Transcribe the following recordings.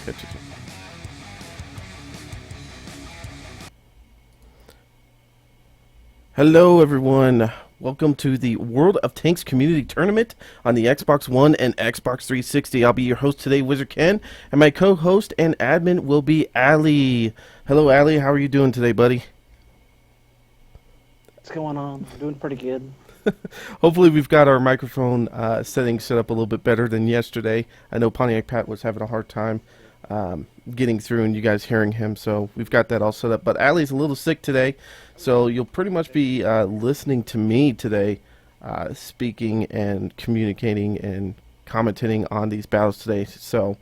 catches it. Hello, everyone. Welcome to the World of Tanks Community Tournament on the Xbox One and Xbox 360. I'll be your host today, Wizard Ken, and my co-host and admin will be Ali. Hello, Ali. How are you doing today, buddy? What's going on? I'm doing pretty good. Hopefully we've got our microphone settings set up a little bit better than yesterday. I know Pontiac Pat was having a hard time getting through and you guys hearing him, so we've got that all set up. But Allie's a little sick today, so you'll pretty much be listening to me today, speaking and communicating and commenting on these battles today. So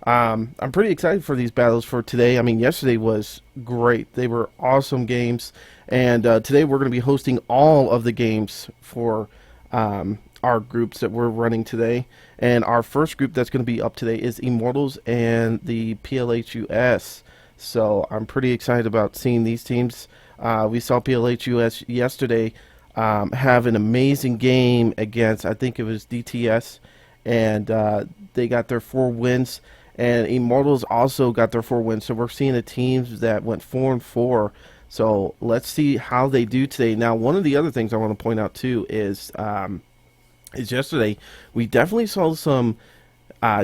I'm pretty excited for these battles for today. I mean, yesterday was great. They were awesome games. And today we're going to be hosting all of the games for our groups that we're running today. And our first group that's going to be up today is Immortals and the PLH US. So I'm pretty excited about seeing these teams. We saw PLH US yesterday have an amazing game against, I think it was DTS. And they got their 4 wins. And Immortals also got their 4 wins. So we're seeing the teams that went 4-4. So let's see how they do today. Now, one of the other things I want to point out too is yesterday we definitely saw some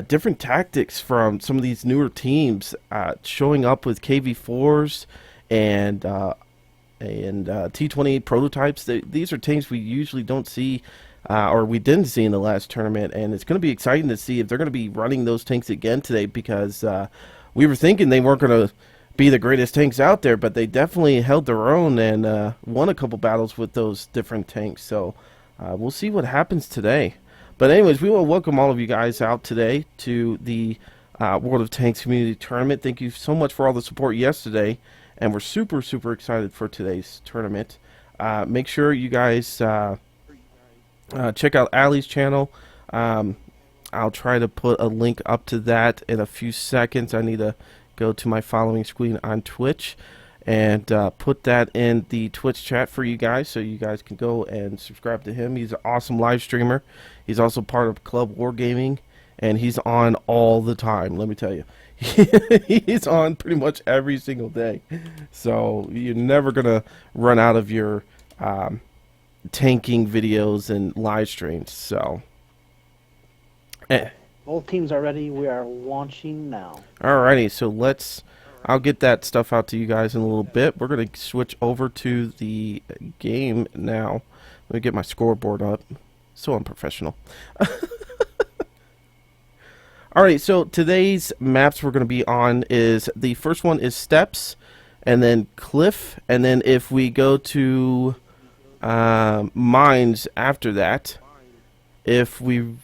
different tactics from some of these newer teams showing up with KV4s and T28 prototypes. These are tanks we usually don't see or we didn't see in the last tournament, and it's going to be exciting to see if they're going to be running those tanks again today, because we were thinking they weren't going to be the greatest tanks out there, but they definitely held their own and won a couple battles with those different tanks. So we'll see what happens today. But anyways, we will welcome all of you guys out today to the World of Tanks Community Tournament. Thank you so much for all the support yesterday, and we're super excited for today's tournament. Make sure you guys check out Ali's channel. I'll try to put a link up to that in a few seconds. I need to go to my following screen on Twitch and put that in the Twitch chat for you guys, so you guys can go and subscribe to him. He's an awesome live streamer. He's also part of Club Wargaming, and he's on all the time, let me tell you. He's on pretty much every single day, so you're never gonna run out of your tanking videos and live streams. So Both teams are ready. We are launching now. Alrighty, so I'll get that stuff out to you guys in a little bit. We're going to switch over to the game now. Let me get my scoreboard up. So unprofessional. Alright, so today's maps we're going to be on is, the first one is Steps, and then Cliff, and then if we go to Mines after that, if we...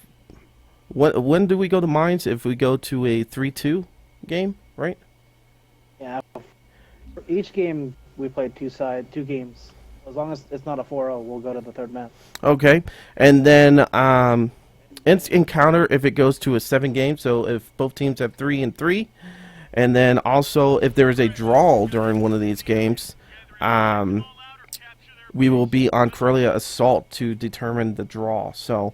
When do we go to Mines? If we go to a 3-2 game, right? Yeah. For each game, we played two games. As long as it's not a 4-0, we'll go to the third map. Okay. And then encounter if it goes to a 7 game. So if both teams have 3-3, and then also if there is a draw during one of these games, we will be on Corellia Assault to determine the draw. So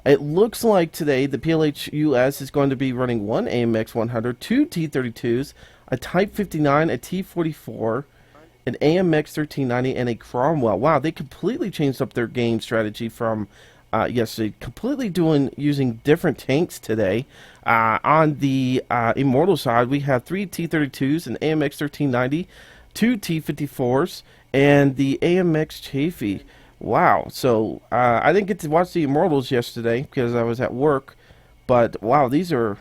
it looks like today the PLH US is going to be running 1 AMX 100, 2 T32s, a Type 59, a T44, an AMX 1390, and a Cromwell. Wow, they completely changed up their game strategy from yesterday. Completely using different tanks today. On the Immortal side, we have 3 T32s, an AMX 1390, 2 T54s, and the AMX Chafee. Wow, so I didn't get to watch the Immortals yesterday because I was at work, but wow, these are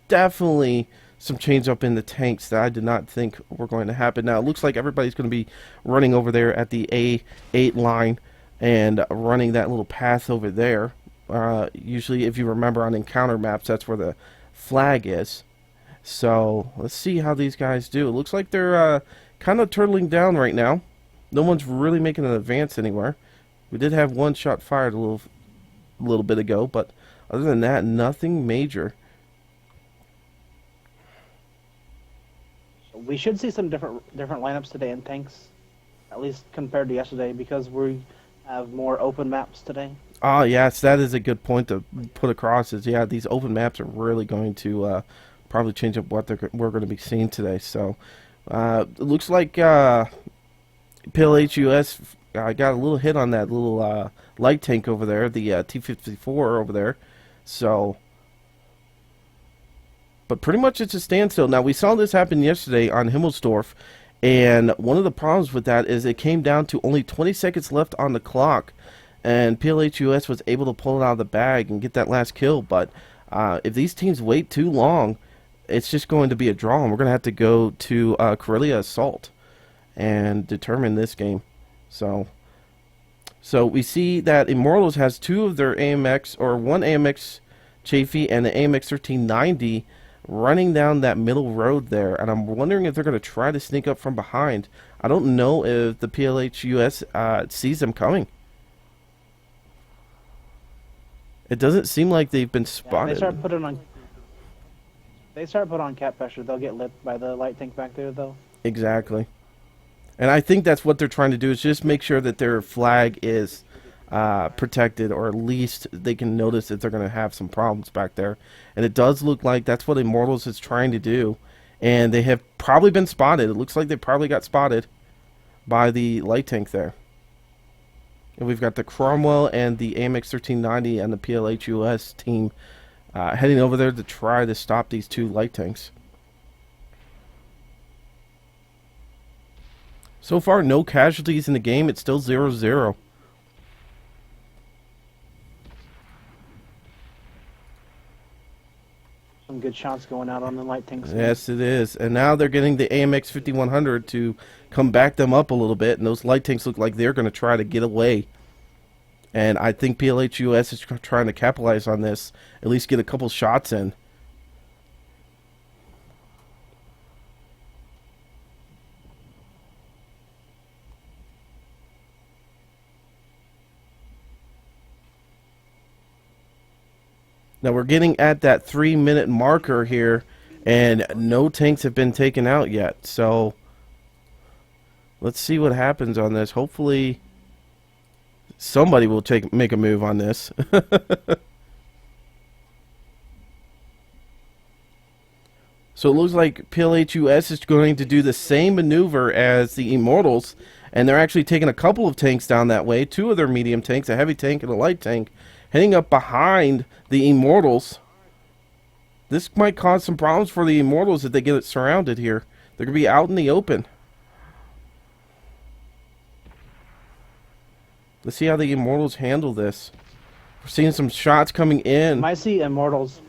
definitely some change up in the tanks that I did not think were going to happen. Now it looks like everybody's going to be running over there at the A8 line and running that little path over there. Usually, if you remember on encounter maps, that's where the flag is. So let's see how these guys do. It looks like they're kind of turtling down right now. No one's really making an advance anywhere. We did have one shot fired a little bit ago, but other than that, nothing major. We should see some different lineups today in tanks, at least compared to yesterday, because we have more open maps today. Ah, yes, that is a good point to put across. Is yeah, these open maps are really going to probably change up what we're going to be seeing today. So it looks like PLH US got a little hit on that little light tank over there, the T-54 over there. So, but pretty much it's a standstill. Now, we saw this happen yesterday on Himmelsdorf, and one of the problems with that is it came down to only 20 seconds left on the clock, and PLH US was able to pull it out of the bag and get that last kill. But if these teams wait too long, it's just going to be a draw, and we're going to have to go to Karelia Assault and determine this game. So we see that Immortals has two of their AMX, or one AMX Chafee and the AMX 1390 running down that middle road there, and I'm wondering if they're going to try to sneak up from behind. I don't know if the PLH US sees them coming. It doesn't seem like they've been spotted. They start put on cap pressure, they'll get lit by the light tank back there, though. Exactly. And I think that's what they're trying to do, is just make sure that their flag is protected, or at least they can notice that they're going to have some problems back there. And it does look like that's what Immortals is trying to do. And they have probably been spotted. It looks like they probably got spotted by the light tank there. And we've got the Cromwell and the AMX 1390 and the PLH US team heading over there to try to stop these two light tanks. So far, no casualties in the game. It's still 0-0. Some good shots going out on the light tanks. Yes, it is. And now they're getting the AMX 5100 to come back them up a little bit. And those light tanks look like they're going to try to get away. And I think PLH US is trying to capitalize on this. At least get a couple shots in. Now we're getting at that 3-minute marker here, and no tanks have been taken out yet. So let's see what happens on this. Hopefully somebody will make a move on this. So it looks like PLH US is going to do the same maneuver as the Immortals, and they're actually taking a couple of tanks down that way. Two of their medium tanks, a heavy tank and a light tank, heading up behind the Immortals. This might cause some problems for the Immortals if they get it surrounded here. They're going to be out in the open. Let's see how the Immortals handle this. We're seeing some shots coming in. Might see Immortals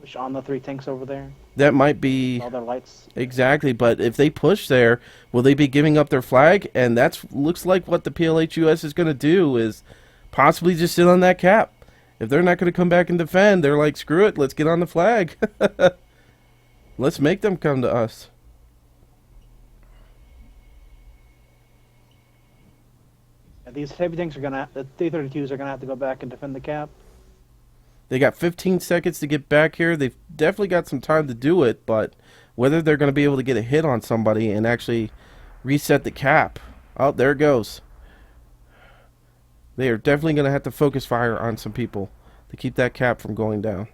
push on the three tanks over there. That might be all their lights. Exactly, but if they push there, will they be giving up their flag? And that looks like what the PLH US is going to do, is possibly just sit on that cap. If they're not going to come back and defend, they're like, screw it, let's get on the flag. Let's make them come to us. Yeah, these heavy tanks are going to, the T-32s are going to have to go back and defend the cap. They got 15 seconds to get back here. They've definitely got some time to do it, but whether they're going to be able to get a hit on somebody and actually reset the cap. Oh, there it goes. They are definitely going to have to focus fire on some people to keep that cap from going down.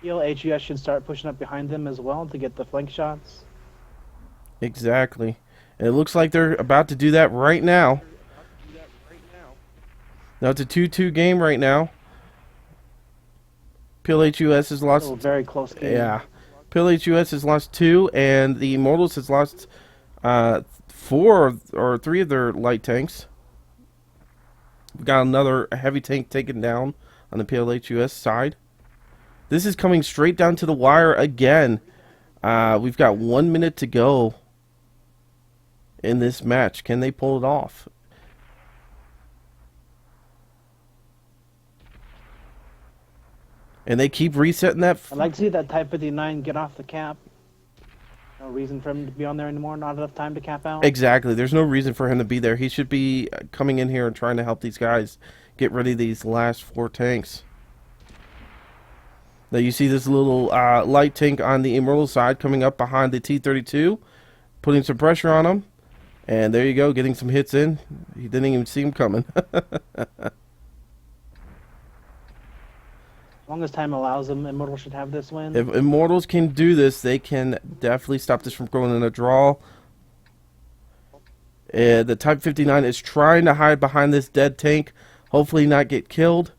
PLH US should start pushing up behind them as well to get the flank shots. Exactly. And it looks like they're about to do that right now. Now it's a 2-2 game right now. PLH US has lost. A very close game. Yeah. PLH US has lost 2, and the Immortals has lost 4 or 3 of their light tanks. We got another heavy tank taken down on the PLH US side. This is coming straight down to the wire again. We've got 1 minute to go in this match. Can they pull it off? And they keep resetting that. I'd like to see that Type 59 get off the cap. No reason for him to be on there anymore. Not enough time to cap out. Exactly. There's no reason for him to be there. He should be coming in here and trying to help these guys get rid of these last 4 tanks. Now you see this little light tank on the Immortal side coming up behind the T-32, putting some pressure on them. And there you go, getting some hits in. He didn't even see him coming. As long as time allows them, Immortal should have this win. If Immortals can do this, they can definitely stop this from going in a draw. The Type 59 is trying to hide behind this dead tank. Hopefully not get killed.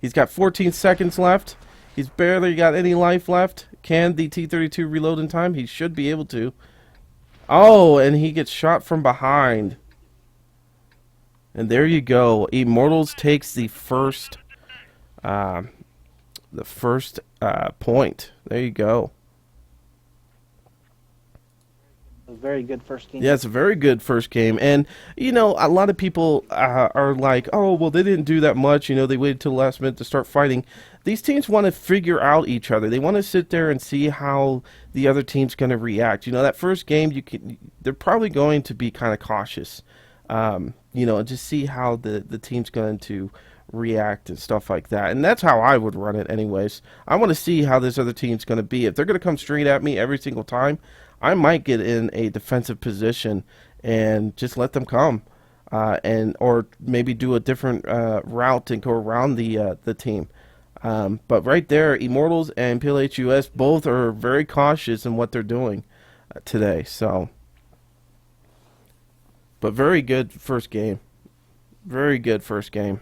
He's got 14 seconds left. He's barely got any life left. Can the T-32 reload in time? He should be able to. Oh, and he gets shot from behind. And there you go. Immortals takes the first point. There you go. A very good first game. Yeah, it's a very good first game. And, you know, a lot of people are like, oh, well, they didn't do that much. You know, they waited till the last minute to start fighting. These teams want to figure out each other. They want to sit there and see how the other team's going to react. You know, that first game, they're probably going to be kind of cautious, you know, and just see how the team's going to react and stuff like that. And that's how I would run it anyways. I want to see how this other team's going to be. If they're going to come straight at me every single time, I might get in a defensive position and just let them come, or maybe do a different route and go around the team. But right there, Immortals and PLH US both are very cautious in what they're doing today. So, but very good first game. Very good first game.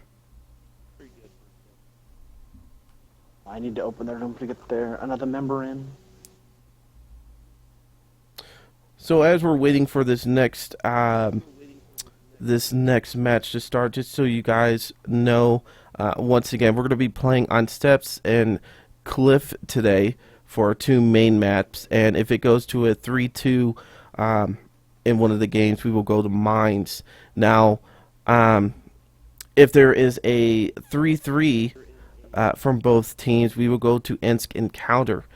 I need to open their room to get another member in. So as we're waiting for this next match to start, just so you guys know, once again, we're going to be playing on Steps and Cliff today for our two main maps. And if it goes to a 3-2 in one of the games, we will go to Mines. Now, if there is a 3-3 from both teams, we will go to Ensk Encounter.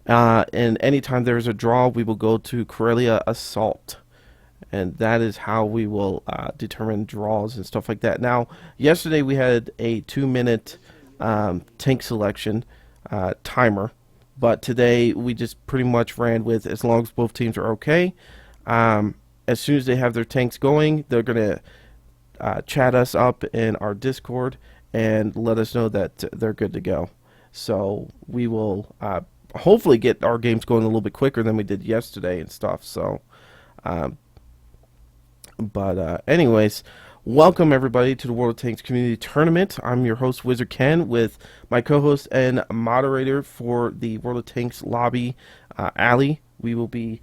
And anytime there is a draw, we will go to Karelia Assault. And that is how we will determine draws and stuff like that. Now, yesterday we had a 2-minute tank selection timer. But today we just pretty much ran with as long as both teams are okay. As soon as they have their tanks going, they're going to chat us up in our Discord and let us know that they're good to go. So we will hopefully get our games going a little bit quicker than we did yesterday and stuff. So, anyways, welcome everybody to the World of Tanks Community Tournament. I'm your host, Wizard Ken, with my co-host and moderator for the World of Tanks lobby, Ali. We will be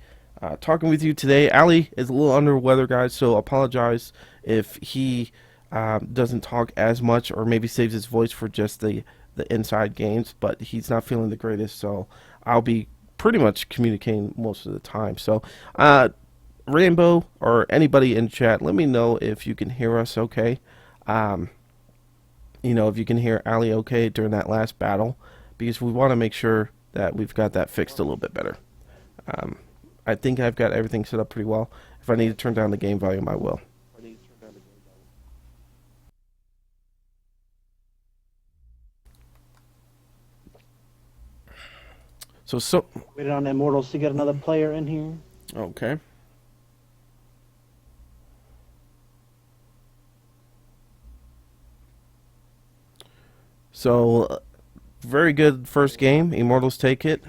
talking with you today. Ali is a little under the weather, guys, so apologize if he doesn't talk as much, or maybe saves his voice for just the inside games, but he's not feeling the greatest, so I'll be pretty much communicating most of the time. So Rainbow or anybody in chat, let me know if you can hear us okay. You know, if you can hear Ali okay during that last battle, because we want to make sure that we've got that fixed a little bit better. I think I've got everything set up pretty well. If I need to turn down the game volume, I will. So Waited on Immortals to get another player in here. okay. So very good first game. Immortals take it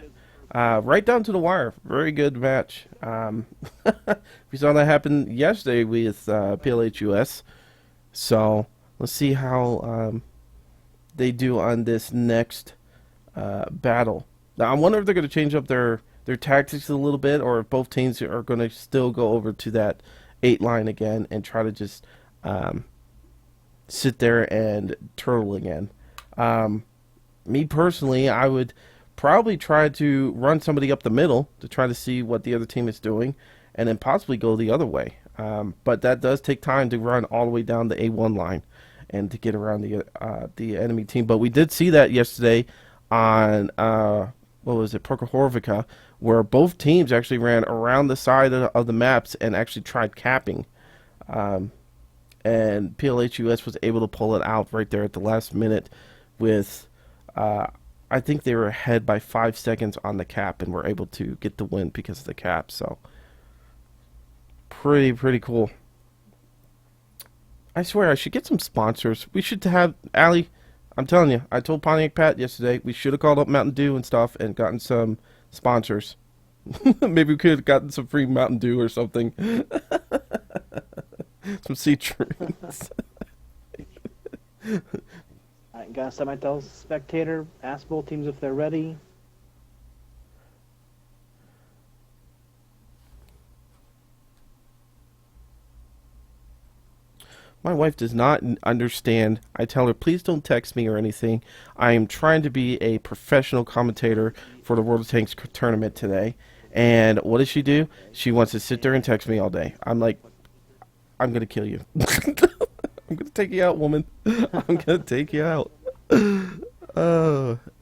right down to the wire. Very good match. We saw that happen yesterday with PLH US. So let's see how they do on this next battle. Now, I wonder if they're going to change up their tactics a little bit, or if both teams are going to still go over to that 8 line again and try to just sit there and turtle again. Me personally, I would probably try to run somebody up the middle to try to see what the other team is doing, and then possibly go the other way. But that does take time to run all the way down the A1 line and to get around the enemy team. But we did see that yesterday on what was it, Prokhorovka, where both teams actually ran around the side of the maps and actually tried capping. And PLH US was able to pull it out right there at the last minute with, I think they were ahead by 5 seconds on the cap and were able to get the win because of the cap. So Pretty cool. I swear I should get some sponsors. We should have Allie. I'm telling you, I told Pontiac Pat yesterday we should have called up Mountain Dew and stuff and gotten some sponsors. Maybe we could have gotten some free Mountain Dew or something. Some citrus. Alright, got semi-tell spectator. Ask both teams if they're ready. My wife does not understand. I tell her, please don't text me or anything. I am trying to be a professional commentator for the World of Tanks tournament today. And what does she do? She wants to sit there and text me all day. I'm like, I'm going to kill you. I'm going to take you out, woman. I'm going to take you out.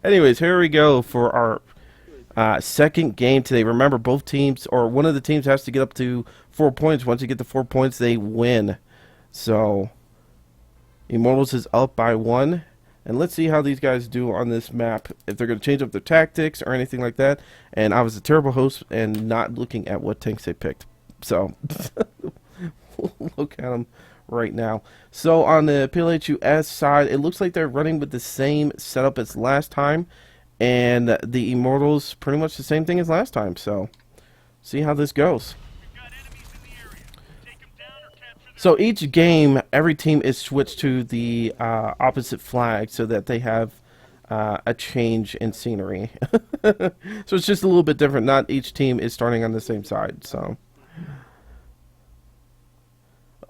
Anyways, here we go for our second game today. Remember, both teams, or one of the teams has to get up to 4 points. Once you get to 4 points, they win. So, Immortals is up by 1. And let's see how these guys do on this map. If they're going to change up their tactics or anything like that. And I was a terrible host and not looking at what tanks they picked. So, look at them right now. So, on the PLH US side, it looks like they're running with the same setup as last time. And the Immortals, pretty much the same thing as last time. So, see how this goes. So each game, every team is switched to the opposite flag so that they have a change in scenery. So it's just a little bit different. Not each team is starting on the same side. So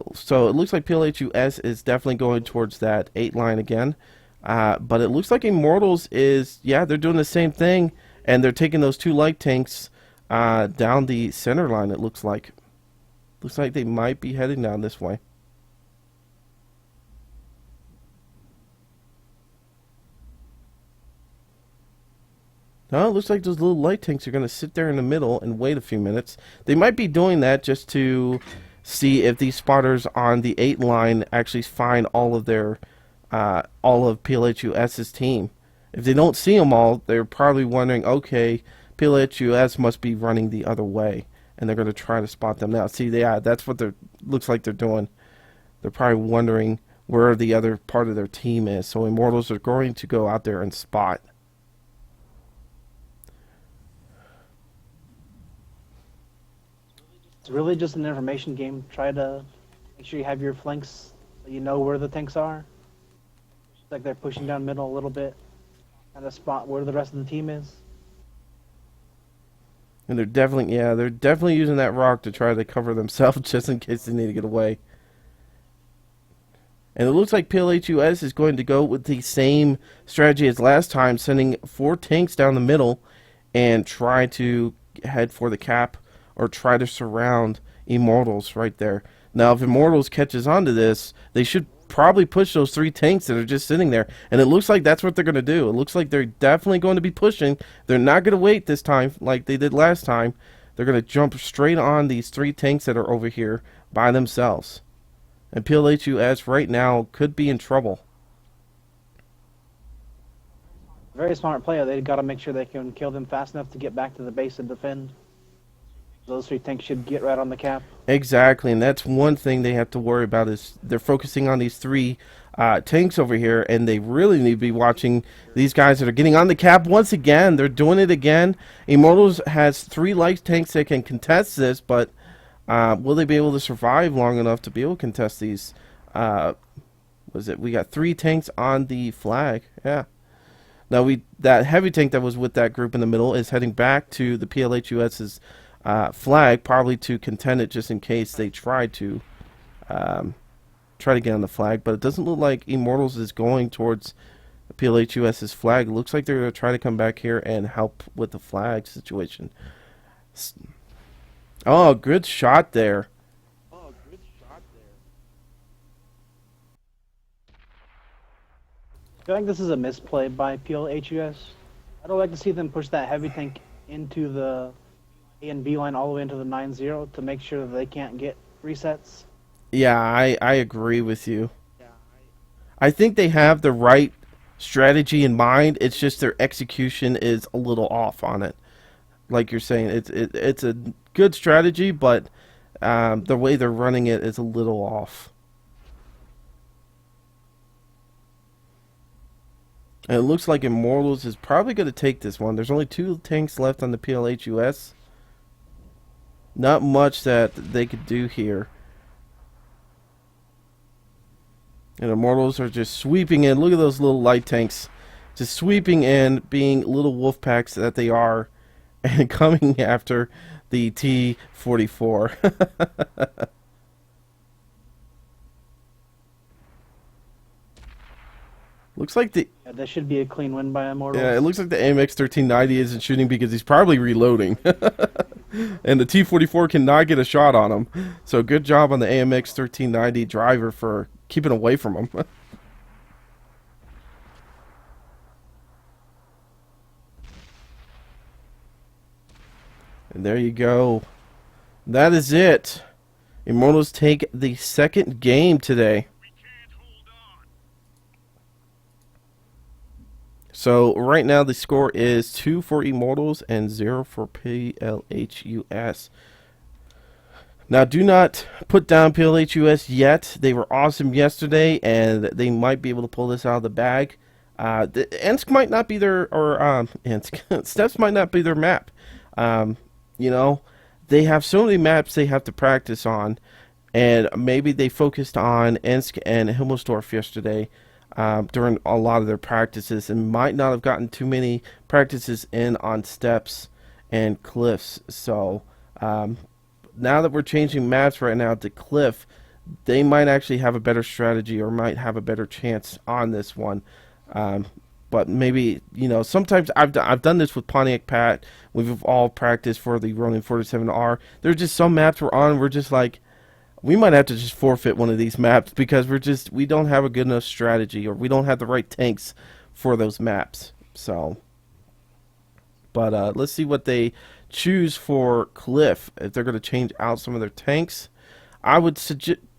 it looks like PLH US is definitely going towards that 8 line again. But it looks like Immortals is, yeah, they're doing the same thing. And they're taking those 2 light tanks down the center line, it looks like. Looks like they might be heading down this way. No, it looks like those little light tanks are going to sit there in the middle and wait a few minutes. They might be doing that just to see if these spotters on the 8 line actually find all of their, all of PLH US's team. If they don't see them all, they're probably wondering, okay, PLH US must be running the other way. And they're going to try to spot them now. See, that's what they're looks like they're doing. They're probably wondering where the other part of their team is. So Immortals are going to go out there and spot. It's really just an information game. Try to make sure you have your flanks so you know where the tanks are. It's like they're pushing down middle a little bit. Kind of spot where the rest of the team is. And they're definitely using that rock to try to cover themselves just in case they need to get away. And it looks like PLH US is going to go with the same strategy as last time, sending 4 tanks down the middle and try to head for the cap or try to surround Immortals right there. Now, if Immortals catches on to this, they should probably push those 3 tanks that are just sitting there. And it looks like that's what they're going to do. It looks like they're definitely going to be pushing. They're not going to wait this time like they did last time. They're going to jump straight on these 3 tanks that are over here by themselves. And PLH US right now could be in trouble. Very smart player. They've got to make sure they can kill them fast enough to get back to the base and defend. Those 3 tanks should get right on the cap. Exactly, and that's one thing they have to worry about is they're focusing on these 3 tanks over here, and they really need to be watching these guys that are getting on the cap once again. They're doing it again. Immortals has 3 light tanks that can contest this, but will they be able to survive long enough to be able to contest these? We got 3 tanks on the flag. Yeah. Now that heavy tank that was with that group in the middle is heading back to the PLH US's flag, probably to contend it just in case they try to get on the flag. But it doesn't look like Immortals is going towards the PLH US's flag. It looks like they're going to try to come back here and help with the flag situation. Oh, good shot there. I feel like this is a misplay by PLH US. I don't like to see them push that heavy tank into the A and B line all the way into the 9-0 to make sure that they can't get resets. Yeah, I agree with you. I think they have the right strategy in mind. It's just their execution is a little off on it. Like you're saying, it's a good strategy, but the way they're running it is a little off. And it looks like Immortals is probably going to take this one. There's only 2 tanks left on the PLH US. Not much that they could do here. And Immortals are just sweeping in. Look at those little light tanks. Just sweeping in, being little wolf packs that they are, and coming after the T-44. Looks like the Yeah, that should be a clean win by Immortals. it looks like the AMX 1390 isn't shooting because he's probably reloading. And the T-44 cannot get a shot on him. So good job on the AMX 1390 driver for keeping away from him. And there you go. That is it. Immortals take the second game today. So right now the score is 2 for Immortals and 0 for PLH US. Now do not put down PLH US yet. They were awesome yesterday and they might be able to pull this out of the bag. Ensk might not be their, or Ensk, Steps might not be their map. You know, they have so many maps they have to practice on, and maybe they focused on Ensk and Himmelsdorf yesterday during a lot of their practices, and might not have gotten too many practices in on steps and cliffs. So now that we're changing maps right now to cliff, they might actually have a better strategy or might have a better chance on this one. But maybe, you know, sometimes I've done this with Pontiac Pat. We've all practiced for the Ronin 47R. There's just some maps we're on, we're just like, we might have to just forfeit one of these maps because we don't have a good enough strategy, or we don't have the right tanks for those maps. So, but let's see what they choose for Cliff. If they're going to change out some of their tanks, I would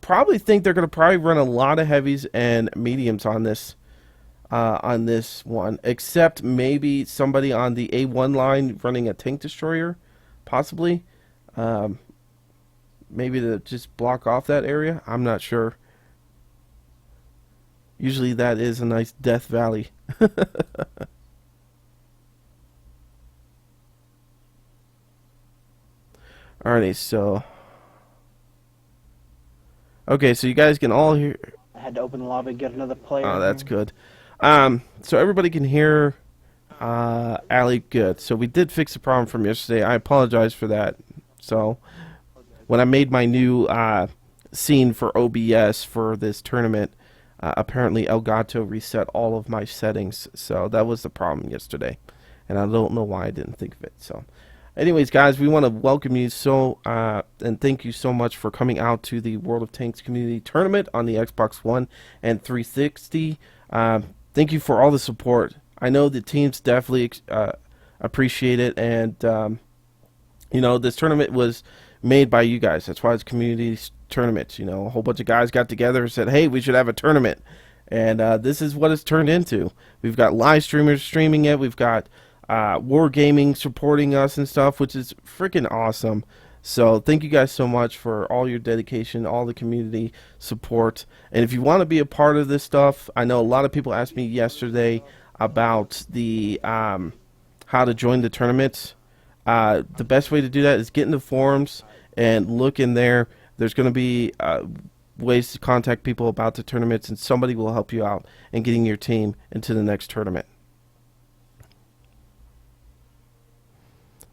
probably think they're going to probably run a lot of heavies and mediums on this one, except maybe somebody on the A1 line running a tank destroyer, possibly. Maybe to just block off that area. I'm not sure. Usually that is a nice death valley. Alrighty, so okay, so you guys can all hear. I had to open the lobby and get another player. Oh, that's good. So everybody can hear Ali good. So we did fix the problem from yesterday. I apologize for that. So when I made my new scene for OBS for this tournament, apparently Elgato reset all of my settings. So that was the problem yesterday, and I don't know why I didn't think of it. So anyways, guys, we want to welcome you and thank you so much for coming out to the World of Tanks Community Tournament on the Xbox One and 360. Thank you for all the support. I know the teams definitely appreciate it, and you know, this tournament was made by you guys. That's why it's community tournaments. You know, a whole bunch of guys got together and said, hey, we should have a tournament, and this is what it's turned into. We've got live streamers streaming it. We've got Wargaming supporting us and stuff, which is freaking awesome. So thank you guys so much for all your dedication, all the community support. And if you want to be a part of this stuff, I know a lot of people asked me yesterday about the how to join the tournaments. The best way to do that is get in the forums and look in there. There's going to be ways to contact people about the tournaments, and somebody will help you out in getting your team into the next tournament.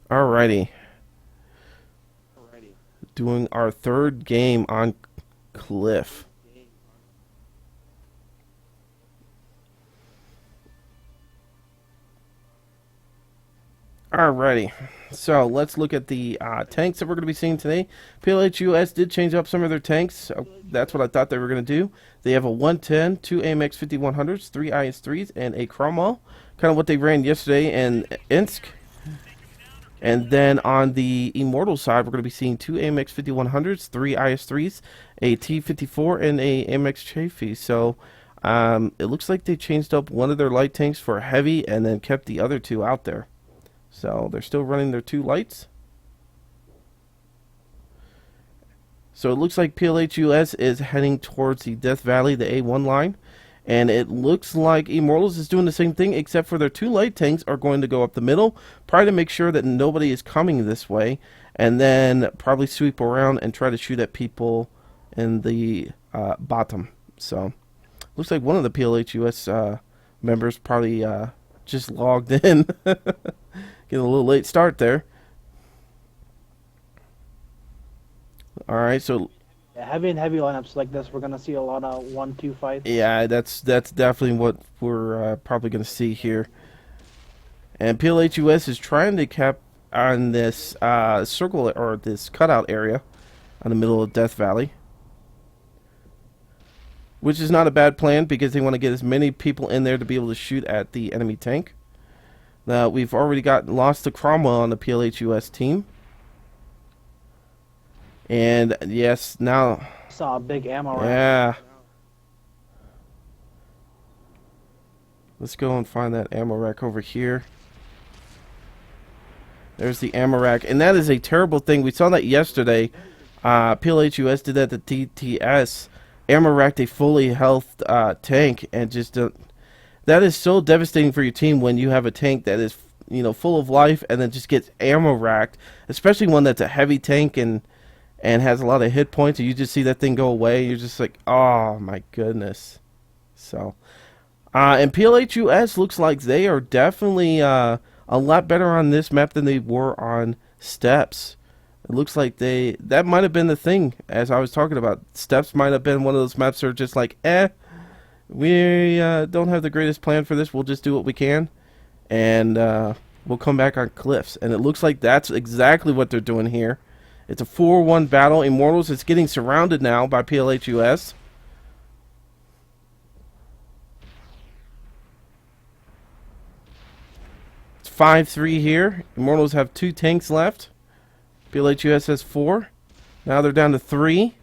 Alrighty. Doing our third game on Cliff. Alrighty, so let's look at the tanks that we're going to be seeing today. PLH US did change up some of their tanks. So that's what I thought they were going to do. They have a 110, 2 AMX 5100s, 3 IS3s, and a Cromwell. Kind of what they ran yesterday in Insk. And then on the Immortal side, we're going to be seeing 2 AMX 5100s, 3 IS3s, a T54, and a AMX Chafee. So it looks like they changed up one of their light tanks for heavy and then kept the other 2 out there. So they're still running their 2 lights. So it looks like PLH US is heading towards the Death Valley, the A1 line. And it looks like Immortals is doing the same thing, except for their 2 light tanks are going to go up the middle, probably to make sure that nobody is coming this way, and then probably sweep around and try to shoot at people in the bottom. So looks like one of the PLH US members probably just logged in. Getting a little late start there. All right, so Yeah, heavy and heavy lineups like this, we're gonna see a lot of 1-2 fights. yeah, that's definitely what we're probably going to see here. And PLH US is trying to cap on this circle or this cutout area on the middle of Death Valley, which is not a bad plan because they want to get as many people in there to be able to shoot at the enemy tank. Now we've already got lost to Cromwell on the PLH US team. And yes, now Saw a big ammo rack. yeah. Let's go and find that ammo rack over here. There's the ammo rack, and that is a terrible thing. We saw that yesterday. PLH US did that to TTS. Ammo racked a fully health tank, and just that is so devastating for your team when you have a tank that is, you know, full of life and then just gets ammo racked, especially one that's a heavy tank and has a lot of hit points, and you just see that thing go away. You're just like, oh my goodness. So, and PLH US looks like they are definitely a lot better on this map than they were on Steps. It looks like that might have been the thing, as I was talking about. Steps might have been one of those maps that are just like, we don't have the greatest plan for this. We'll just do what we can, and we'll come back on Cliffs. And it looks like that's exactly what they're doing here. It's a 4-1 battle. Immortals is getting surrounded now by PLH US. It's 5-3 here. Immortals have 2 tanks left. PLH US has 4. Now they're down to 3.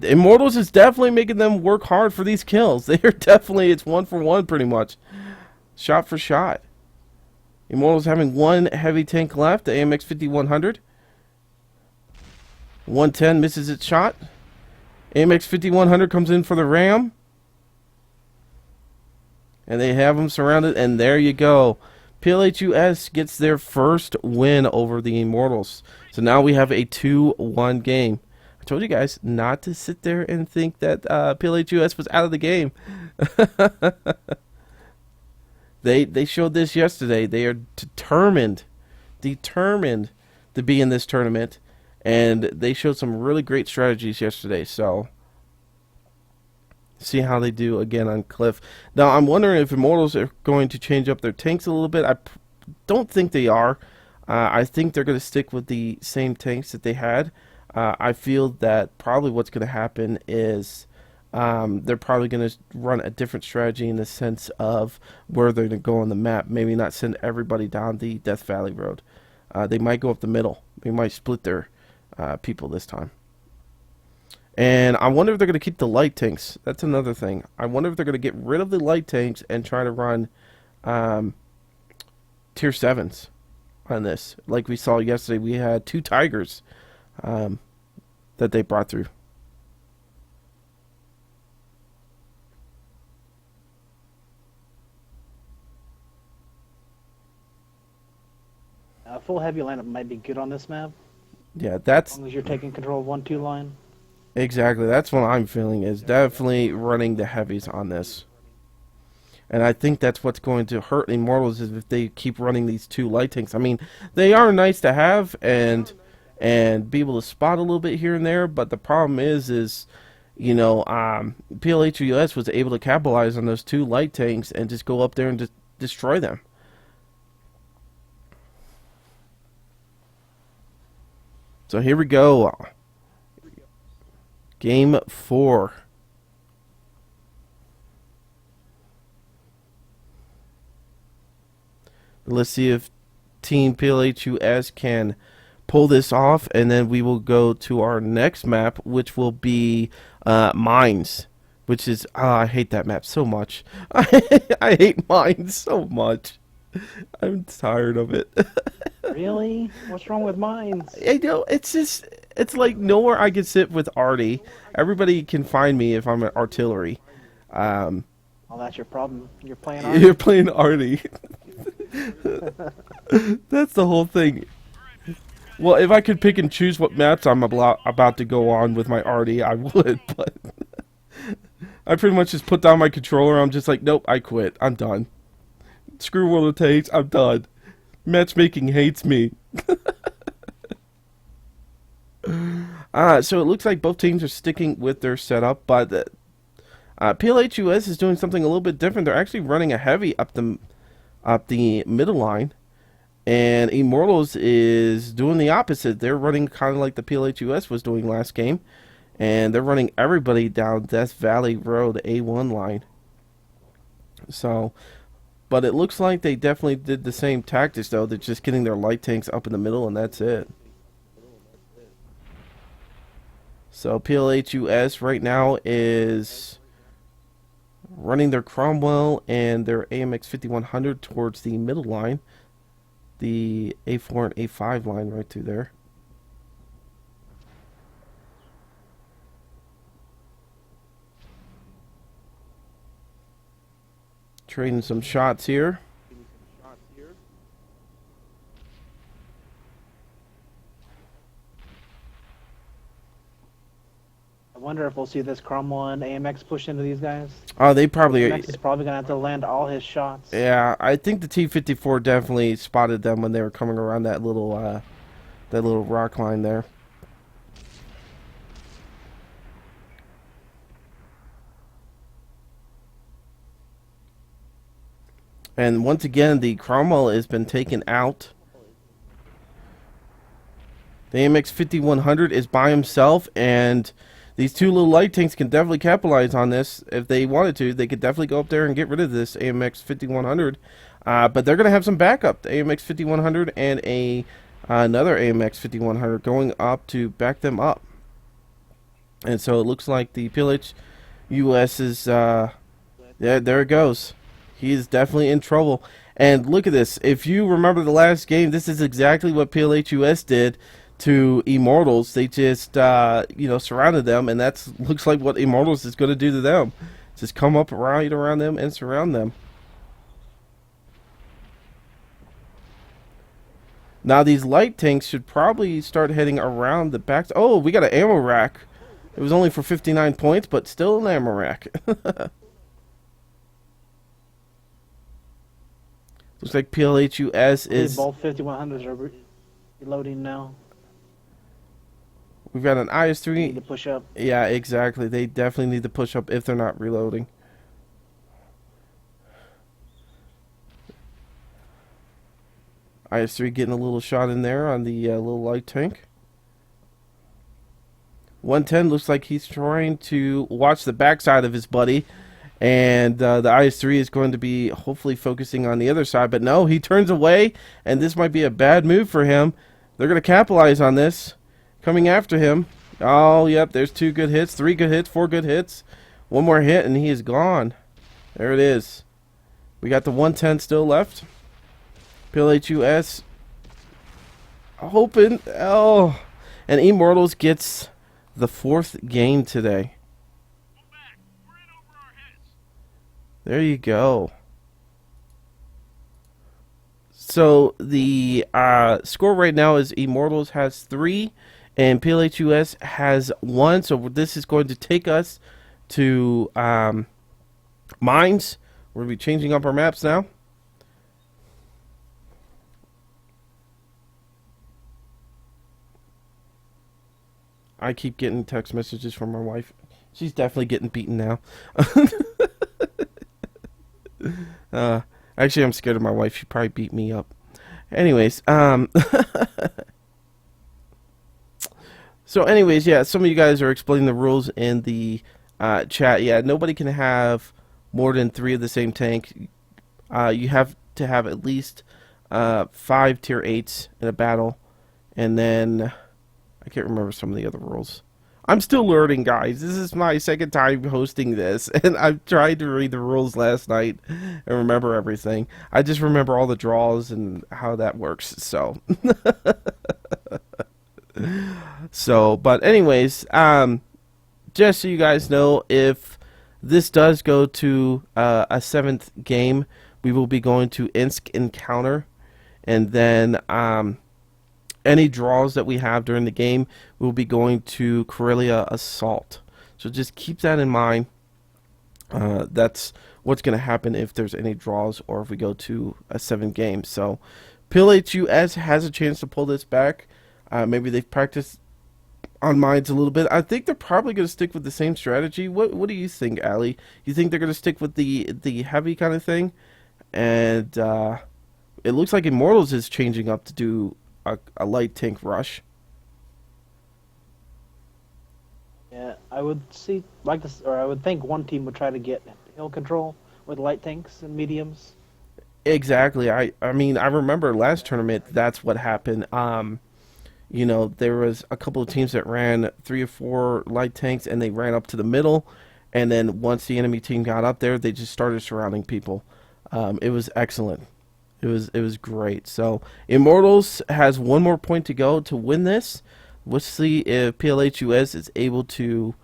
Immortals is definitely making them work hard for these kills. They are definitely, it's 1 for 1 pretty much. Shot for shot. Immortals having 1 heavy tank left, the AMX 5100. 110 misses its shot. AMX 5100 comes in for the ram. And they have them surrounded, and there you go. PLH US gets their first win over the Immortals. So now we have a 2-1 game. I told you guys not to sit there and think that PLH US was out of the game. They showed this yesterday. They are determined to be in this tournament, and they showed some really great strategies yesterday. So see how they do again on Cliff. Now I'm wondering if Immortals are going to change up their tanks a little bit. I don't think they are. I think they're going to stick with the same tanks that they had. I feel that probably what's going to happen is they're probably going to run a different strategy in the sense of where they're going to go on the map. Maybe not send everybody down the Death Valley road. They might go up the middle. They might split their people this time. And I wonder if they're going to keep the light tanks. That's another thing. I wonder if they're going to get rid of the light tanks and try to run tier 7s on this. Like we saw yesterday, we had 2 Tigers that they brought through. A full heavy lineup might be good on this map, Yeah, as long as you're taking control of 1-2 line. exactly. That's what I'm feeling is definitely running the heavies on this. And I think that's what's going to hurt Immortals is if they keep running these 2 light tanks. I mean, they are nice to have and be able to spot a little bit here and there, but the problem is you know, PLH US was able to capitalize on those 2 light tanks and just go up there and just destroy them. So here we go. Game 4. Let's see if Team PLH US can pull this off, and then we will go to our next map, which will be Mines, which is I hate that map so much. I hate Mines so much. I'm tired of it. Really? What's wrong with mines? I know it's just it's like nowhere I can sit with Artie. Everybody can find me if I'm at artillery. Um, Well, that's your problem. You're playing you're Artie. playing Artie. That's the whole thing. Well, if I could pick and choose what maps I'm about to go on with my Artie, I would. But I pretty much just put down my controller. I'm just like, nope, I quit. I'm done. Screw World of Tanks. I'm done. Matchmaking hates me. So it looks like both teams are sticking with their setup, but PLH US is doing something a little bit different. They're actually running a heavy up the middle line, and Immortals is doing the opposite. They're running kind of like the PLH US was doing last game, and they're running everybody down Death Valley Road A1 line. So, but it looks like they definitely did the same tactics though. They're just getting their light tanks up in the middle, and that's it. So PLH US right now is running their Cromwell and their AMX 5100 towards the middle line, the A4 and A5 line right through there. Trading some shots here. I wonder if we'll see this Cromwell and AMX push into these guys. Oh, they probably. AMX is probably gonna have to land all his shots. Yeah, I think the T-54 definitely spotted them when they were coming around that little rock line there. And once again, the Cromwell has been taken out. The AMX 5100 is by himself, and these two little light tanks can definitely capitalize on this if they wanted to. They could definitely go up there and get rid of this AMX 5100. But they're going to have some backup. The AMX 5100 and another AMX 5100 going up to back them up. And so it looks like the PLH US is, yeah, there it goes. He's definitely in trouble. And look at this. If you remember the last game, this is exactly what PLH US did to Immortals. They just, surrounded them, and that looks like what Immortals is going to do to them. Just come up right around them and surround them. Now these light tanks should probably start heading around the back. Oh, we got an ammo rack. It was only for 59 points, but still an ammo rack. Looks like PLH US is... Both 5100s are reloading now. We've got an IS-3. They need to push up. Yeah, exactly. They definitely need to push up if they're not reloading. IS-3 getting a little shot in there on the little light tank. 110 looks like he's trying to watch the backside of his buddy. And the IS-3 is going to be hopefully focusing on the other side. But no, he turns away, and this might be a bad move for him. They're going to capitalize on this. Coming after him. Oh, yep, there's 2 good hits, 3 good hits, 4 good hits. One more hit, and he is gone. There it is. We got the 110 still left. PLH US hoping. Oh, and Immortals gets the 4th game today. There you go. So the score right now is Immortals has 3 and PLH US has 1. So this is going to take us to mines. We're going to be changing up our maps now. I keep getting text messages from my wife. She's definitely getting beaten now. Actually, I'm scared of my wife. She'd probably beat me up. Anyways, so anyways, yeah, some of you guys are explaining the rules in the chat. Yeah, nobody can have more than 3 of the same tank. You have to have at least 5 tier 8s in a battle, and then I can't remember some of the other rules. I'm still learning, guys. This is my second time hosting this, and I've tried to read the rules last night and remember everything. I just remember all the draws and how that works. So, but anyways, just so you guys know, if this does go to a seventh game, we will be going to Insk Encounter, and then any draws that we have during the game, we'll be going to Karelia Assault. So just keep that in mind. That's what's going to happen if there's any draws or if we go to a 7 game. So PLH US has a chance to pull this back. Maybe they've practiced on mines a little bit. I think they're probably going to stick with the same strategy. What do you think, Allie? You think they're going to stick with the heavy kind of thing? And it looks like Immortals is changing up to do a light tank rush. Yeah, I would see like this, or I would think one team would try to get hill control with light tanks and mediums. Exactly. I mean, I remember last tournament that's what happened. You know, there was a couple of teams that ran 3 or 4 light tanks and they ran up to the middle, and then once the enemy team got up there, they just started surrounding people. It was excellent. It was great. So Immortals has one more point to go to win this. We'll see if PLH US is able to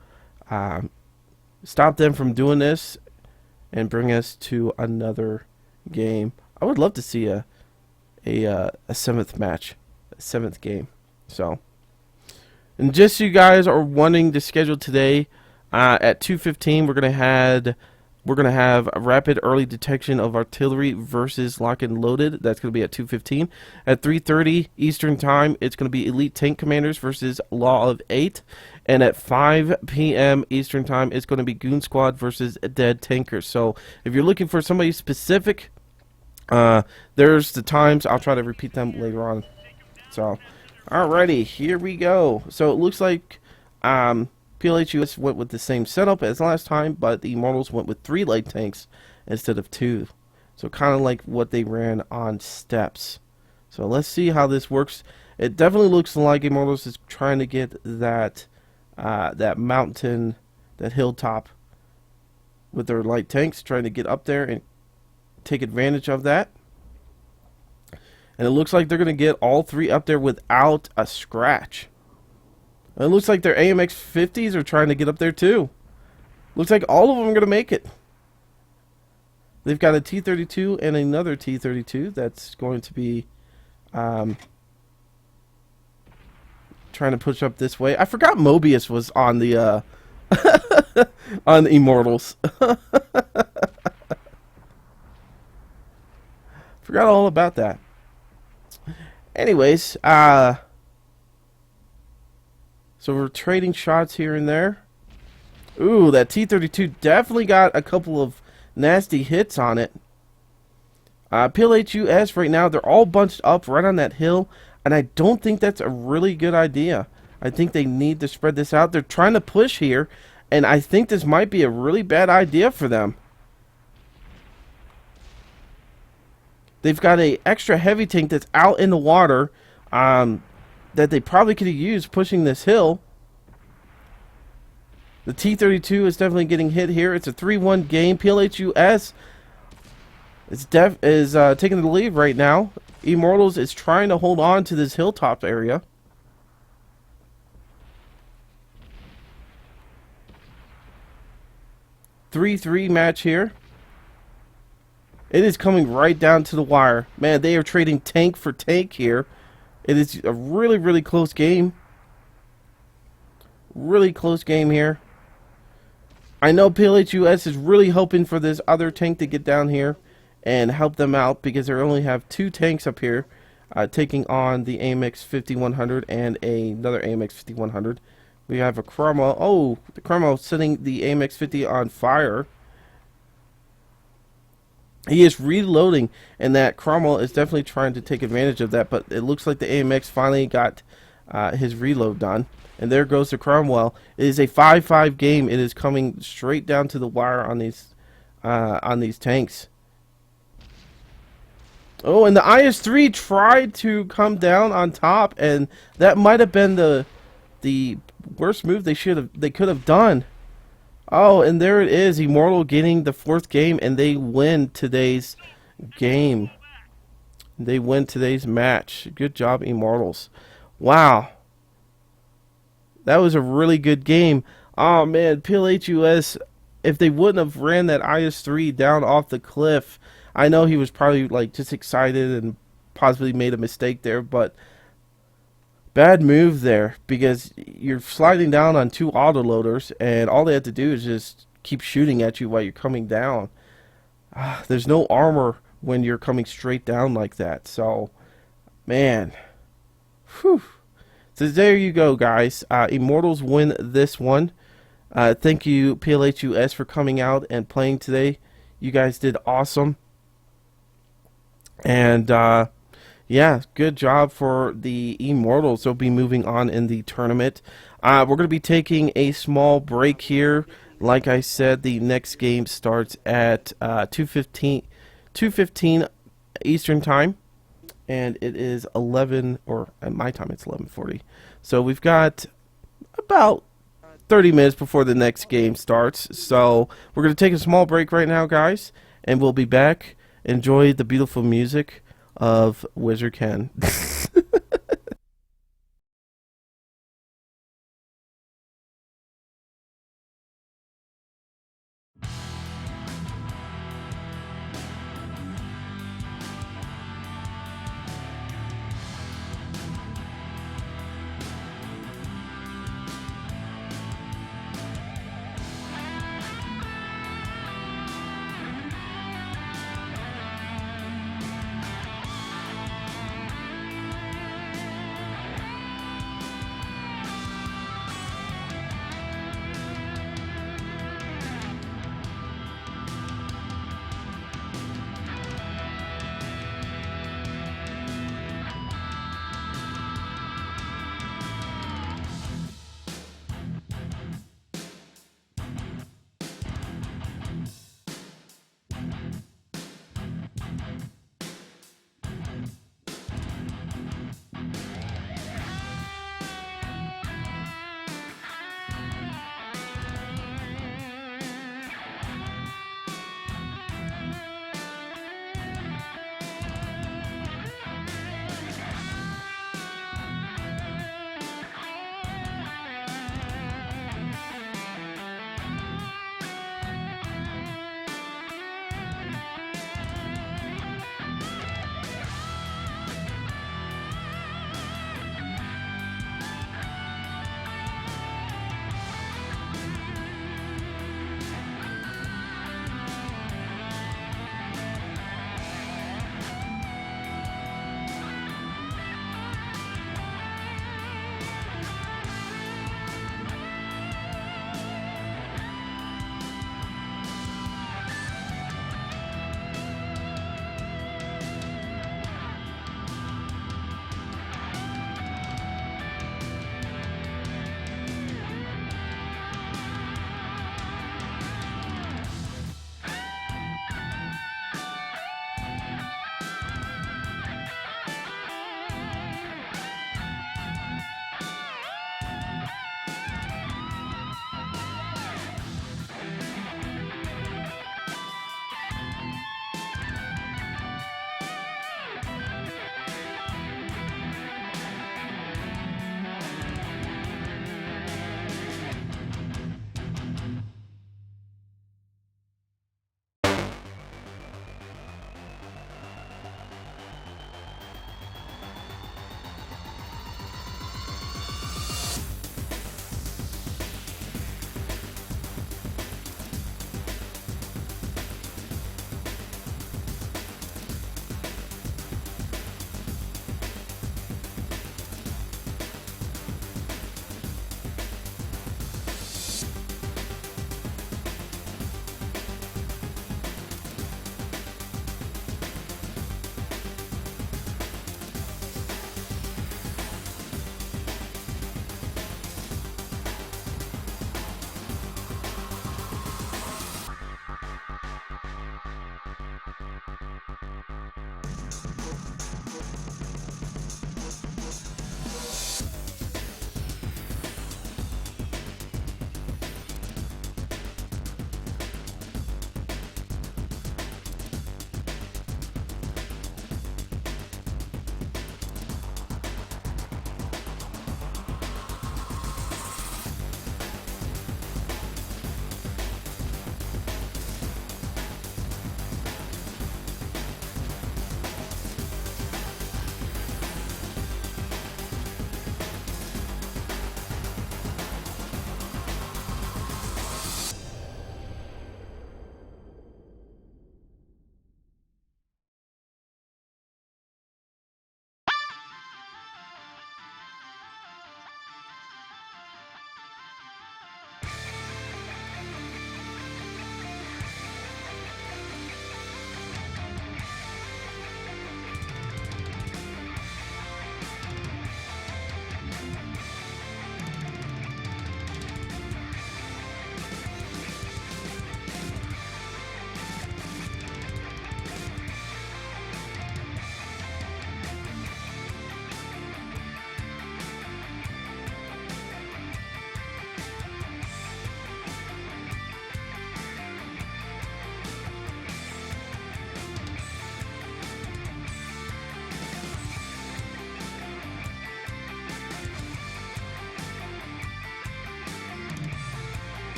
stop them from doing this and bring us to another game. I would love to see a 7th match, a 7th game. So, and just so you guys are wanting to schedule today, at 2:15 we're gonna have a rapid early detection of artillery versus lock and loaded. That's gonna be at 2:15. At 3:30 Eastern time, it's gonna be elite tank commanders versus Law of 8. And at 5 p.m. Eastern time, it's gonna be Goon squad versus dead tankers. So if you're looking for somebody specific, there's the times. I'll try to repeat them later on. So, alrighty, here we go. So it looks like PLH US went with the same setup as last time, but the Immortals went with 3 light tanks instead of 2. So kind of like what they ran on steps. So let's see how this works. It definitely looks like Immortals is trying to get that that mountain, that hilltop with their light tanks, trying to get up there and take advantage of that. And it looks like they're going to get all 3 up there without a scratch. It looks like their AMX 50s are trying to get up there too. Looks like all of them are going to make it. They've got a T-32 and another T-32 that's going to be trying to push up this way. I forgot Mobius was on the on the Immortals. Forgot all about that. Anyways, so we're trading shots here and there. Ooh, that T-32 definitely got a couple of nasty hits on it. PLH US right now, they're all bunched up right on that hill, and I don't think that's a really good idea. I think they need to spread this out. They're trying to push here, and I think this might be a really bad idea for them. They've got an extra heavy tank that's out in the water that they probably could have used pushing this hill. The T-32 is definitely getting hit here. It's a 3-1 game. PLH US is taking the lead right now. Immortals is trying to hold on to this hilltop area. Three match here. It is coming right down to the wire. Man, they are trading tank for tank here. It is a really, really close game. Really close game here. I know PLH US is really hoping for this other tank to get down here and help them out because they only have 2 tanks up here taking on the AMX 5100 and another AMX 5100. We have a Cromwell. Oh, the Cromwell setting the AMX 50 on fire. He is reloading, and that Cromwell is definitely trying to take advantage of that, but it looks like the AMX finally got his reload done. And there goes the Cromwell. It is a 5-5 game. It is coming straight down to the wire on these tanks. Oh, and the IS-3 tried to come down on top, and that might have been the the worst move they could have done. Oh, and there it is. Immortal getting the 4th game, and they win today's game. They win today's match. Good job, Immortals. Wow. That was a really good game. Oh, man. PLH US, if they wouldn't have ran that IS-3 down off the cliff, I know he was probably like just excited and possibly made a mistake there, but bad move there because you're sliding down on 2 autoloaders, and all they have to do is just keep shooting at you while you're coming down. There's no armor when you're coming straight down like that. So, man. Whew. So there you go, guys. Immortals win this one. Thank you, PLH US, for coming out and playing today. You guys did awesome. And, yeah, good job for the Immortals. They'll be moving on in the tournament. We're going to be taking a small break here. Like I said, the next game starts at 2:15 Eastern Time. And it is 11, or at my time it's 11:40. So we've got about 30 minutes before the next game starts. So we're going to take a small break right now, guys. And we'll be back. Enjoy the beautiful music of Wizard Ken.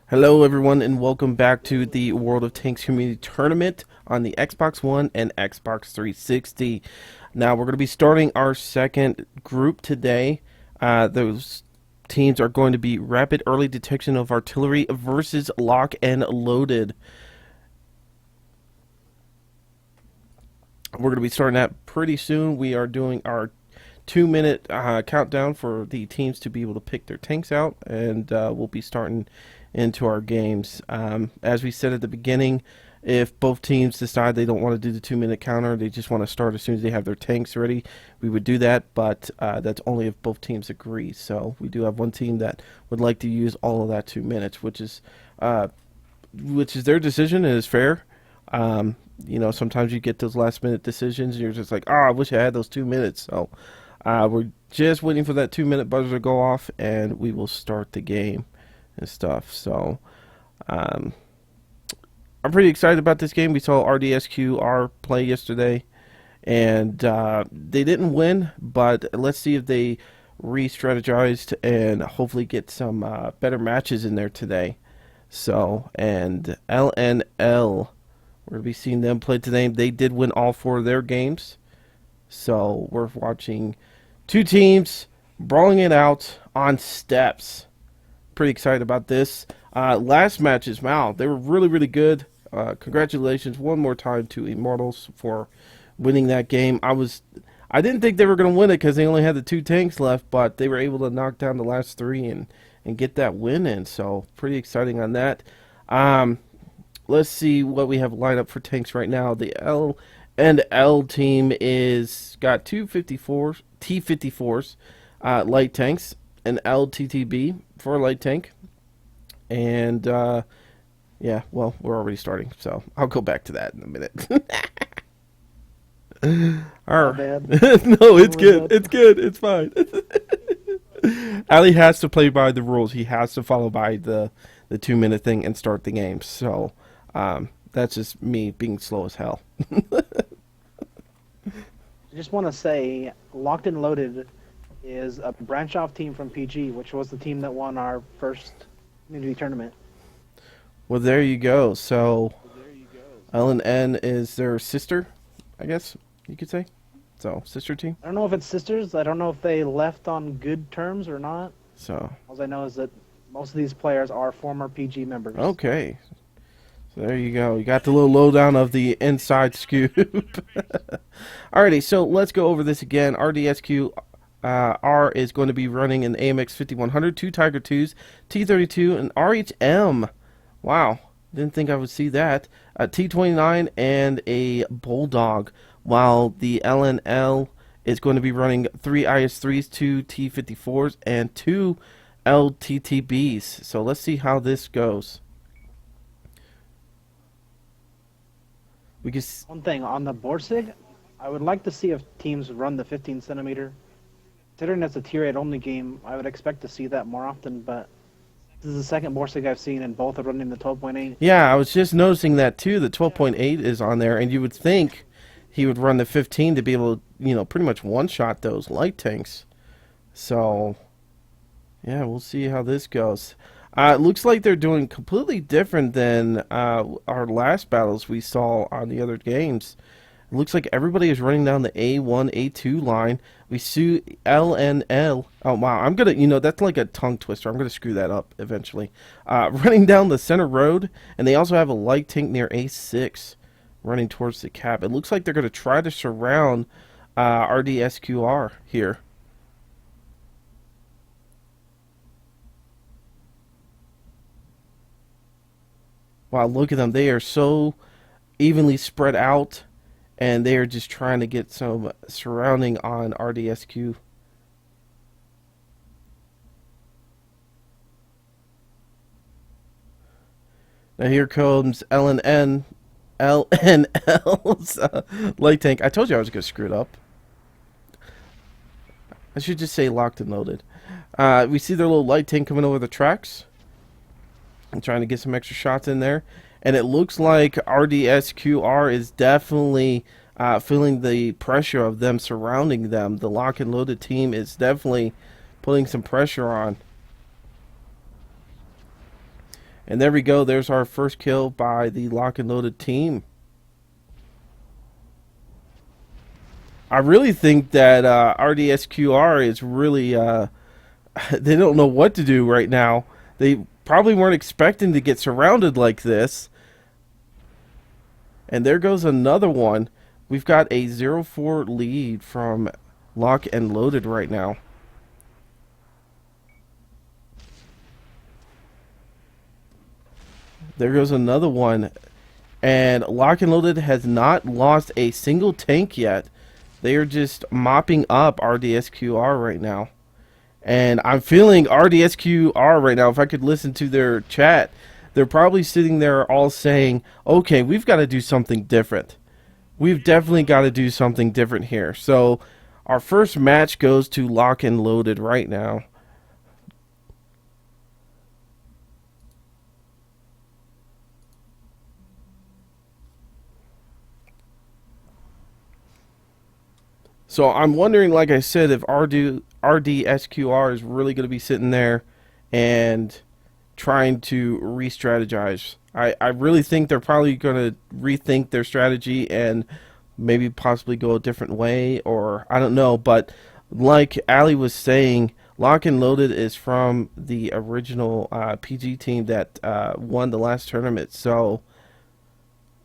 Hello, everyone, and welcome back to the World of Tanks Community Tournament on the Xbox One and Xbox 360. Now, we're going to be starting our second group today. Those teams are going to be Rapid Early Detection of Artillery versus Lock and Loaded. We're going to be starting that pretty soon. We are doing our 2-minute countdown for the teams to be able to pick their tanks out, and we'll be starting into our games. As we said at the beginning, if both teams decide they don't want to do the 2-minute counter, they just want to start as soon as they have their tanks ready, we would do that, but that's only if both teams agree. So we do have one team that would like to use all of that 2 minutes, which is their decision and is fair. You know, sometimes you get those last minute decisions and you're just like, oh, I wish I had those 2 minutes. So we're just waiting for that 2-minute buzzer to go off, and we will start the game and stuff. So I'm pretty excited about this game. We saw RDSQR play yesterday, and they didn't win, but let's see if they re-strategized and hopefully get some better matches in there today. So, and LNL, we're going to be seeing them play today. They did win all 4 of their games. So we're watching 2 teams brawling it out on steps. Pretty excited about this. Last matches, wow, they were really, really good. Congratulations one more time to Immortals for winning that game. I didn't think they were going to win it because they only had the 2 tanks left, but they were able to knock down the last 3 and get that win in. So pretty exciting on that. Let's see what we have lined up for tanks right now. The L and L team is got 2 T-54s light tanks, an LTTB for a light tank, and yeah, well, we're already starting, so I'll go back to that in a minute. All right. No, it's good. It's good. It's fine. Ali has to play by the rules. He has to follow by the 2-minute thing and start the game. So that's just me being slow as hell. I just want to say, Locked and Loaded is a branch-off team from PG, which was the team that won our first community tournament. Well, there you go. So LNN is their sister, I guess you could say. So, sister team. I don't know if it's sisters. I don't know if they left on good terms or not. So All I know is that most of these players are former PG members. okay. So there you go. You got the little lowdown of the inside scoop. Alrighty, so let's go over this again. RDSQ R is going to be running an AMX 5100, 2 Tiger 2s, T32, and RHM. Wow, didn't think I would see that. A T29 and a Bulldog, while the LNL is going to be running 3 IS3s, 2 T54s, and 2 LTTBs. So let's see how this goes. One thing, on the Borsig, I would like to see if teams run the 15 centimeter. Considering it's a tier 8 only game, I would expect to see that more often, but this is the second Borsig I've seen, and both are running the 12.8. Yeah, I was just noticing that too. The 12.8 is on there, and you would think he would run the 15 to be able to, you know, pretty much one-shot those light tanks. So, yeah, we'll see how this goes. It looks like they're doing completely different than our last battles we saw on the other games. It looks like everybody is running down the A1, A2 line. We see L and L. Oh, wow. I'm going to, you know, that's like a tongue twister. I'm going to screw that up eventually. Running down the center road, and they also have a light tank near A6 running towards the cap. It looks like they're going to try to surround RDSQR here. Wow, look at them. They are so evenly spread out, and they are just trying to get some surrounding on RDSQ. Now here comes LNNL's light tank. I told you I was going to screw it up. I should just say locked and loaded. We see their little light tank coming over the tracks. I'm trying to get some extra shots in there. And it looks like RDSQR is definitely feeling the pressure of them surrounding them. The lock and loaded team is definitely putting some pressure on. And there we go. There's our first kill by the lock and loaded team. I really think that RDSQR is really they don't know what to do right now. They probably weren't expecting to get surrounded like this. And there goes another one. We've got a 0-4 lead from Lock and Loaded right now. There goes another one. And Lock and Loaded has not lost a single tank yet. They are just mopping up RDSQR right now. And I'm feeling RDSQR right now. If I could listen to their chat, they're probably sitting there all saying, okay, we've got to do something different. We've definitely got to do something different here. So our first match goes to Lock and Loaded right now. So I'm wondering, like I said, if RDSQR is really going to be sitting there and trying to re-strategize. I really think they're probably going to rethink their strategy and maybe possibly go a different way, or I don't know. But like Ali was saying, Lock and Loaded is from the original PG team that won the last tournament. So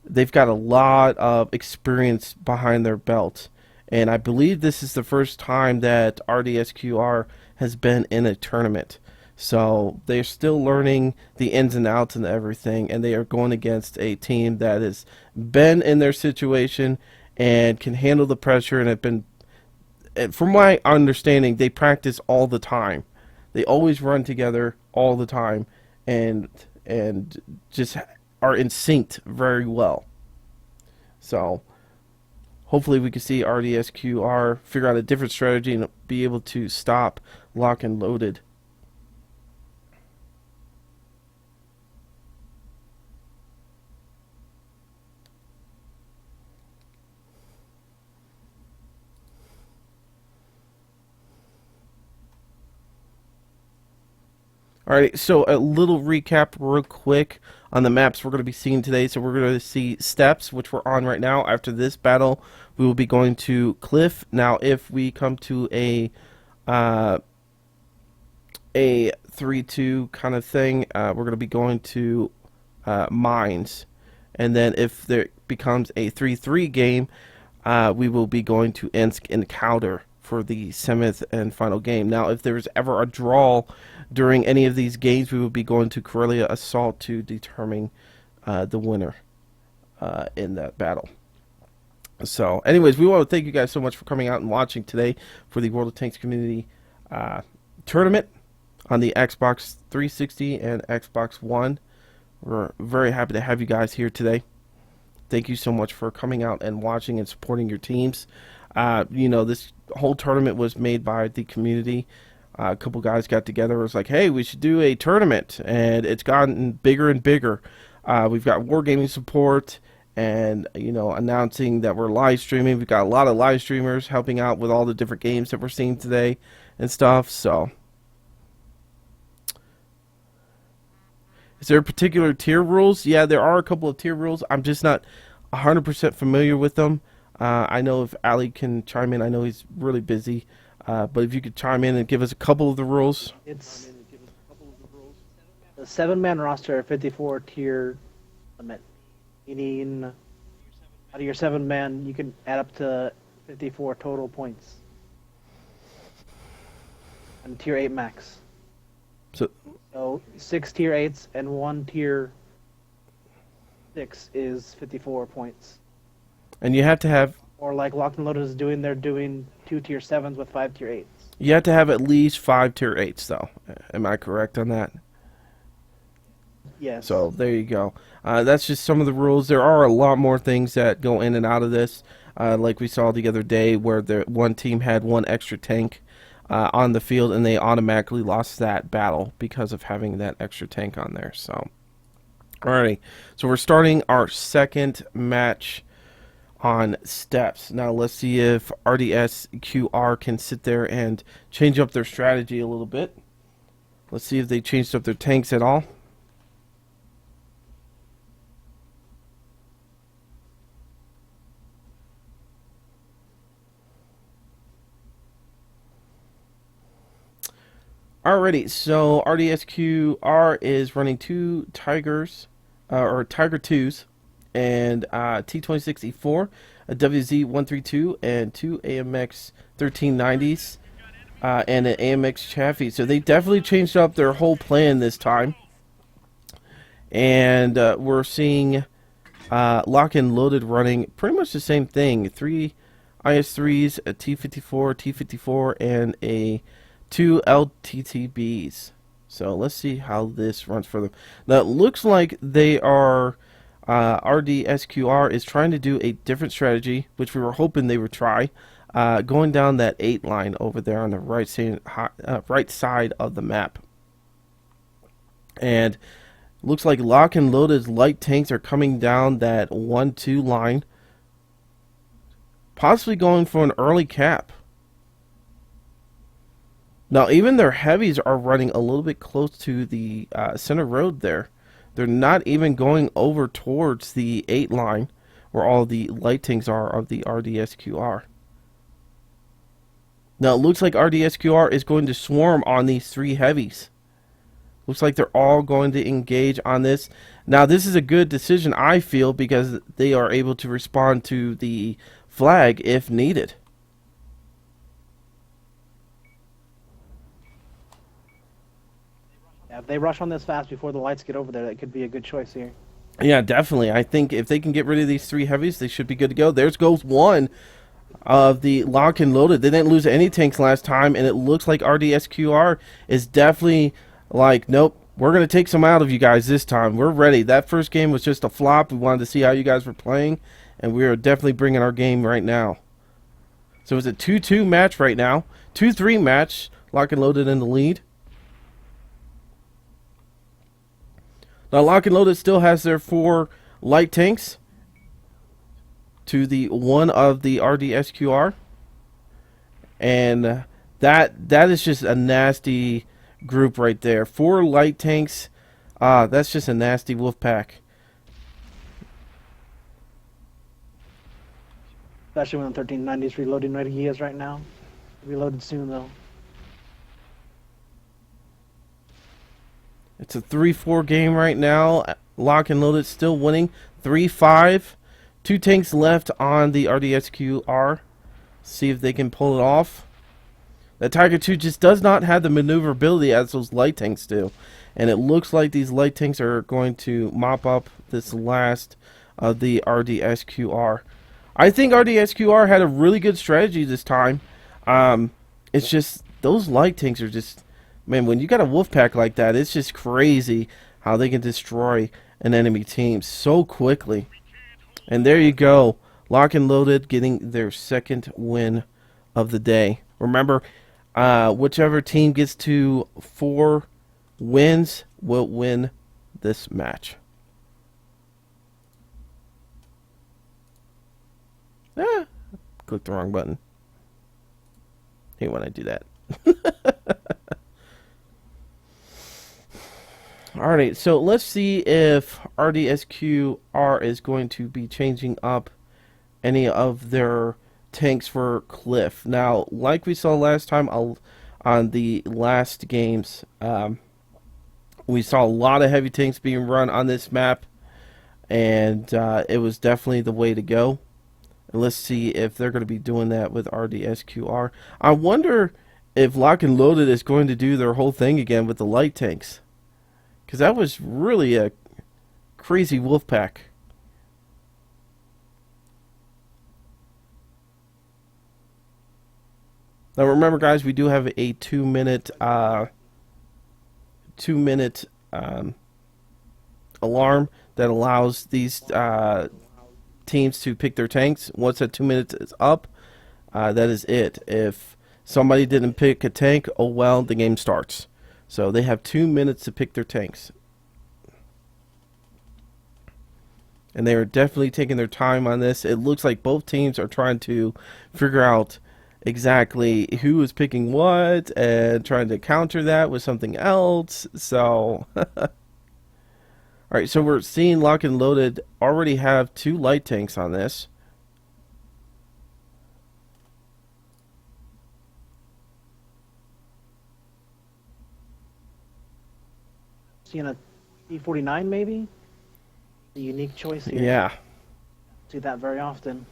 they've got a lot of experience behind their belt. And I believe this is the first time that RDSQR has been in a tournament. So they're still learning the ins and outs and everything. And they are going against a team that has been in their situation and can handle the pressure and have been, from my understanding, they practice all the time. They always run together all the time and just are in sync very well. So hopefully we can see RDSQR figure out a different strategy and be able to stop Lock and Loaded. Alright, so a little recap real quick on the maps we're going to be seeing today. So we're going to see Steps, which we're on right now. After this battle, we will be going to Cliff. Now, if we come to a 3-2 kind of thing, we're going to be going to Mines. And then if there becomes a 3-3 game, we will be going to Ensk Encounter for the 7th and final game. Now, if there's ever a draw during any of these games, we will be going to Karelia Assault to determine the winner in that battle. So, anyways, we want to thank you guys so much for coming out and watching today for the World of Tanks Community Tournament on the Xbox 360 and Xbox One. We're very happy to have you guys here today. Thank you so much for coming out and watching and supporting your teams. You know, this whole tournament was made by the community. A couple guys got together and was like, hey, we should do a tournament, and it's gotten bigger and bigger. We've got wargaming support and, you know, announcing that we're live streaming. We've got a lot of live streamers helping out with all the different games that we're seeing today and stuff. So is there particular tier rules? Yeah, there are a couple of tier rules. I'm just not 100% familiar with them. I know if Ali can chime in. I know he's really busy. But if you could chime in and give us a couple of the rules. It's the 7-man roster, 54 tier limit. Meaning, out of your 7-man, you can add up to 54 total points. And tier 8 max. So 6 tier 8s and 1 tier 6 is 54 points. And you have to have... Or like Locked and Loaded is doing, they're doing 2 tier 7s with 5 tier 8s. You have to have at least 5 tier 8s, though. Am I correct on that? Yes. So there you go. That's just some of the rules. There are a lot more things that go in and out of this. Like we saw the other day where one team had 1 extra tank on the field, and they automatically lost that battle because of having that extra tank on there. So, alrighty. So we're starting our second match on Steps. Now let's see if RDSQR can sit there and change up their strategy a little bit. Let's see if they changed up their tanks at all. Alrighty, so RDSQR is running two Tigers, or Tiger 2s, and T26E4, a WZ132, and two AMX 1390s, and an AMX Chaffee. So they definitely changed up their whole plan this time. And we're seeing Lock and Loaded running pretty much the same thing. Three IS3s, a T54, T54, and a two LTTBs. So let's see how this runs for them. Now it looks like they are RDSQR is trying to do a different strategy, which we were hoping they would try, going down that 8 line over there on the right side of the map. And looks like Lock and Loaded's light tanks are coming down that 1-2 line, possibly going for an early cap. Now, even their heavies are running a little bit close to the center road there. They're not even going over towards the 8 line where all the light tanks are of the RDSQR. Now, it looks like RDSQR is going to swarm on these 3 heavies. Looks like they're all going to engage on this. Now, this is a good decision, I feel, because they are able to respond to the flag if needed. Yeah, if they rush on this fast before the lights get over there, that could be a good choice here. Yeah, definitely. I think if they can get rid of these 3 heavies, they should be good to go. There's goes one of the Lock and Loaded. They didn't lose any tanks last time, and it looks like RDSQR is definitely like, nope, we're going to take some out of you guys this time. We're ready. That first game was just a flop. We wanted to see how you guys were playing, and we are definitely bringing our game right now. So it's a 2-2 match right now. 2-3 match. Lock and Loaded in the lead. Now, Lock and Loaded still has their 4 light tanks to the 1 of the RDSQR. And that is just a nasty group right there. 4 light tanks. That's just a nasty wolf pack. Especially when the 1390's reloading ready he is right now. Reloaded soon, though. It's a 3-4 game right now. Lock and Loaded still winning. 3-5. 2 tanks left on the RDSQR. See if they can pull it off. The Tiger 2 just does not have the maneuverability as those light tanks do. And it looks like these light tanks are going to mop up this last of the RDSQR. I think RDSQR had a really good strategy this time. It's just those light tanks are just... Man, when you got a wolf pack like that, it's just crazy how they can destroy an enemy team so quickly. And there you go. Lock and Loaded getting their 2nd win of the day. Remember, whichever team gets to 4 wins will win this match. Clicked the wrong button. Hate when I do that. Alright, so let's see if RDSQR is going to be changing up any of their tanks for Cliff. Now, like we saw last time on the last games, we saw a lot of heavy tanks being run on this map, and it was definitely the way to go. And let's see if they're going to be doing that with RDSQR. I wonder if Lock and Loaded is going to do their whole thing again with the light tanks. Because that was really a crazy wolf pack. Now remember, guys, we do have a 2-minute alarm that allows these teams to pick their tanks. Once that 2 minutes is up, that is it. If somebody didn't pick a tank, oh well, the game starts. So they have 2 minutes to pick their tanks. And they are definitely taking their time on this. It looks like both teams are trying to figure out exactly who is picking what and trying to counter that with something else. So, alright, so we're seeing Lock and Loaded already have 2 light tanks on this. seeing a T49 maybe. A unique choice here. Yeah. See that very often.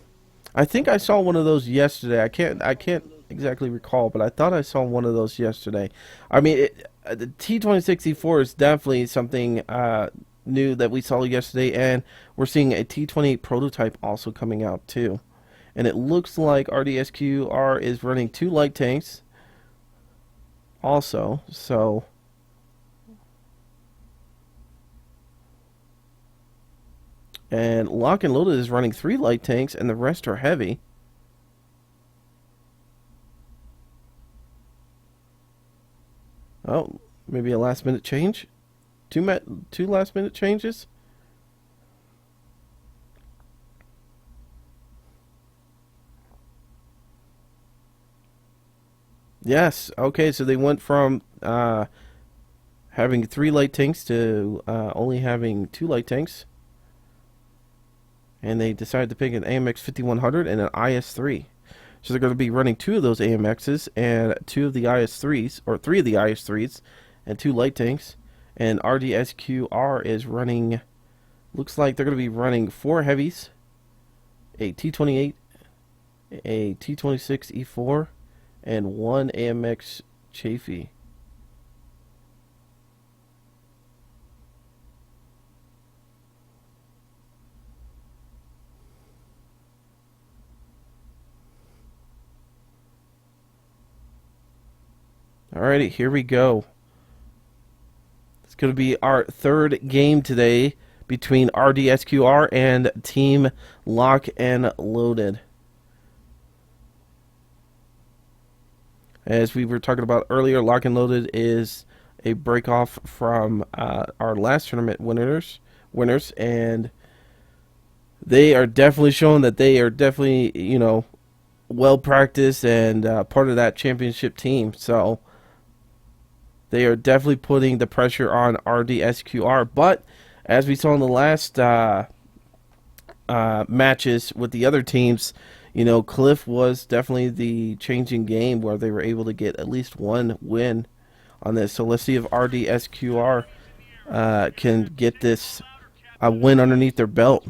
I think I saw one of those yesterday. I can't exactly recall, but I thought I saw one of those yesterday. I mean, the T2064 is definitely something new that we saw yesterday, and we're seeing a T28 prototype also coming out too. And it looks like RDSQR is running 2 light tanks also. So and Lock and Loaded is running 3 light tanks, and the rest are heavy. Oh, maybe a last minute change? Two last minute changes? Yes. Okay, so they went from having 3 light tanks to only having 2 light tanks. And they decided to pick an AMX 5100 and an IS3. So they're going to be running 2 of those AMXs and 2 of the IS3s, or 3 of the IS3s, and 2 light tanks. And RDSQR is running, looks like they're going to be running 4 heavies, a T28, a T26 E4, and 1 AMX Chafee. Alrighty, here we go. It's going to be our 3rd game today between RDSQR and Team Lock and Loaded. As we were talking about earlier, Lock and Loaded is a break off from our last tournament winners, and they are definitely showing that they are definitely, well practiced and part of that championship team. So they are definitely putting the pressure on RDSQR. But as we saw in the last matches with the other teams, Cliff was definitely the changing game where they were able to get at least 1 win on this. So let's see if RDSQR can get this a win underneath their belt.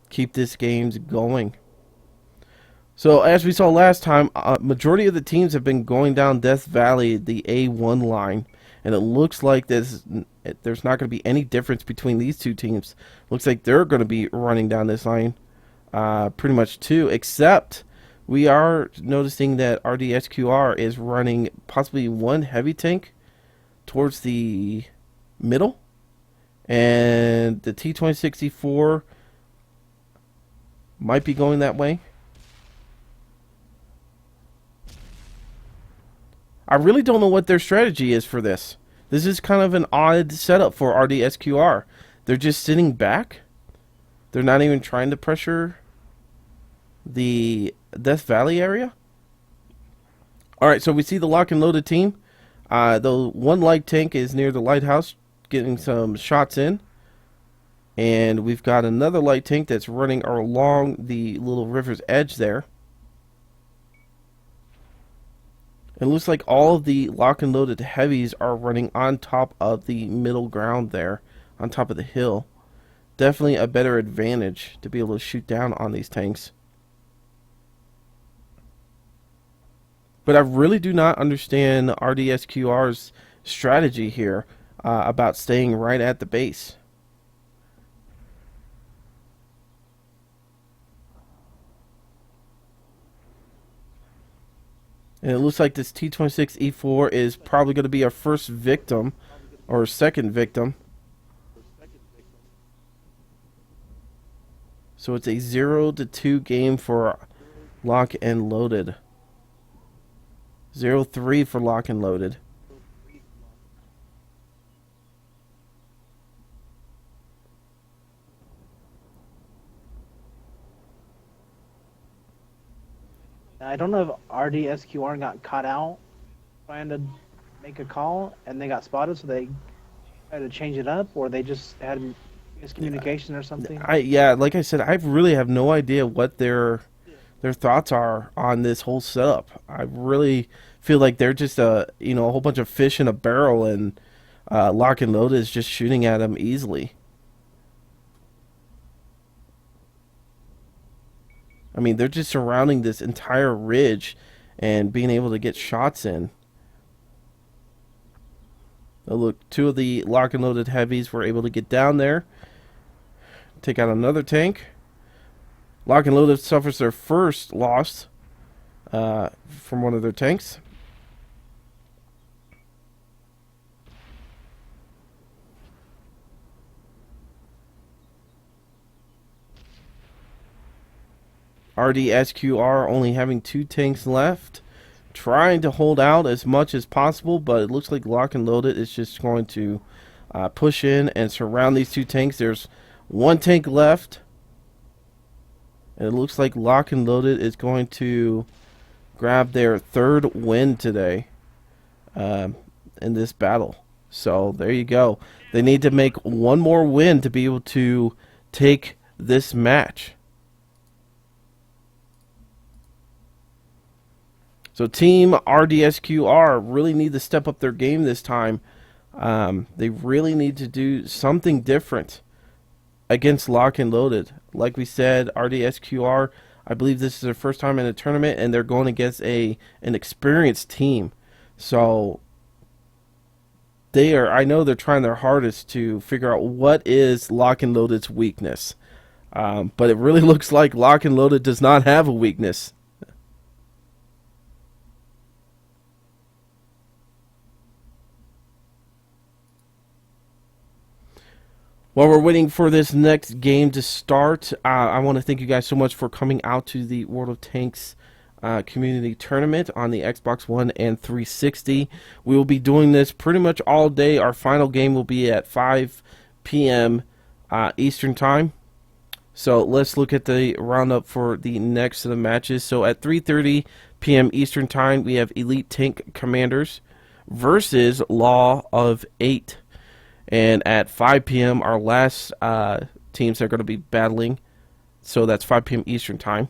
Keep this game going. So as we saw last time, majority of the teams have been going down Death Valley, the A1 line, and it looks like there's not going to be any difference between these two teams. Looks like they're going to be running down this line pretty much too, except we are noticing that RDSQR is running possibly 1 heavy tank towards the middle, and the T2064 might be going that way. I really don't know what their strategy is for this. This is kind of an odd setup for RDSQR. They're just sitting back. They're not even trying to pressure the Death Valley area. Alright, so we see the Lock and Loaded team. The 1 light tank is near the lighthouse getting some shots in. And we've got another light tank that's running along the little river's edge there. It looks like all of the Lock and Loaded heavies are running on top of the middle ground there, on top of the hill. Definitely a better advantage to be able to shoot down on these tanks. But I really do not understand RDSQR's strategy here about staying right at the base. And it looks like this T26 E4 is probably going to be our first victim, or second victim. So it's a 0-2 game for Lock and Loaded. 0-3 for Lock and Loaded. I don't know if RDSQR got caught out trying to make a call and they got spotted, so they had to change it up, or they just had miscommunication or something. Like I said, I really have no idea what their thoughts are on this whole setup. I really feel like they're just a whole bunch of fish in a barrel, and Lock and Load is just shooting at him easily. I mean, they're just surrounding this entire ridge and being able to get shots in. Oh, look, two of the Lock and Loaded heavies were able to get down there, take out another tank. Lock and Loaded suffers their first loss from one of their tanks. RDSQR only having 2 tanks left, trying to hold out as much as possible, but it looks like Lock and Loaded is just going to push in and surround these 2 tanks. There's 1 tank left, and it looks like Lock and Loaded is going to grab their 3rd win today in this battle. So there you go. They need to make 1 more win to be able to take this match. So Team RDSQR really need to step up their game this time. They really need to do something different against Lock and Loaded. Like we said, RDSQR, I believe this is their first time in a tournament, and they're going against an experienced team. So I know they're trying their hardest to figure out what is Lock and Loaded's weakness. But it really looks like Lock and Loaded does not have a weakness. While we're waiting for this next game to start, I want to thank you guys so much for coming out to the World of Tanks community tournament on the Xbox One and 360. We will be doing this pretty much all day. Our final game will be at 5 p.m. Eastern Time. So let's look at the roundup for the next of the matches. So at 3:30 p.m. Eastern Time, we have Elite Tank Commanders versus Law of 8. And at 5 p.m., our last teams that are going to be battling, so that's 5 p.m. Eastern Time,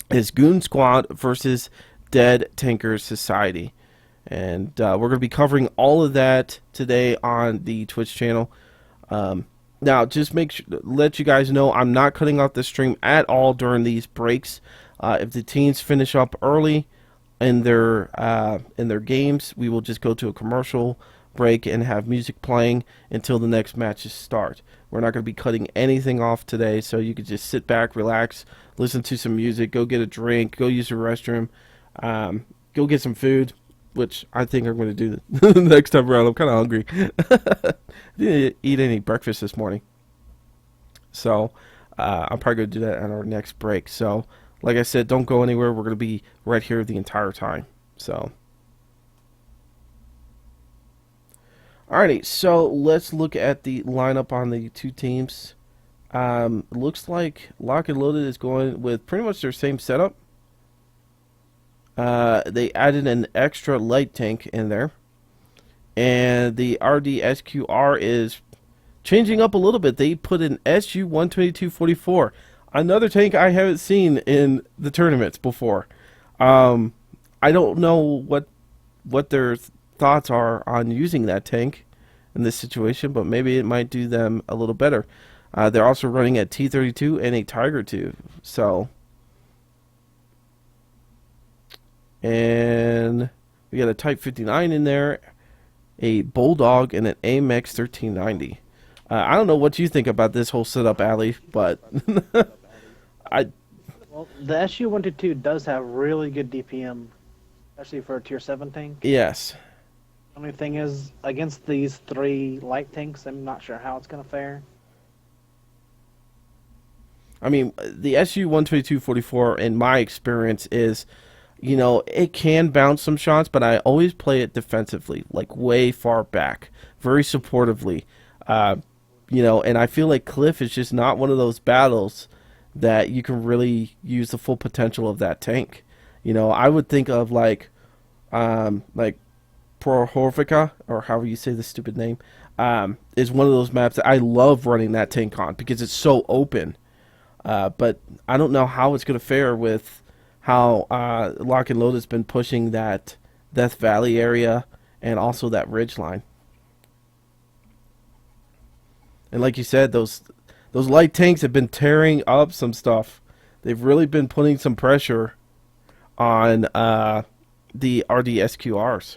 is Goon Squad versus Dead Tankers Society. And we're going to be covering all of that today on the Twitch channel. Now, just let you guys know, I'm not cutting off the stream at all during these breaks. If the teams finish up early in their games, we will just go to a commercial break and have music playing until the next matches start. We're not going to be cutting anything off today, so you can just sit back, relax, listen to some music, go get a drink, go use the restroom, go get some food, which I think I'm going to do the next time around. I'm kind of hungry. I didn't eat any breakfast this morning, so I'm probably going to do that at our next break. So like I said, don't go anywhere. We're going to be right here the entire time. So alrighty, so let's look at the lineup on the 2 teams. Looks like Lock and Loaded is going with pretty much their same setup. They added an extra light tank in there. And the RDSQR is changing up a little bit. They put an SU-122-44. Another tank I haven't seen in the tournaments before. I don't know what their thoughts are on using that tank in this situation, but maybe it might do them a little better. They're also running a T-32 and a Tiger II. So, and we got a Type 59 in there, a Bulldog, and an AMX 1390. I don't know what you think about this whole setup, Ali, but Well, the SU-122 does have really good DPM, especially for a Tier 7 tank. Yes. Only thing is, against these 3 light tanks, I'm not sure how it's going to fare. I mean, the SU-122-44, in my experience, is, you know, it can bounce some shots, but I always play it defensively, like way far back, very supportively. You know, and I feel like Cliff is just not one of those battles that you can really use the full potential of that tank. You know, I would think of like Prohorvica, or however you say the stupid name, is one of those maps that I love running that tank on because it's so open. But I don't know how it's going to fare with how Lock and Load has been pushing that Death Valley area and also that ridge line. And like you said, those light tanks have been tearing up some stuff. They've really been putting some pressure on the RDSQRs.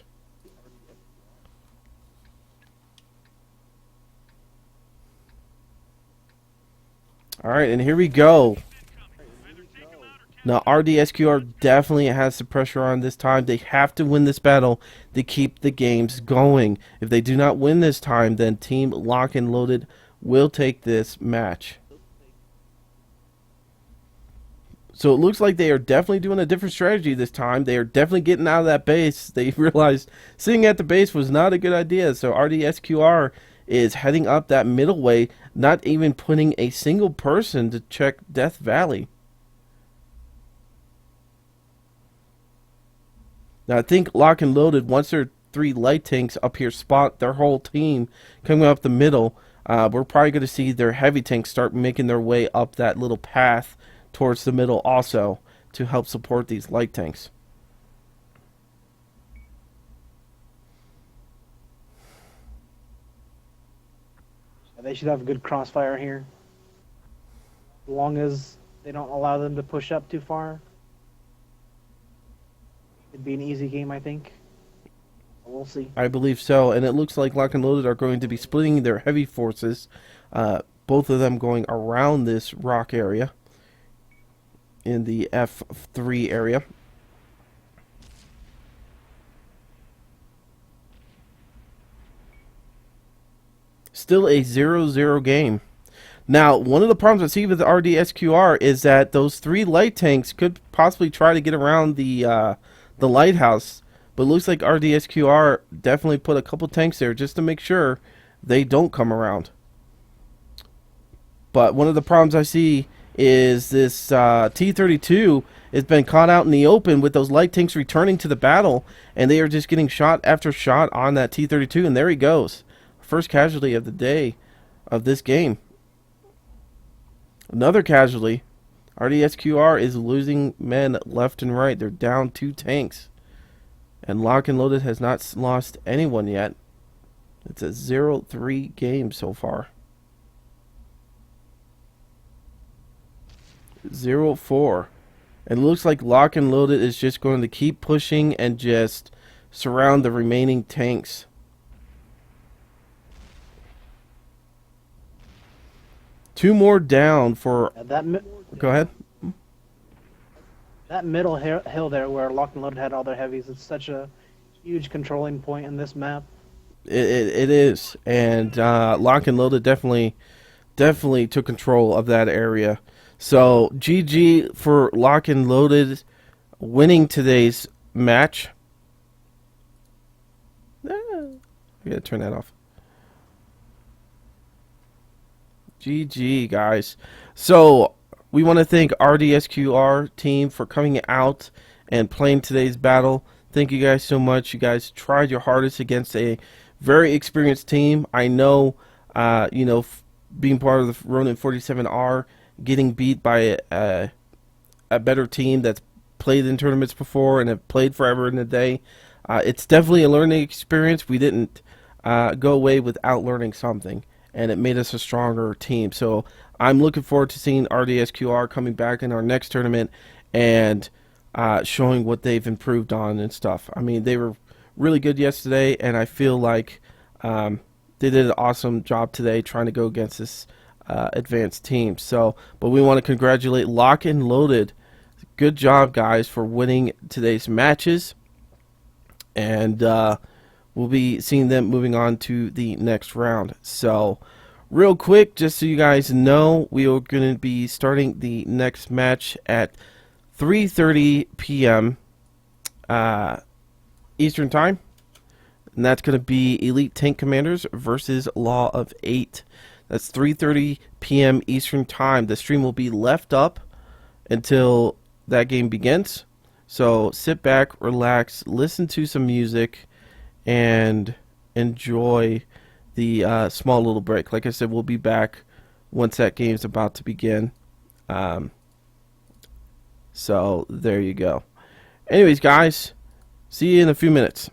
All right, and here we go. Now, RDSQR definitely has the pressure on this time. They have to win this battle to keep the games going. If they do not win this time, then Team Lock and Loaded will take this match. So it looks like they are definitely doing a different strategy this time. They are definitely getting out of that base. They realized sitting at the base was not a good idea. So RDSQR is heading up that middle way, not even putting a single person to check Death Valley. Now I think Lock and Loaded, once their 3 light tanks up here spot their whole team coming up the middle, we're probably going to see their heavy tanks start making their way up that little path towards the middle also to help support these light tanks. They should have a good crossfire here. As long as they don't allow them to push up too far. It'd be an easy game, I think. We'll see. I believe so, and it looks like Lock and Loaded are going to be splitting their heavy forces, both of them going around this rock area in the F3 area. Still a 0-0 game. Now, one of the problems I see with the RDSQR is that those 3 light tanks could possibly try to get around the lighthouse, but it looks like RDSQR definitely put a couple tanks there just to make sure they don't come around. But one of the problems I see is this T-32 has been caught out in the open with those light tanks returning to the battle, and they are just getting shot after shot on that T-32, and there he goes. First casualty of the day of this game. Another casualty. RDSQR is losing men left and right. They're down 2 tanks. And Lock and Loaded has not lost anyone yet. It's a 0-3 game so far. 0-4. And it looks like Lock and Loaded is just going to keep pushing and just surround the remaining tanks. Two more down for... Go ahead. That middle hill there where Lock and Loaded had all their heavies is such a huge controlling point in this map. It is. And Lock and Loaded definitely took control of that area. So GG for Lock and Loaded winning today's match. I gotta turn that off. GG, guys. So we want to thank RDSQR team for coming out and playing today's battle. Thank you guys so much. You guys tried your hardest against a very experienced team. I know, being part of the Ronin 47R, getting beat by a better team that's played in tournaments before and have played forever in a day. It's definitely a learning experience. We didn't go away without learning something, and it made us a stronger team. So I'm looking forward to seeing RDSQR coming back in our next tournament and showing what they've improved on and stuff. I mean, they were really good yesterday, and I feel like they did an awesome job today trying to go against this advanced team. So, but we want to congratulate Lock and Loaded. Good job, guys, for winning today's matches, and we'll be seeing them moving on to the next round. So, real quick, just so you guys know, we are going to be starting the next match at 3:30 p.m. Eastern Time, and that's going to be Elite Tank Commanders versus Law of 8. That's 3:30 p.m. Eastern Time. The stream will be left up until that game begins. So sit back, relax, listen to some music, and enjoy the small little break. Like I said, we'll be back once that game's about to begin. So there you go. Anyways, guys, see you in a few minutes.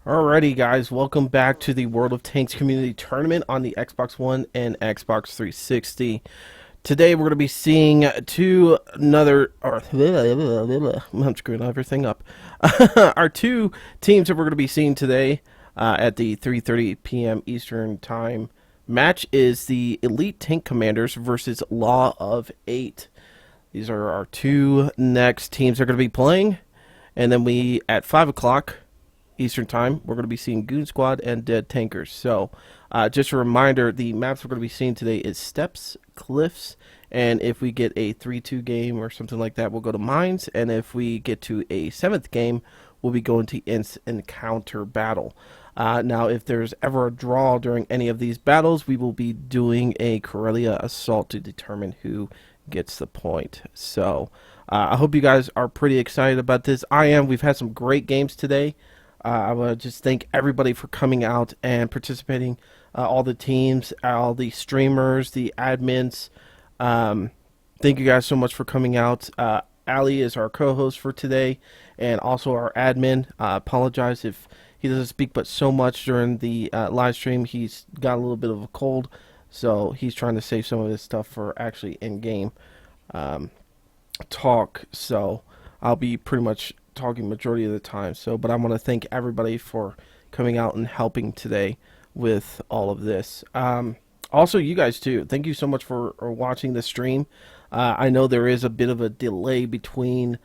Alrighty, guys, welcome back to the World of Tanks Community Tournament on the Xbox One and Xbox 360. Today we're going to be seeing I'm screwing everything up. Our two teams that we're going to be seeing today at the 3:30 p.m. Eastern Time match is the Elite Tank Commanders versus Law of 8. These are our two next teams that are going to be playing. And then we, at 5 o'clock Eastern Time, we're going to be seeing Goon Squad and Dead Tankers. So, just a reminder, the maps we're going to be seeing today is Steps, Cliffs, and if we get a 3-2 game or something like that, we'll go to Mines, and if we get to a 7th game, we'll be going to Encounter Battle. Now, if there's ever a draw during any of these battles, we will be doing a Corellia Assault to determine who gets the point. So, I hope you guys are pretty excited about this. I am. We've had some great games today. I want to just thank everybody for coming out and participating, all the teams, all the streamers, the admins. Thank you guys so much for coming out. Ali is our co-host for today and also our admin. Apologize if he doesn't speak but so much during the live stream. He's got a little bit of a cold, so he's trying to save some of his stuff for actually in-game talk. So I'll be pretty much talking majority of the time. So, but I want to thank everybody for coming out and helping today with all of this. Also, you guys too. Thank you so much for watching the stream. I know there is a bit of a delay between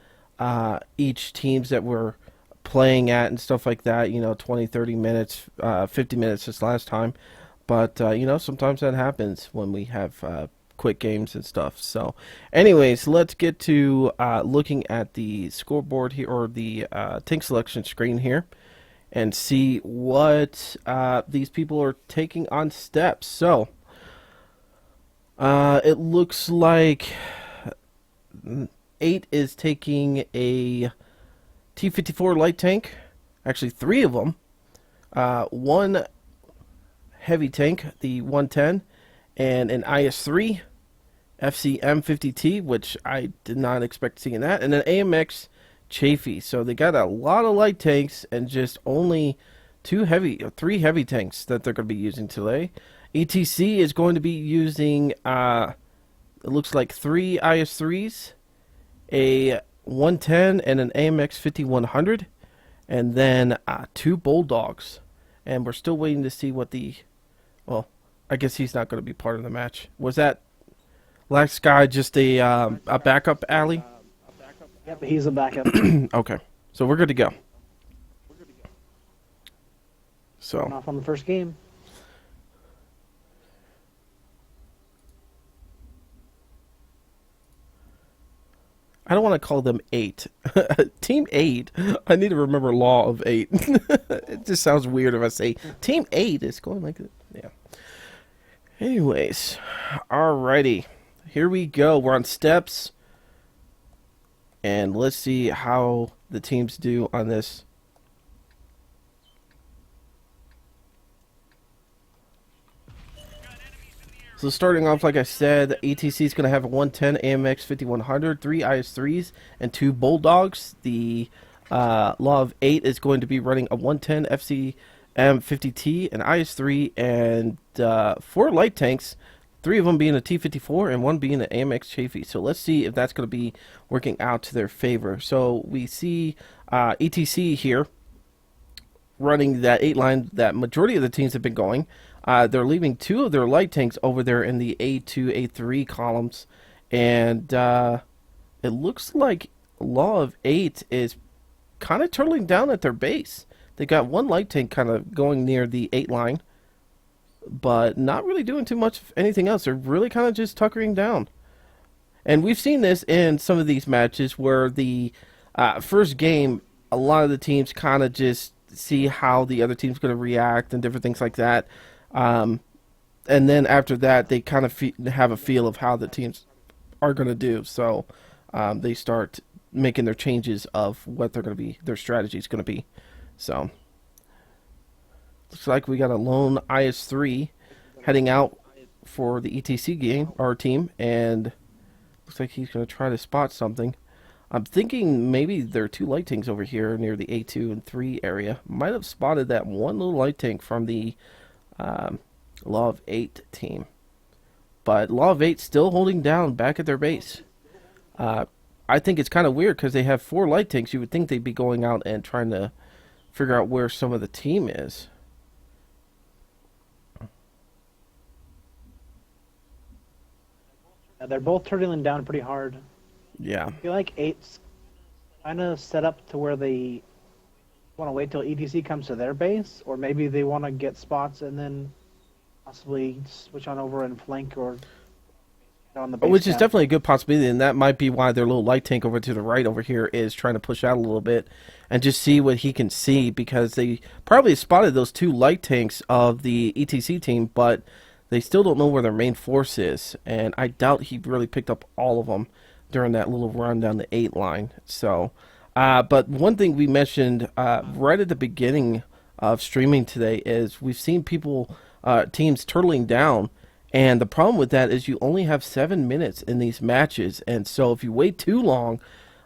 each teams that we're playing at and stuff like that. 20, 30 minutes, 50 minutes this last time. But, sometimes that happens when we have quick games and stuff. So anyways, let's get to looking at the scoreboard here, or the tank selection screen here, and see what these people are taking on steps. So it looks like 8 is taking a T-54 light tank, actually 3 of them, One heavy tank, the 110, and an IS-3 FCM50T, which I did not expect seeing that, and an AMX Chafee. So they got a lot of light tanks and just only three heavy tanks that they're going to be using today. ETC is going to be using, it looks like 3 IS-3s, a 110, and an AMX 5100, and then 2 Bulldogs. And we're still waiting to see what well, I guess he's not going to be part of the match. Was that last guy just a backup, alley? Yep, he's a backup. Okay, so we're good to go. So Off on the first game. I don't want to call them 8. Team 8. I need to remember law of 8. It just sounds weird if I say Team 8 is going like that. Yeah. Anyways, alrighty. Here we go. We're on steps. And let's see how the teams do on this. So starting off, like I said, ETC is going to have a 110 AMX 5100, 3 IS-3s, and 2 Bulldogs. The Law of 8 is going to be running a 110 FCM50T, an IS-3, and 4 light tanks, 3 of them being a T-54 and 1 being an AMX Chafee. So let's see if that's going to be working out to their favor. So we see ETC here running that 8 line that majority of the teams have been going. They're leaving 2 of their light tanks over there in the A2, A3 columns. And it looks like Law of 8 is kind of turtling down at their base. They got 1 light tank kind of going near the 8 line, but not really doing too much of anything else. They're really kind of just tuckering down. And we've seen this in some of these matches where the first game, a lot of the teams kind of just see how the other team's going to react and different things like that. And then after that, they kind of have a feel of how the teams are going to do. So they start making their changes of what they're going to be, their strategy is going to be. So looks like we got a lone IS-3 heading out for the ETC game, our team, and looks like he's going to try to spot something. I'm thinking maybe there are 2 light tanks over here near the A2 and 3 area. Might have spotted that one little light tank from the Law of 8 team. But Law of 8 still holding down back at their base. I think it's kind of weird because they have 4 light tanks. You would think they'd be going out and trying to figure out where some of the team is. Yeah, they're both turtling down pretty hard. Yeah. I feel like 8's kind of set up to where they want to wait till ETC comes to their base, or maybe they want to get spots and then possibly switch on over and flank or on the base. Which is cap. definitely a good possibility, and that might be why their little light tank over to the right over here is trying to push out a little bit and just see what he can see, because they probably spotted those 2 light tanks of the ETC team, but they still don't know where their main force is, and I doubt he really picked up all of them during that little run down the 8 line. So, but one thing we mentioned right at the beginning of streaming today is we've seen people, teams turtling down, and the problem with that is you only have 7 minutes in these matches, and so if you wait too long,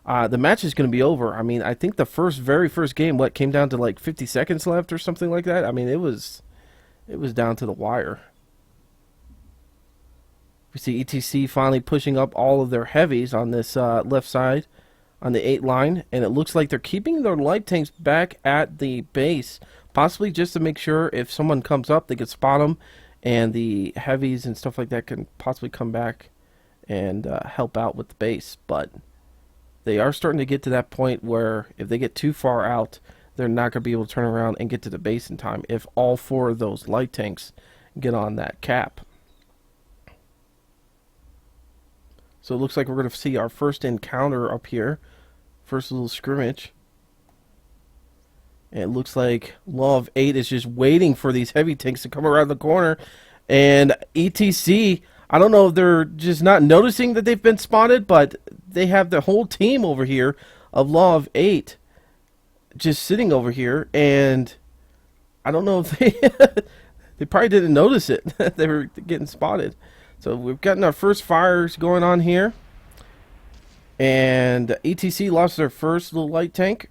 the match is going to be over. I mean, I think the very first game, came down to like 50 seconds left or something like that. I mean, it was down to the wire. We see ETC finally pushing up all of their heavies on this left side on the 8 line, and it looks like they're keeping their light tanks back at the base, possibly just to make sure if someone comes up, they can spot them, and the heavies and stuff like that can possibly come back and help out with the base. But they are starting to get to that point where if they get too far out, they're not going to be able to turn around and get to the base in time if all 4 of those light tanks get on that cap. So it looks like we're going to see our first encounter up here. First little scrimmage. And it looks like Law of 8 is just waiting for these heavy tanks to come around the corner. And ETC, I don't know if they're just not noticing that they've been spotted, but they have the whole team over here of Law of 8 just sitting over here. And I don't know if they they probably didn't notice it. They were getting spotted. So we've gotten our first fires going on here. And ETC lost their first little light tank.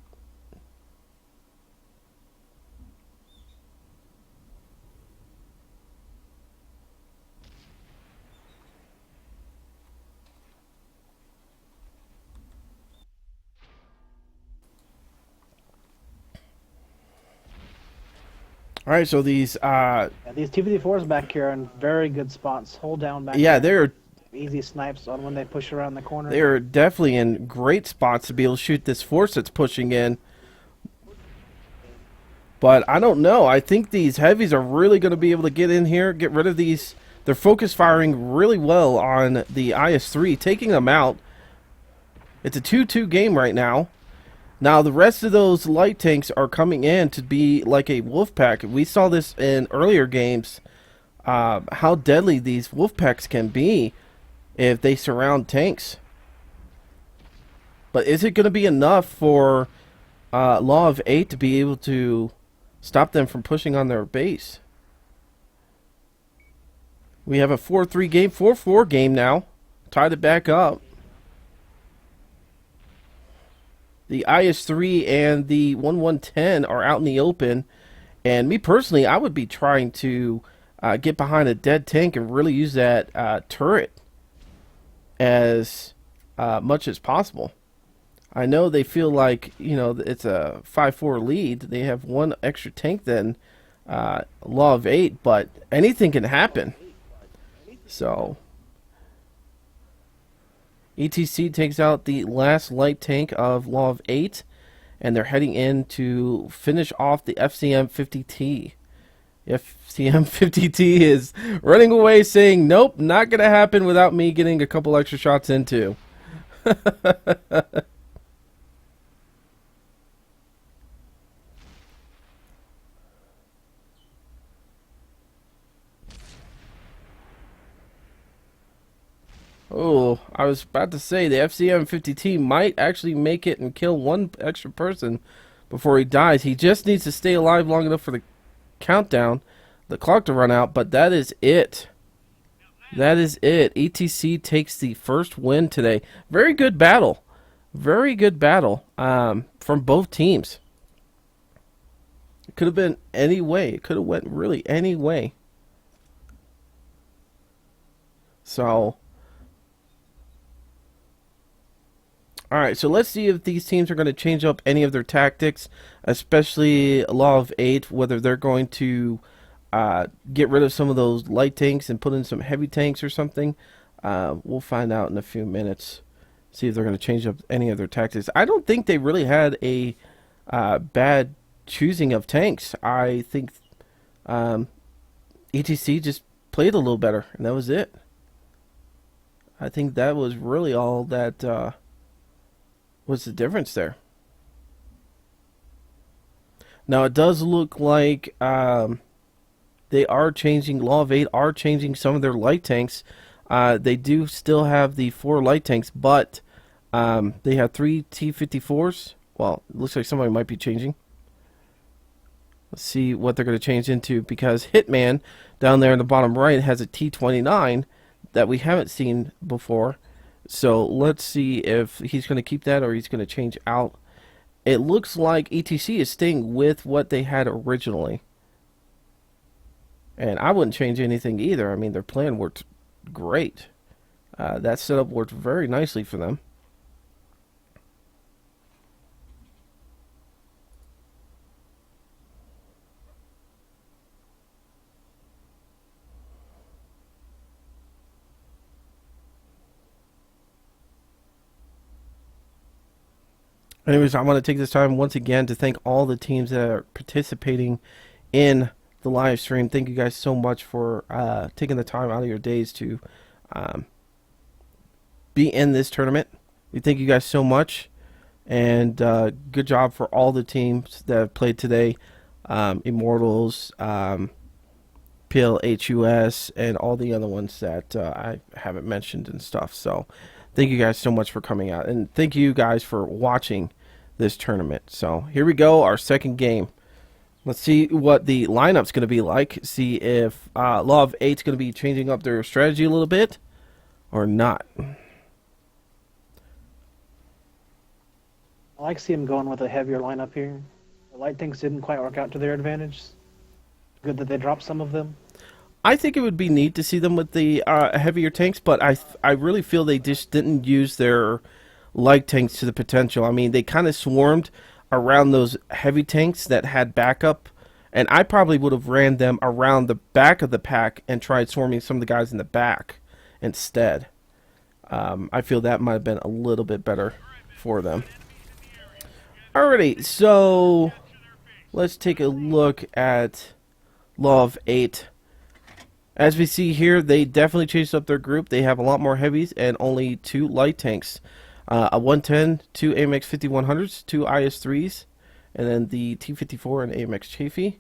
All right, so these Yeah, these T-54s back here are in very good spots. Hold down back yeah, here. Easy snipes on when they push around the corner. they're definitely in great spots to be able to shoot this force that's pushing in. But I don't know. I think these heavies are really going to be able to get in here, get rid of these. They're focus firing really well on the IS-3, taking them out. It's a 2-2 game right now. Now, the rest of those light tanks are coming in to be like a wolf pack. We saw this in earlier games, how deadly these wolf packs can be if they surround tanks. But is it going to be enough for Law of 8 to be able to stop them from pushing on their base? We have a 4-3 game, 4-4 game now. Tied it back up. The IS-3 and the 1110 are out in the open. And me personally, I would be trying to get behind a dead tank and really use that turret as much as possible. I know they feel like, you know, it's a 5-4 lead. They have one extra tank than Law of 8, but anything can happen. So ETC takes out the last light tank of Law of 8, and they're heading in to finish off the FCM-50T. FCM-50T is running away saying, nope, not going to happen without me getting a couple extra shots in too. Oh, I was about to say the FCM-50T might actually make it and kill one extra person before he dies. He just needs to stay alive long enough for the countdown, the clock to run out, but that is it. That is it. ETC takes the first win today. Very good battle. Very good battle from both teams. It could have been any way. It could have went really any way. So alright, so let's see if these teams are going to change up any of their tactics, especially Law of 8, whether they're going to get rid of some of those light tanks and put in some heavy tanks or something. We'll find out in a few minutes, see if they're going to change up any of their tactics. I don't think they really had a bad choosing of tanks. I think ETC just played a little better, and that was it. I think that was really all that what's the difference there? Now it does look like they are changing. Law of 8 are changing some of their light tanks. They do still have the 4 light tanks, but they have 3 T-54s. Well, it looks like somebody might be changing. Let's see what they're going to change into, because Hitman down there in the bottom right has a T-29 that we haven't seen before. So let's see if he's going to keep that or he's going to change out. It looks like ETC is staying with what they had originally. And I wouldn't change anything either. I mean, their plan worked great. That setup worked very nicely for them. Anyways, I want to take this time once again to thank all the teams that are participating in the live stream. Thank you guys so much for taking the time out of your days to be in this tournament. We thank you guys so much, and good job for all the teams that have played today. Immortals, PLH US, and all the other ones that I haven't mentioned and stuff. So thank you guys so much for coming out, and thank you guys for watching this tournament. So here we go, our second game. Let's see what the lineup's going to be like. See if Law of Eight's going to be changing up their strategy a little bit or not. I like seeing them going with a heavier lineup here. The light tanks didn't quite work out to their advantage. Good that they dropped some of them. I think it would be neat to see them with the heavier tanks, but I really feel they just didn't use their light tanks to the potential. I mean, they kind of swarmed around those heavy tanks that had backup, and I probably would have ran them around the back of the pack and tried swarming some of the guys in the back instead. I feel that might have been a little bit better for them. Alrighty, so let's take a look at Law of 8. As we see here, they definitely changed up their group. They have a lot more heavies and only 2 light tanks. A 110, 2 AMX 5100s, 2 IS-3s, and then the T-54 and AMX Chafee.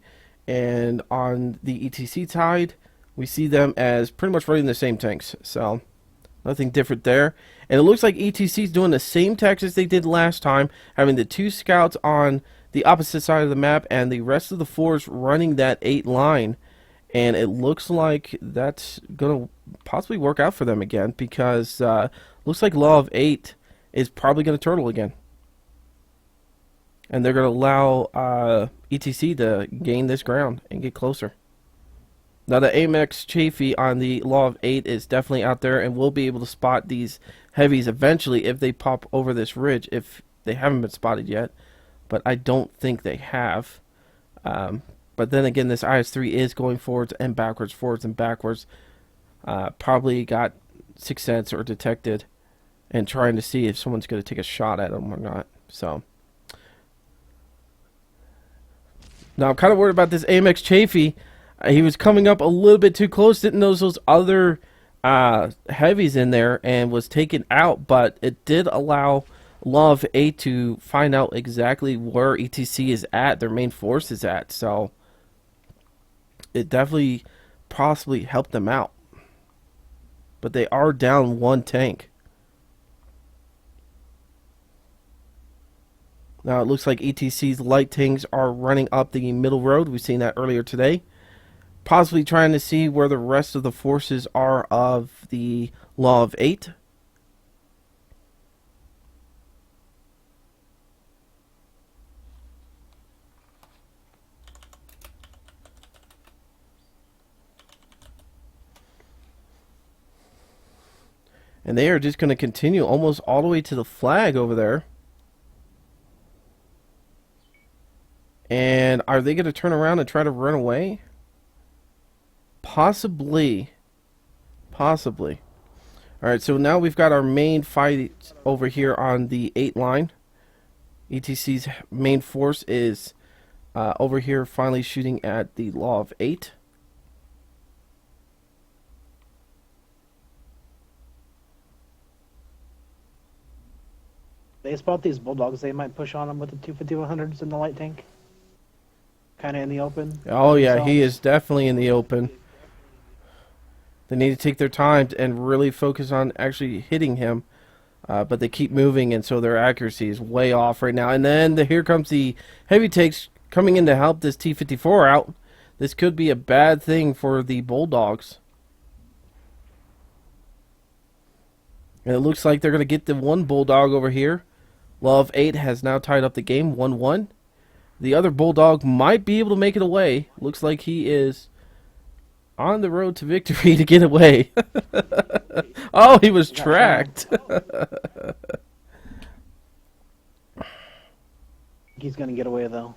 And on the ETC side, we see them as pretty much running the same tanks. So, nothing different there. And it looks like ETC is doing the same tactics as they did last time, having the 2 scouts on the opposite side of the map and the rest of the 4s running that 8 line. And it looks like that's going to possibly work out for them again, because looks like Law of 8 is probably going to turtle again. And they're going to allow ETC to gain this ground and get closer. Now the AMX Chafee on the Law of 8 is definitely out there, and we'll be able to spot these heavies eventually if they pop over this ridge, if they haven't been spotted yet. But I don't think they have. But then again, this IS-3 is going forwards and backwards, probably got Sixth Sense or detected and trying to see if someone's going to take a shot at him or not. So now I'm kind of worried about this AMX Chafee. He was coming up a little bit too close, didn't notice those other heavies in there, and was taken out. But it did allow Law of 8 to find out exactly where ETC is at, their main force is at. So it definitely possibly helped them out. But they are down 1 tank. Now it looks like ETC's light tanks are running up the middle road. We've seen that earlier today. Possibly trying to see where the rest of the forces are of the Law of 8. And they are just going to continue almost all the way to the flag over there. And are they going to turn around and try to run away? Possibly. Possibly. Alright, so now we've got our main fight over here on the 8 line. ETC's main force is over here finally shooting at the Law of 8. They spot these bulldogs, they might push on them with the 250-100s in the light tank. Kind of in the open. Oh yeah, he is definitely in the open. They need to take their time and really focus on actually hitting him. But they keep moving, and so their accuracy is way off right now. And then here comes the heavy takes coming in to help this T-54 out. This could be a bad thing for the Bulldogs. And it looks like they're going to get the one Bulldog over here. Law of 8 has now tied up the game 1-1. The other Bulldog might be able to make it away. Looks like he is on the road to victory to get away. Oh, he was tracked. He's going to get away, though.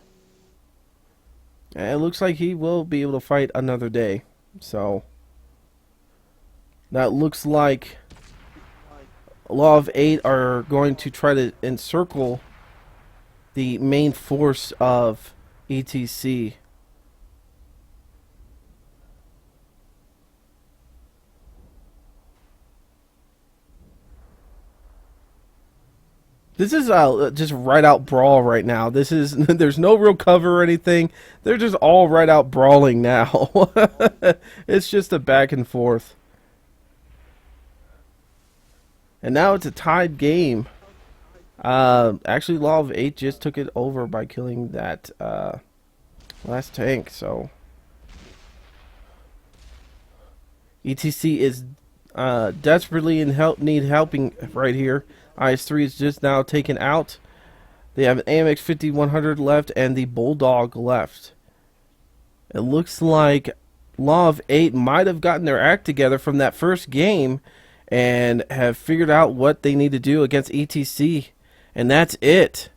And it looks like he will be able to fight another day. So, that looks like Law of 8 are going to try to encircle the main force of ETC. This is just right out brawl right now. This is there's no real cover or anything. They're just all right out brawling now. It's just a back and forth. And now it's a tied game. Actually, Law of 8 just took it over by killing that. What last tank. So ETC is desperately in need helping right here. IS3 is just now taken out. They have an AMX 5100 left and the Bulldog left. It looks like Law of 8 might have gotten their act together from that first game and have figured out what they need to do against ETC. And that's it.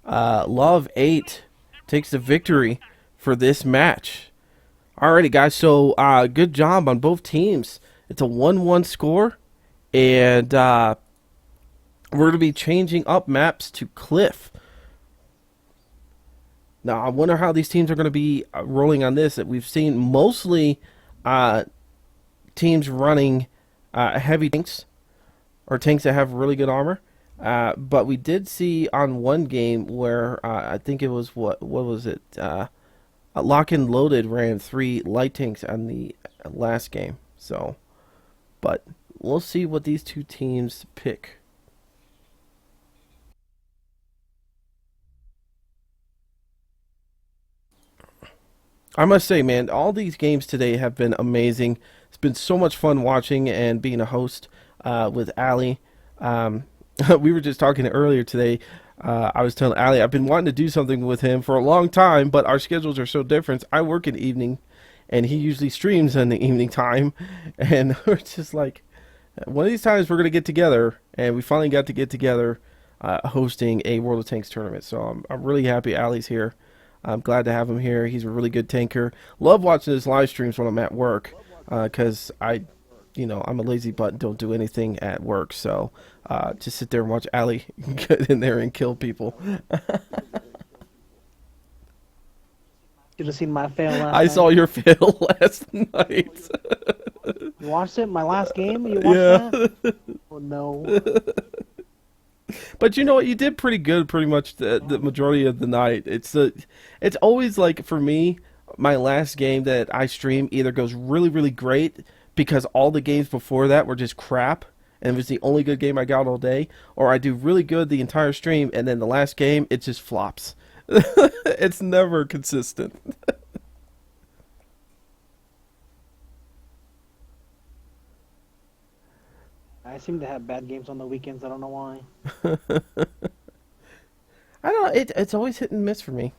Law of 8 takes the victory for this match. Alrighty, guys. So good job on both teams. It's a 1-1 score. And we're going to be changing up maps to Cliff. Now, I wonder how these teams are going to be rolling on this. We've seen mostly teams running heavy tanks or tanks that have really good armor. But we did see on one game where I think it was, what was it? Lock and Loaded ran 3 light tanks on the last game. So, but we'll see what these two teams pick. I must say, man, all these games today have been amazing. It's been so much fun watching and being a host with Allie. We were just talking earlier today. I was telling Allie I've been wanting to do something with him for a long time, but our schedules are so different. I work in the evening, and he usually streams in the evening time. And we're just like, one of these times we're going to get together, and we finally got to get together hosting a World of Tanks tournament. So I'm really happy Allie's here. I'm glad to have him here. He's a really good tanker. Love watching his live streams when I'm at work because I'm a lazy butt and don't do anything at work. So just sit there and watch Allie get in there and kill people. Should have seen my fail last night. I saw your fail last night. You watched it? My last game? You watched that? Oh, no. But you know what? You did pretty good pretty much the majority of the night. It's always like, for me, my last game that I stream either goes really, really great because all the games before that were just crap and it was the only good game I got all day, or I do really good the entire stream and then the last game, it just flops. It's never consistent. I seem to have bad games on the weekends. I don't know why. I don't know. It's always hit and miss for me.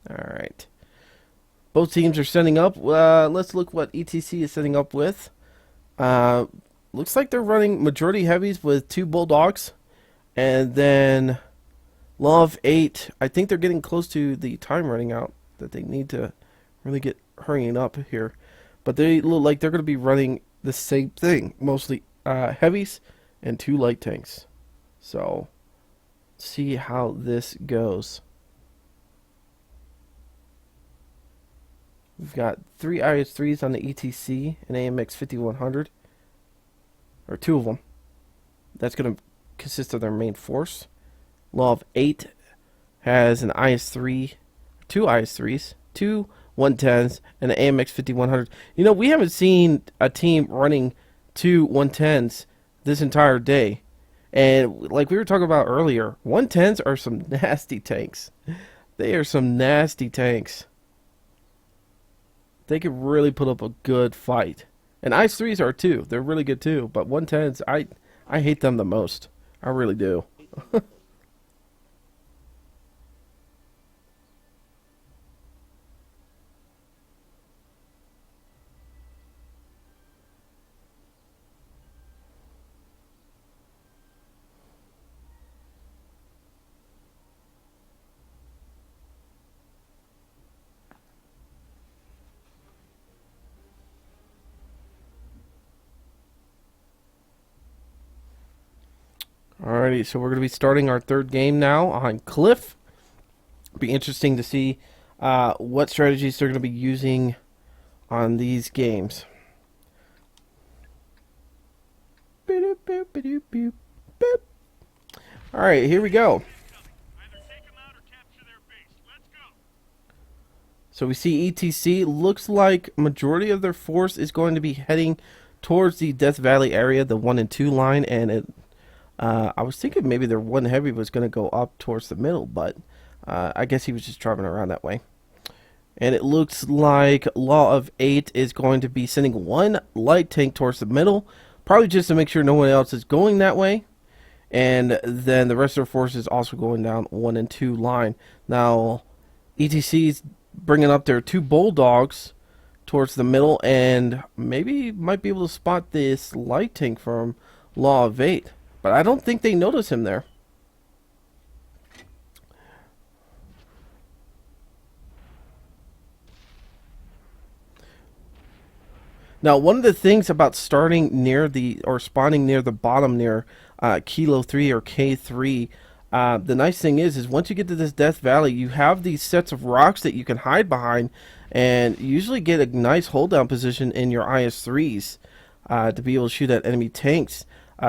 All right. Both teams are setting up. Let's look what ETC is setting up with. Looks like they're running majority heavies with 2 Bulldogs. And then Law of 8. I think they're getting close to the time running out that they need to really get hurrying up here. But they look like they're going to be running the same thing. Mostly heavies and 2 light tanks. So, see how this goes. We've got 3 IS3s on the ETC and AMX 5100. Or 2 of them. That's going to consist of their main force. Law of 8 has an IS3, 2 IS3s, 2 110s, and an AMX 5100. You know, we haven't seen a team running 2 110s this entire day. And like we were talking about earlier, 110s are some nasty tanks. They are some nasty tanks. They could really put up a good fight. And IS3s are too. They're really good too. But 110s, I hate them the most. I really do. Alrighty, so we're going to be starting our 3rd game now on Cliff. Be interesting to see what strategies they're going to be using on these games. Alright, here we go. So we see ETC looks like majority of their force is going to be heading towards the Death Valley area, the 1 and 2 line, and I was thinking maybe their 1 heavy was going to go up towards the middle, but I guess he was just driving around that way. And it looks like Law of 8 is going to be sending 1 light tank towards the middle, probably just to make sure no one else is going that way. And then the rest of their force is also going down 1 and 2 line. Now, ETC's bringing up their 2 bulldogs towards the middle, and maybe might be able to spot this light tank from Law of 8. But I don't think they notice him there. Now, one of the things about starting near the, or spawning near the bottom near Kilo 3 or K3, the nice thing is once you get to this Death Valley, you have these sets of rocks that you can hide behind and usually get a nice hold down position in your IS-3s to be able to shoot at enemy tanks.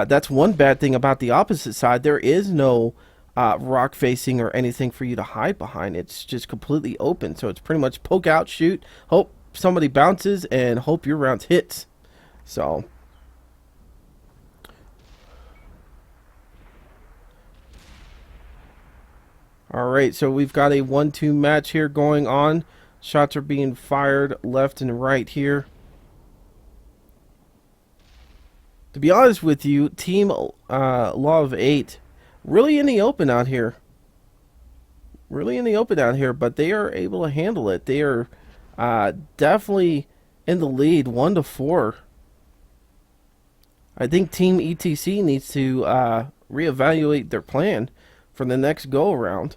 That's one bad thing about the opposite side. There is no rock facing or anything for you to hide behind. It's just completely open. So it's pretty much poke out, shoot, hope somebody bounces, and hope your round hits. So alright, so we've got a 1-2 match here going on. Shots are being fired left and right here. To be honest with you, Team Law of 8 really in the open out here. Really in the open out here, but they are able to handle it. They are definitely in the lead, 1-4. I think Team ETC needs to reevaluate their plan for the next go around.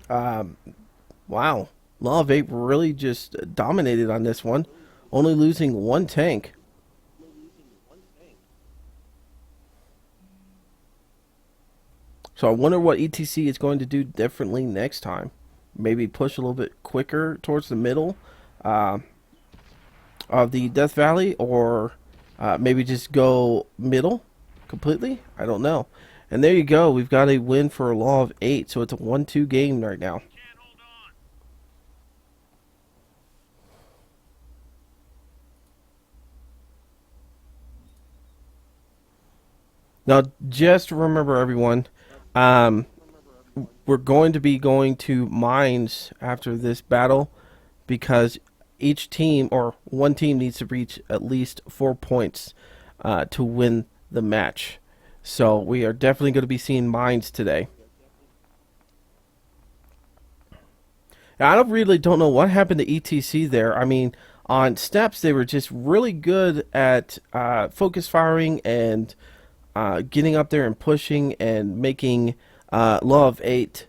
Wow, Law of 8 really just dominated on this one, only losing 1 tank. So I wonder what ETC is going to do differently next time. Maybe push a little bit quicker towards the middle of the Death Valley, or maybe just go middle completely. I don't know. And there you go. We've got a win for Law of 8. So it's a 1-2 game right now. Now, just remember, everyone, we're going to be going to mines after this battle, because each team, or one team, needs to reach at least 4 points to win the match. So we are definitely going to be seeing mines today. Now, I really don't know what happened to ETC there. I mean, on steps, they were just really good at focus firing and getting up there and pushing and making Law of 8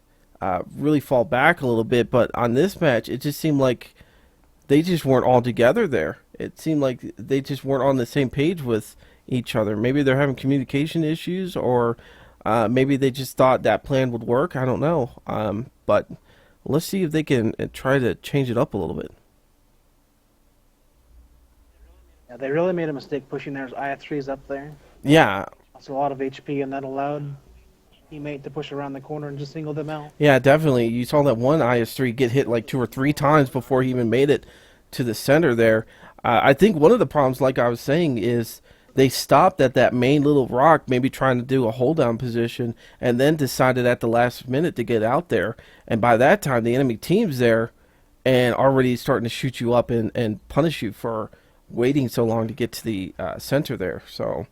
really fall back a little bit. But on this match, it just seemed like they just weren't all together there. It seemed like they just weren't on the same page with each other. Maybe they're having communication issues, or maybe they just thought that plan would work. I don't know. But let's see if they can try to change it up a little bit. Yeah, they really made a mistake pushing their IF3s up there. Yeah. That's a lot of HP, and that allowed teammate to push around the corner and just single them out. Yeah, definitely. You saw that one IS-3 get hit like 2 or 3 times before he even made it to the center there. I think one of the problems, like I was saying, is they stopped at that main little rock, maybe trying to do a hold down position, and then decided at the last minute to get out there. And by that time, the enemy team's there and already starting to shoot you up and punish you for waiting so long to get to the center there. So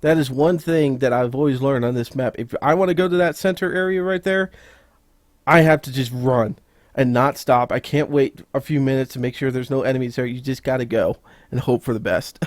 that is one thing that I've always learned on this map. If I want to go to that center area right there, I have to just run and not stop. I can't wait a few minutes to make sure there's no enemies there. You just got to go and hope for the best.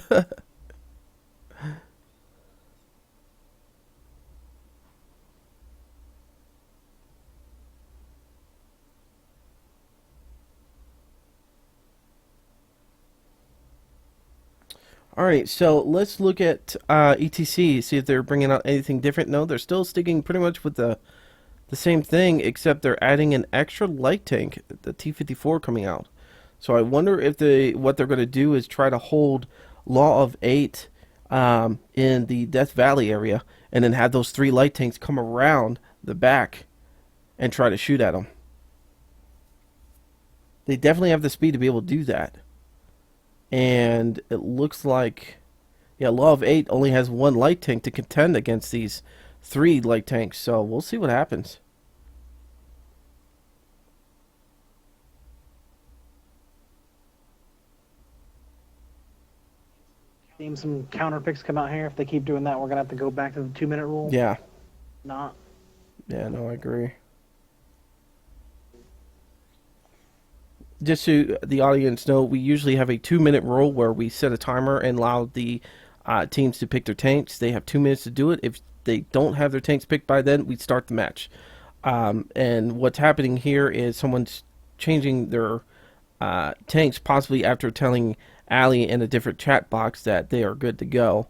Alright, so let's look at ETC, see if they're bringing out anything different. No, they're still sticking pretty much with the same thing, except they're adding an extra light tank, the T-54 coming out. So I wonder if what they're going to do is try to hold Law of 8 in the Death Valley area, and then have those 3 light tanks come around the back and try to shoot at them. They definitely have the speed to be able to do that. And it looks like, yeah, Law of 8 only has one light tank to contend against these 3 light tanks. So we'll see what happens. Seeing some counter picks come out here. If they keep doing that, we're gonna have to go back to the 2-minute rule. Yeah. Not. Yeah, no, I agree. Just so the audience know, we usually have a 2-minute rule where we set a timer and allow the teams to pick their tanks. They have 2 minutes to do it. If they don't have their tanks picked by then, we start the match. And what's happening here is someone's changing their tanks, possibly after telling Allie in a different chat box that they are good to go.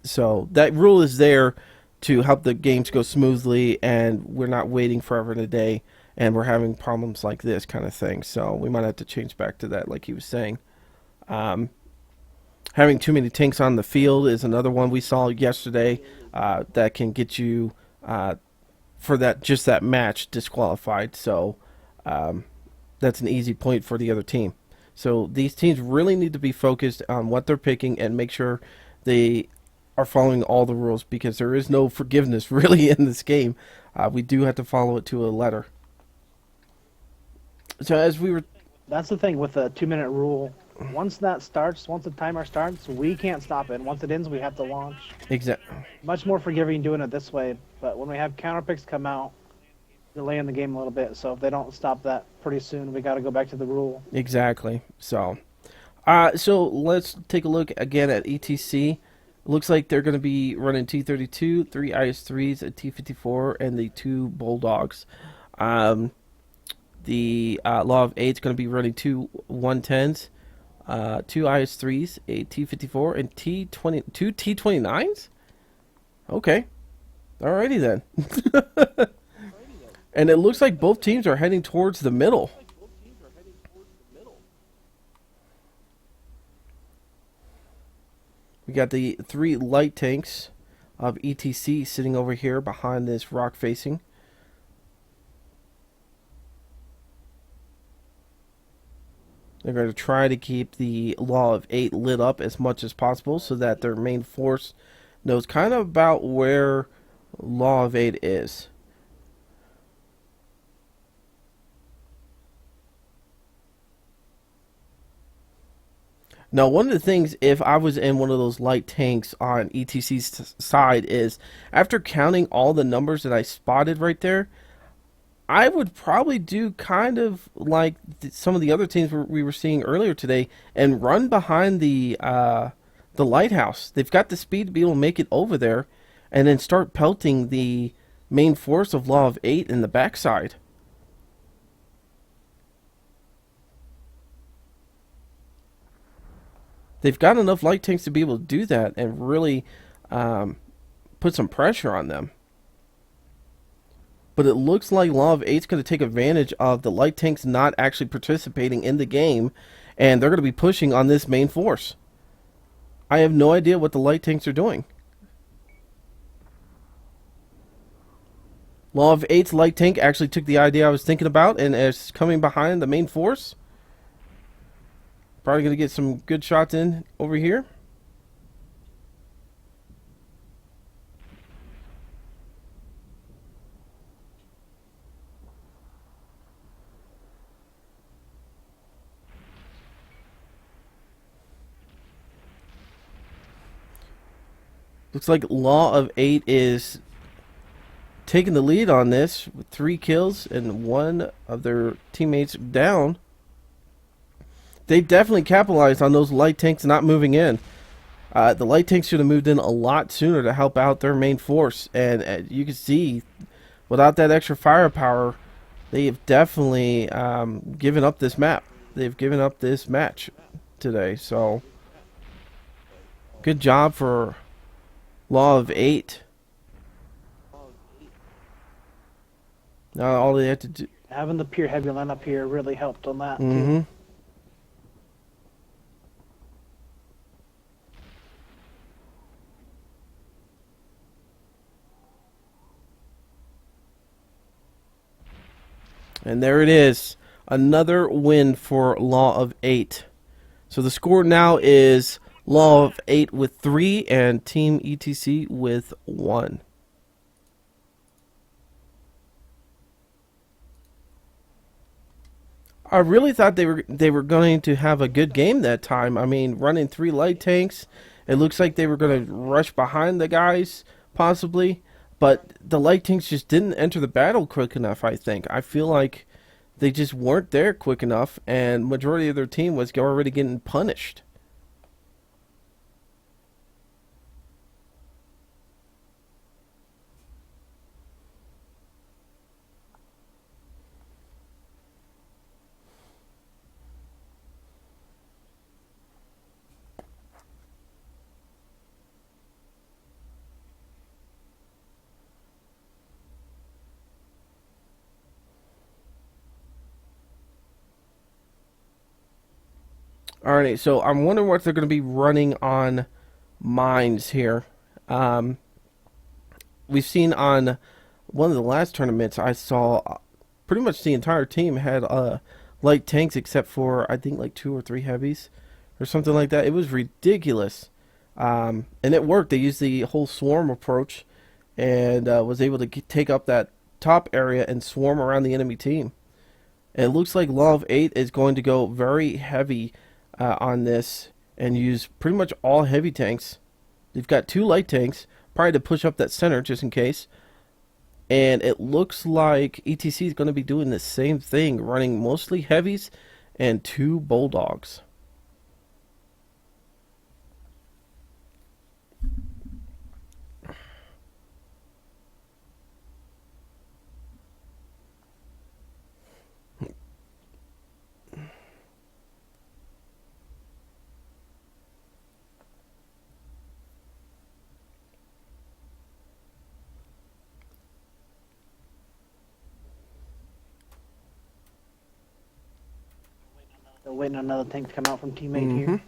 So that rule is there to help the games go smoothly, and we're not waiting forever and a day, and we're having problems like this kind of thing. So we might have to change back to that, like he was saying. Having too many tanks on the field is another one we saw yesterday that can get you for that match disqualified. So that's an easy point for the other team. So these teams really need to be focused on what they're picking and make sure they are following all the rules, because there is no forgiveness really in this game. We do have to follow it to a letter. So as we were... That's the thing with the 2-minute rule. Once that starts, once the timer starts, we can't stop it. And once it ends, we have to launch. Exactly. Much more forgiving doing it this way. But when we have counter picks come out, delaying the game a little bit. So if they don't stop that pretty soon, we got to go back to the rule. Exactly. So let's take a look again at ETC. Looks like they're going to be running T32, 3 IS-3s, a T-54, and the 2 Bulldogs. The Law of 8 is going to be running 2 110s, 2 IS-3s, a T-54, and two T-29s? Okay. Alrighty then. And it looks like both teams are heading towards the middle. We got the 3 light tanks of ETC sitting over here behind this rock facing. They're going to try to keep the Law of 8 lit up as much as possible so that their main force knows kind of about where Law of 8 is. Now, one of the things, if I was in one of those light tanks on ETC's side, is after counting all the numbers that I spotted right there, I would probably do kind of like some of the other teams we were seeing earlier today and run behind the lighthouse. They've got the speed to be able to make it over there, and then start pelting the main force of Law of 8 in the backside. They've got enough light tanks to be able to do that and really put some pressure on them. But it looks like Law of 8 is going to take advantage of the light tanks not actually participating in the game, and they're going to be pushing on this main force. I have no idea what the light tanks are doing. Law of 8's light tank actually took the idea I was thinking about and is coming behind the main force. Probably going to get some good shots in over here. Looks like Law of 8 is taking the lead on this with 3 kills and 1 of their teammates down. They definitely capitalized on those light tanks not moving in. The light tanks should have moved in a lot sooner to help out their main force. And you can see, without that extra firepower, they have definitely given up this map. They've given up this match today. So, good job for Law of 8. Now all they have to do... Having the pure heavy line up here really helped on that, Mm-hmm. too. And there it is. Another win for Law of 8. So the score now is Law of 8 with 3 and Team ETC with 1. I really thought they were going to have a good game that time. I mean, running 3 light tanks. It looks like they were going to rush behind the guys, possibly. But the light tanks just didn't enter the battle quick enough, I think. I feel like they just weren't there quick enough, and majority of their team was already getting punished. Alright, so I'm wondering what they're going to be running on mines here. Um, we've seen on one of the last tournaments, I saw pretty much the entire team had light tanks except for I think like 2 or 3 heavies or something like that. It was ridiculous, and it worked. They used the whole swarm approach and was able to take up that top area and swarm around the enemy team. And it looks like Law of 8 is going to go very heavy on this and use pretty much all heavy tanks. They've got 2 light tanks, probably to push up that center just in case. And it looks like ETC is going to be doing the same thing, running mostly heavies and 2 bulldogs. They're waiting on another tank to come out from teammate here.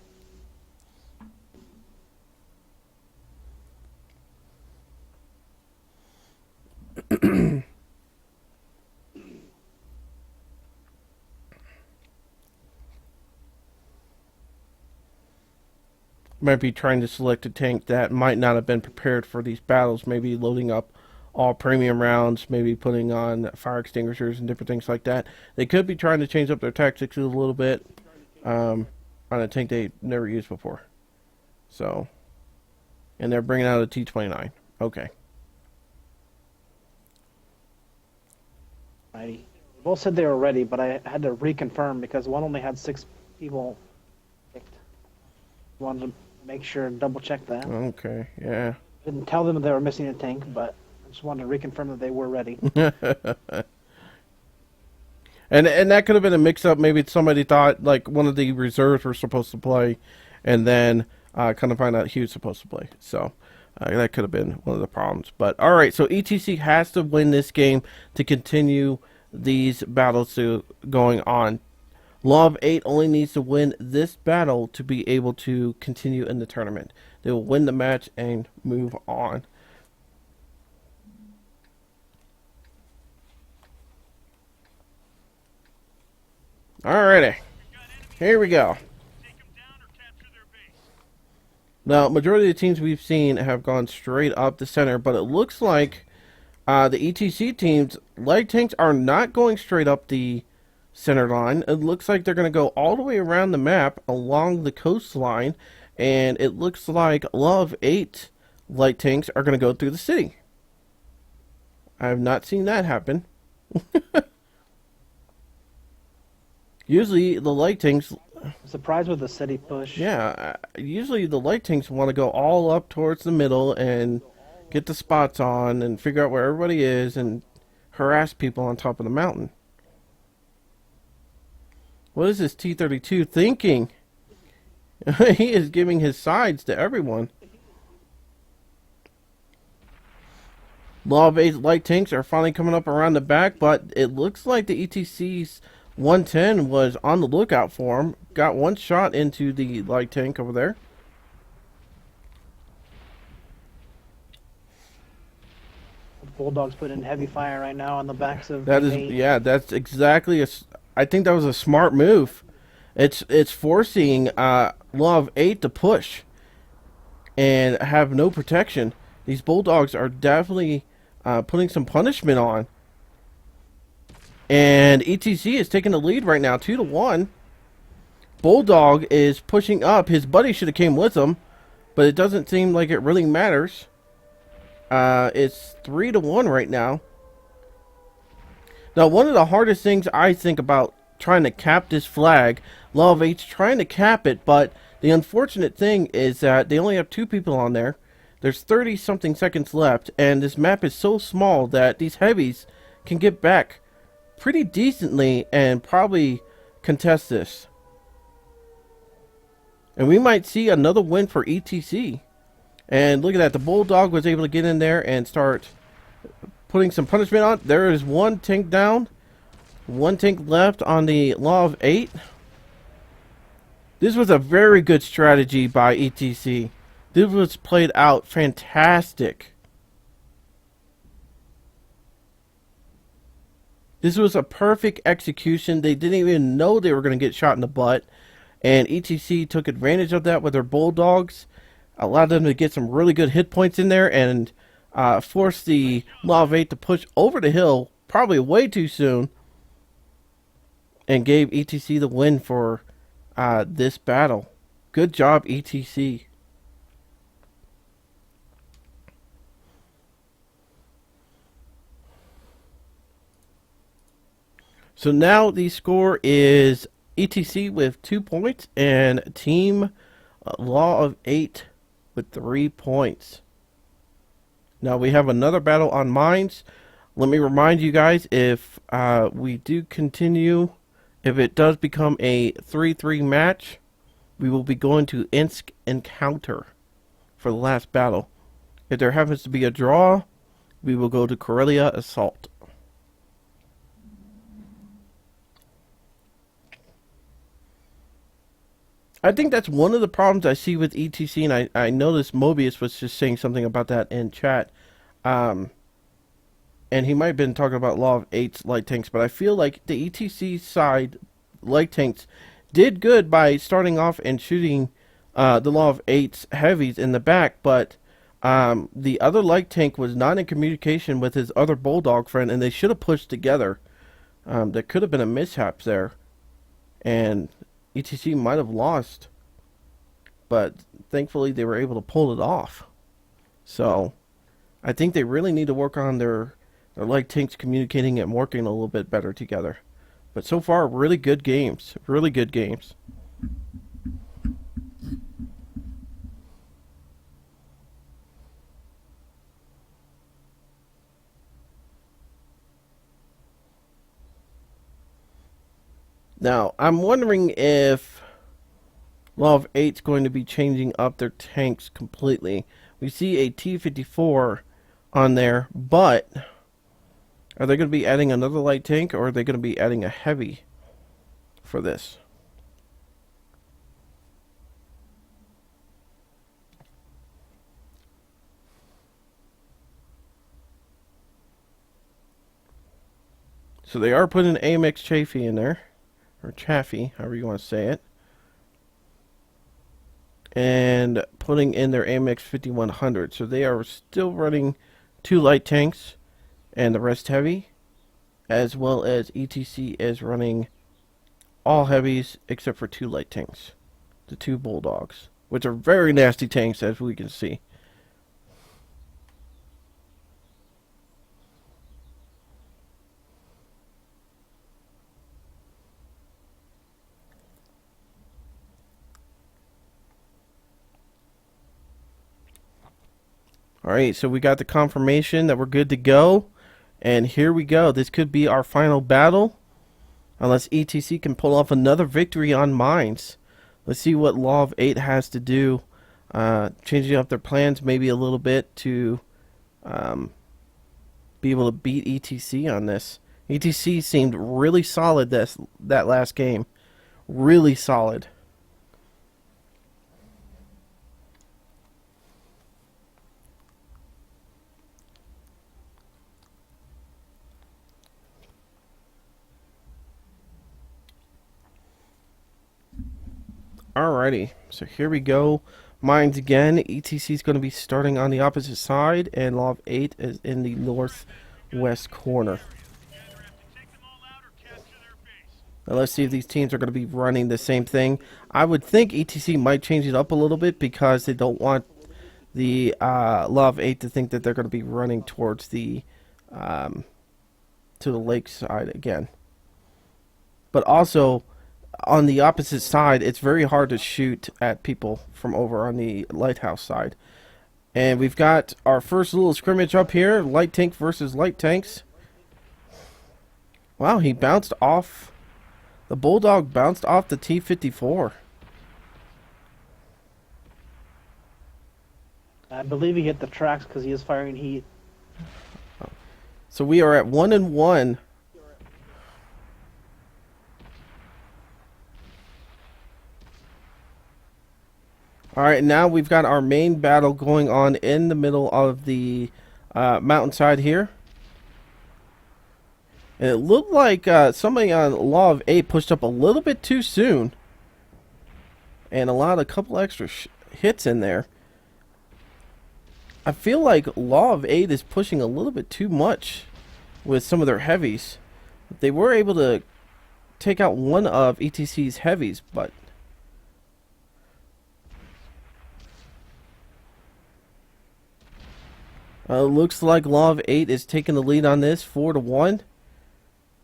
Might be trying to select a tank that might not have been prepared for these battles. Maybe loading up all premium rounds, maybe putting on fire extinguishers and different things like that. They could be trying to change up their tactics a little bit on a tank they never used before. So, and they're bringing out a T-29. Okay. Righty. They both said they were ready, but I had to reconfirm because one only had 6 people picked. Wanted to make sure and double check that. Okay, yeah. Didn't tell them they were missing a tank, but I just wanted to reconfirm that they were ready. And that could have been a mix-up. Maybe somebody thought like one of the reserves were supposed to play, and then kind of find out he was supposed to play. So that could have been one of the problems. But all right, so ETC has to win this game to continue these battles going on. Law of 8 only needs to win this battle to be able to continue in the tournament. They will win the match and move on. Alrighty, here we go. Now, majority of the teams we've seen have gone straight up the center, but it looks like the ETC teams, light tanks, are not going straight up the center line. It looks like they're going to go all the way around the map along the coastline, and it looks like Law of 8 light tanks are going to go through the city. I have not seen that happen. Usually the light tanks... I'm surprised with the city push. Yeah, usually the light tanks want to go all up towards the middle and get the spots on and figure out where everybody is and harass people on top of the mountain. What is this T-32 thinking? He is giving his sides to everyone. Law of 8 light tanks are finally coming up around the back, but it looks like the ETC's 110 was on the lookout for him. Got one shot into the light tank over there. Bulldogs put in heavy fire right now on the backs of That Team is, 8. yeah, that's exactly I think that was a smart move. It's forcing Law of 8 to push and have no protection. These Bulldogs are definitely putting some punishment on. And ETC is taking the lead right now, 2-1. Bulldog is pushing up. His buddy should have came with him, but it doesn't seem like it really matters. It's 3-1 right now. Now, one of the hardest things I think about trying to cap this flag, Law of Eight's trying to cap it, but the unfortunate thing is that they only have 2 people on there. There's 30-something seconds left, and this map is so small that these heavies can get back pretty decently and probably contest this. And we might see another win for ETC. And look at that, the Bulldog was able to get in there and start putting some punishment on. There is 1 tank down. 1 tank left on the Law of 8. This was a very good strategy by ETC. This was played out fantastic. This was a perfect execution. They didn't even know they were going to get shot in the butt. And ETC took advantage of that with their Bulldogs. Allowed them to get some really good hit points in there and forced the Law of 8 to push over the hill probably way too soon. And gave ETC the win for this battle. Good job, ETC. So now the score is ETC with 2 points and Team Law of 8 with 3 points. Now we have another battle on mines. Let me remind you guys, if we do continue, if it does become a 3-3 match, we will be going to Insk Encounter for the last battle. If there happens to be a draw, we will go to Karelia Assault. I think that's one of the problems I see with ETC, and I noticed Mobius was just saying something about that in chat. And he might have been talking about Law of 8's light tanks, but I feel like the ETC side light tanks did good by starting off and shooting the Law of 8's heavies in the back, but the other light tank was not in communication with his other Bulldog friend, and they should have pushed together. There could have been a mishap there, and ETC might have lost, but thankfully they were able to pull it off. So I think they really need to work on their light tanks communicating and working a little bit better together. But so far, really good games. Really good games. Now, I'm wondering if Law of 8's going to be changing up their tanks completely. We see a T-54 on there, but are they going to be adding another light tank, or are they going to be adding a heavy for this? So they are putting AMX Chaffee in there, or Chaffee, however you want to say it, and putting in their AMX 5100. So they are still running 2 light tanks and the rest heavy, as well as ETC is running all heavies except for 2 light tanks, the 2 Bulldogs, which are very nasty tanks, as we can see. Alright, so we got the confirmation that we're good to go. And here we go. This could be our final battle, unless ETC can pull off another victory on mines. Let's see what Law of 8 has to do. Changing up their plans maybe a little bit to be able to beat ETC on this. ETC seemed really solid that last game. Really solid. Alrighty, so here we go. Mines again. ETC is going to be starting on the opposite side, and Law of 8 is in the northwest corner. Now let's see if these teams are going to be running the same thing. I would think ETC might change it up a little bit because they don't want the Law of 8 to think that they're going to be running towards the to the lake side again. But also, on the opposite side, it's very hard to shoot at people from over on the lighthouse side. And we've got our first little scrimmage up here, light tank versus light tanks. Wow, he bounced off. The Bulldog bounced off the T-54. I believe he hit the tracks because he is firing heat. So we are at 1-1. Alright, now we've got our main battle going on in the middle of the mountainside here. And it looked like somebody on Law of 8 pushed up a little bit too soon. And allowed a couple extra hits in there. I feel like Law of 8 is pushing a little bit too much with some of their heavies. They were able to take out one of ETC's heavies, but looks like Law of 8 is taking the lead on this, 4-1.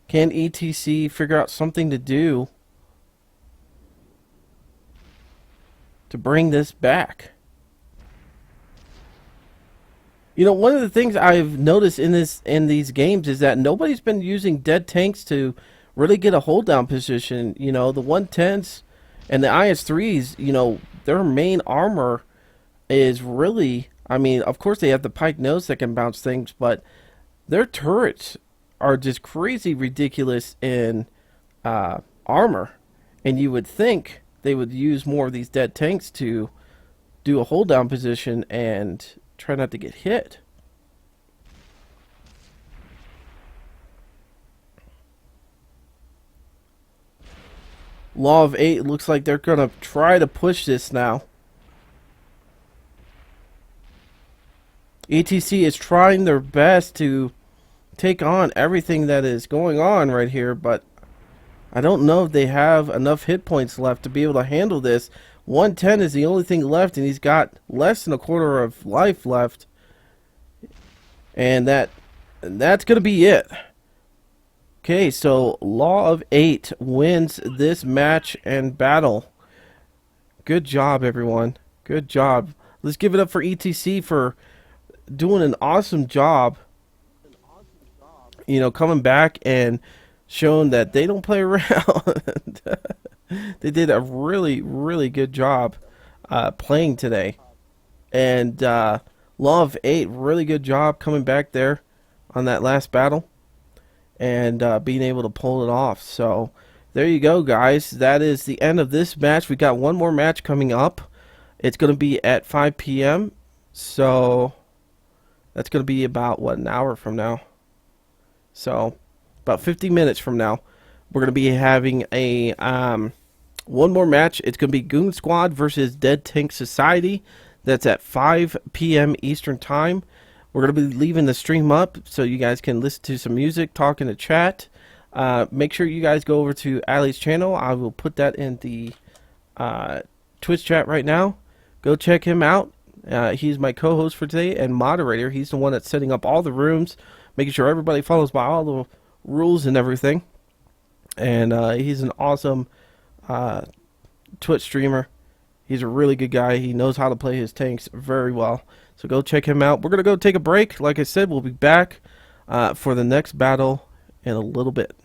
Can ETC figure out something to do to bring this back? You know, one of the things I've noticed in these games is that nobody's been using dead tanks to really get a hold down position. You know, the 110s and the IS-3s, you know, their main armor is really, I mean, of course they have the pike nose that can bounce things, but their turrets are just crazy ridiculous in armor. And you would think they would use more of these dead tanks to do a hold down position and try not to get hit. Law of 8 looks like they're going to try to push this now. ETC is trying their best to take on everything that is going on right here, but I don't know if they have enough hit points left to be able to handle this. 110 is the only thing left, and he's got less than a quarter of life left. And that's going to be it. Okay, so Law of 8 wins this match and battle. Good job, everyone. Good job. Let's give it up for ETC for doing an awesome job. You know, coming back and showing that they don't play around. They did a really, really good job playing today. And Law of 8, really good job coming back there on that last battle. And being able to pull it off. So, there you go, guys. That is the end of this match. We got one more match coming up. It's going to be at 5 p.m. So, that's going to be about, what, an hour from now? So, about 50 minutes from now, we're going to be having a one more match. It's going to be Goon Squad versus Dead Tank Society. That's at 5 p.m. Eastern Time. We're going to be leaving the stream up so you guys can listen to some music, talk in the chat. Make sure you guys go over to Ali's channel. I will put that in the Twitch chat right now. Go check him out. He's my co-host for today and moderator. He's the one that's setting up all the rooms, making sure everybody follows by all the rules and everything. And he's an awesome Twitch streamer. He's a really good guy. He knows how to play his tanks very well. So go check him out. We're going to go take a break. Like I said, we'll be back for the next battle in a little bit.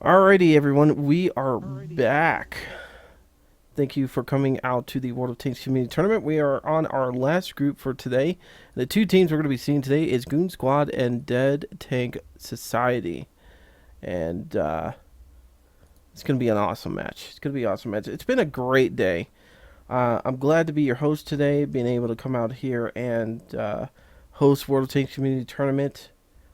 Alrighty, everyone, we are back. Thank you for coming out to the World of Tanks Community Tournament. We are on our last group for today. The two teams we're going to be seeing today is Goon Squad and Dead Tank Society. And it's going to be an awesome match. It's been a great day. I'm glad to be your host today, being able to come out here and host World of Tanks Community Tournament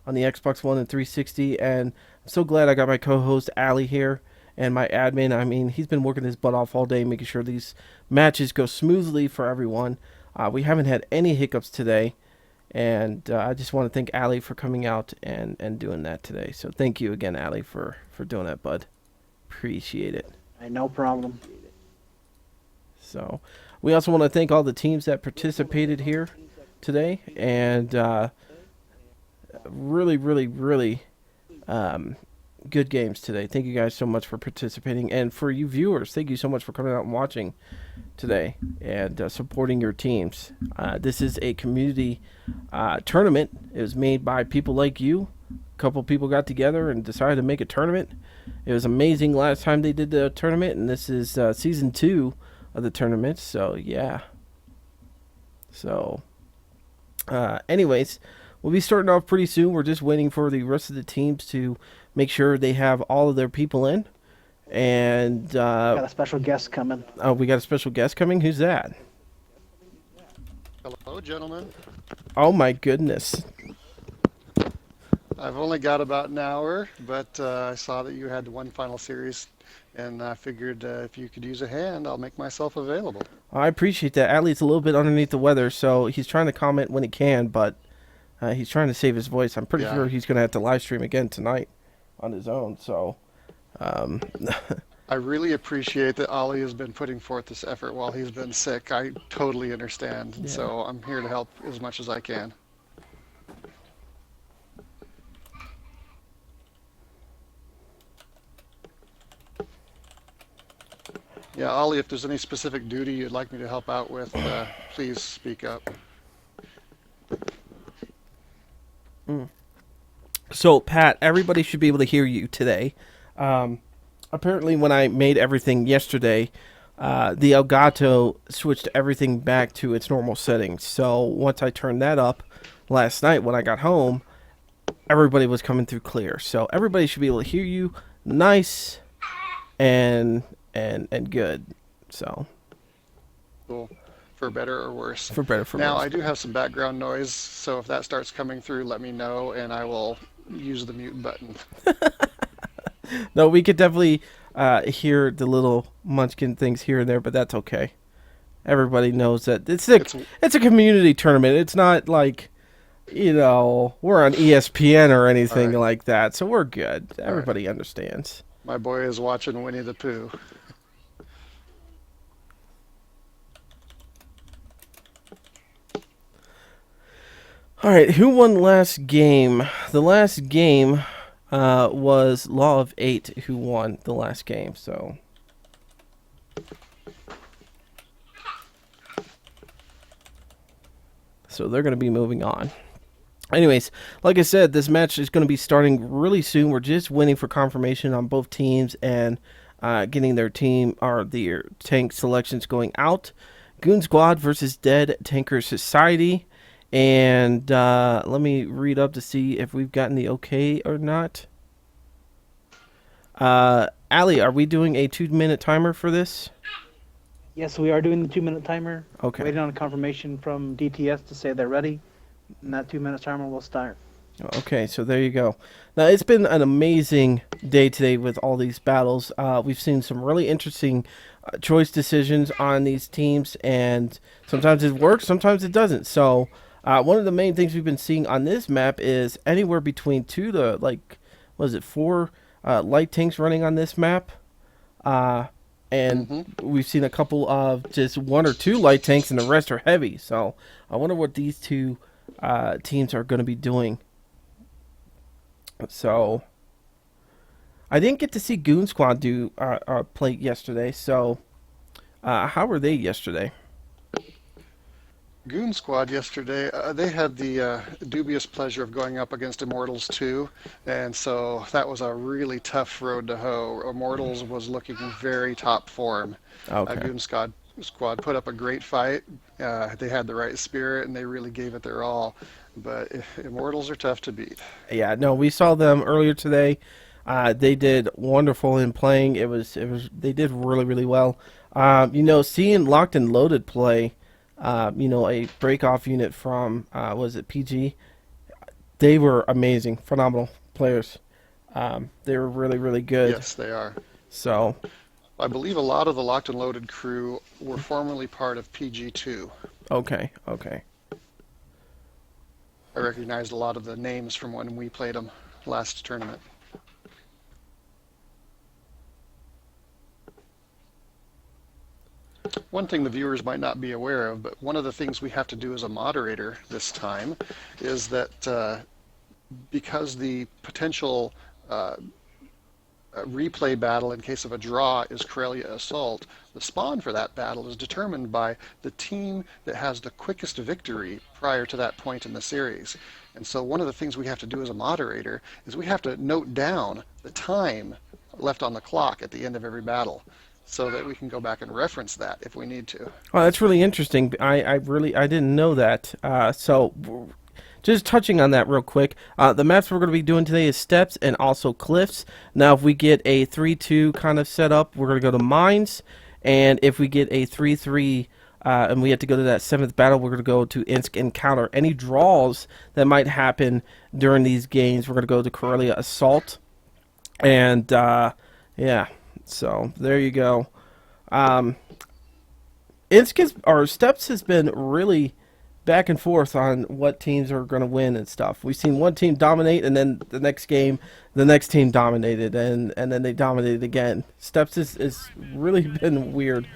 on the Xbox One and 360. And I'm so glad I got my co-host, Ali, here. And my admin, I mean, he's been working his butt off all day, making sure these matches go smoothly for everyone. We haven't had any hiccups today. And I just want to thank Ali for coming out and doing that today. So thank you again, Ali, for doing that, bud. Appreciate it. No problem. So we also want to thank all the teams that participated here today. And really good games today. Thank you guys so much for participating, and for you viewers, thank you so much for coming out and watching today and supporting your teams. This is a community tournament. It was made by people like you. A couple people got together and decided to make a tournament. It was amazing last time they did the tournament, and this is season 2 of the tournament. So yeah. So anyways, we'll be starting off pretty soon. We're just waiting for the rest of the teams to make sure they have all of their people in. And Got a special guest coming. oh, we got a special guest coming. Who's that? Hello, gentlemen. Oh my goodness. I've only got about an hour, but I saw that you had one final series, and I figured if you could use a hand, I'll make myself available. I appreciate that. Ali's a little bit underneath the weather, so he's trying to comment when he can, but he's trying to save his voice. I'm pretty sure he's going to have to live stream again tonight on his own. So I really appreciate that Ollie has been putting forth this effort while he's been sick. I totally understand. Yeah. So I'm here to help as much as I can. Yeah, Ollie, if there's any specific duty you'd like me to help out with, please speak up. So, Pat, everybody should be able to hear you today. Apparently, when I made everything yesterday, the Elgato switched everything back to its normal settings. So, once I turned that up last night when I got home, everybody was coming through clear. So, everybody should be able to hear you nice and good. So, Cool. For better or worse. for better, for Now, worse. I do have some background noise, so if that starts coming through, let me know, and I will use the mute button. No, we could definitely hear the little munchkin things here and there, but that's okay. Everybody knows that it's a community tournament. It's not like, we're on ESPN or anything All right. like that, so we're good. Everybody understands. My boy is watching Winnie the Pooh. All right, who won last game? The last game was Law of 8 who won the last game, so... So they're going to be moving on. Anyways, like I said, this match is going to be starting really soon. We're just waiting for confirmation on both teams and getting their team or their tank selections going out. Goon Squad versus Dead Tanker Society. And let me read up to see if we've gotten the okay or not. Ali, are we doing a 2-minute timer for this? Yes, we are doing the 2-minute timer. Okay. Waiting on confirmation from DTS to say they're ready, and that 2-minute timer will start. Okay, so there you go. Now, it's been an amazing day today with all these battles. We've seen some really interesting choice decisions on these teams, and sometimes it works, sometimes it doesn't. So, one of the main things we've been seeing on this map is anywhere between 2 to, 4 light tanks running on this map. And we've seen a couple of just 1 or 2 light tanks, and the rest are heavy. So, I wonder what these two teams are going to be doing. So, I didn't get to see Goon Squad do play yesterday. So, how were they yesterday? Goon Squad yesterday, they had the dubious pleasure of going up against Immortals 2, and so that was a really tough road to hoe. Immortals was looking very top form. Okay. Goon Squad put up a great fight. They had the right spirit, and they really gave it their all. But Immortals are tough to beat. Yeah, no, we saw them earlier today. They did wonderful in playing. They did really, really well. Seeing Locked and Loaded play, a break off unit from, was it PG? They were amazing, phenomenal players. They were really, really good. Yes, they are. So, I believe a lot of the Locked and Loaded crew were formerly part of PG2. okay, okay. I recognized a lot of the names from when we played them last tournament. One thing the viewers might not be aware of, but one of the things we have to do as a moderator this time is that because the potential replay battle in case of a draw is Corellia Assault, the spawn for that battle is determined by the team that has the quickest victory prior to that point in the series. And so one of the things we have to do as a moderator is we have to note down the time left on the clock at the end of every battle, so that we can go back and reference that if we need to. Oh, that's really interesting. I didn't know that. So just touching on that real quick, the maps we're going to be doing today is steps and also cliffs. Now, if we get a 3-2 kind of setup, we're going to go to mines, and if we get a 3-3 and we have to go to that 7th battle, we're going to go to encounter. Any draws that might happen during these games, we're going to go to Corellia Assault, and yeah. So there you go. Steps has been really back and forth on what teams are going to win and stuff. We've seen one team dominate, and then the next game, the next team dominated, and then they dominated again. Steps is really been weird.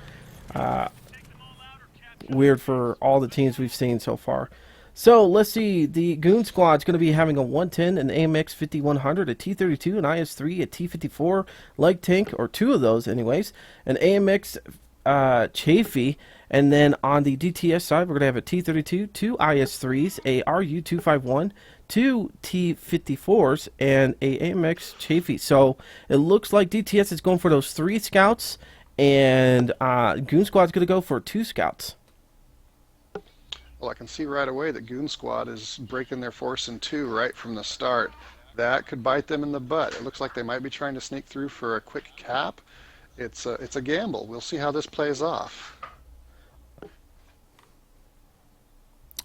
Weird for all the teams we've seen so far. So let's see. The Goon Squad's going to be having a 110, an AMX 5100, a T32, an IS3, a T54 light tank, or two of those, anyways, an AMX Chafee, and then on the DTS side, we're going to have a T32, two IS3s, a RU251, two T54s, and a AMX Chafee. So it looks like DTS is going for those 3 scouts, and Goon Squad's going to go for 2 scouts. Well, I can see right away that Goon Squad is breaking their force in 2 right from the start. That could bite them in the butt. It looks like they might be trying to sneak through for a quick cap. It's a gamble. We'll see how this plays off.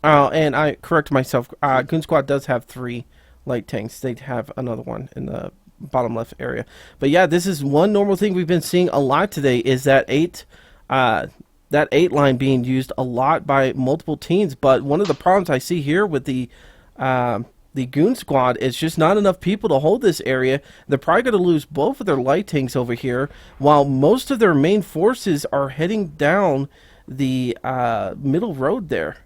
Oh, and I correct myself. Goon Squad does have 3 light tanks. They have another one in the bottom left area. But yeah, this is one normal thing we've been seeing a lot today is that 8 line being used a lot by multiple teams. But one of the problems I see here with the Goon Squad is just not enough people to hold this area. They're probably going to lose both of their light tanks over here, while most of their main forces are heading down the middle road there.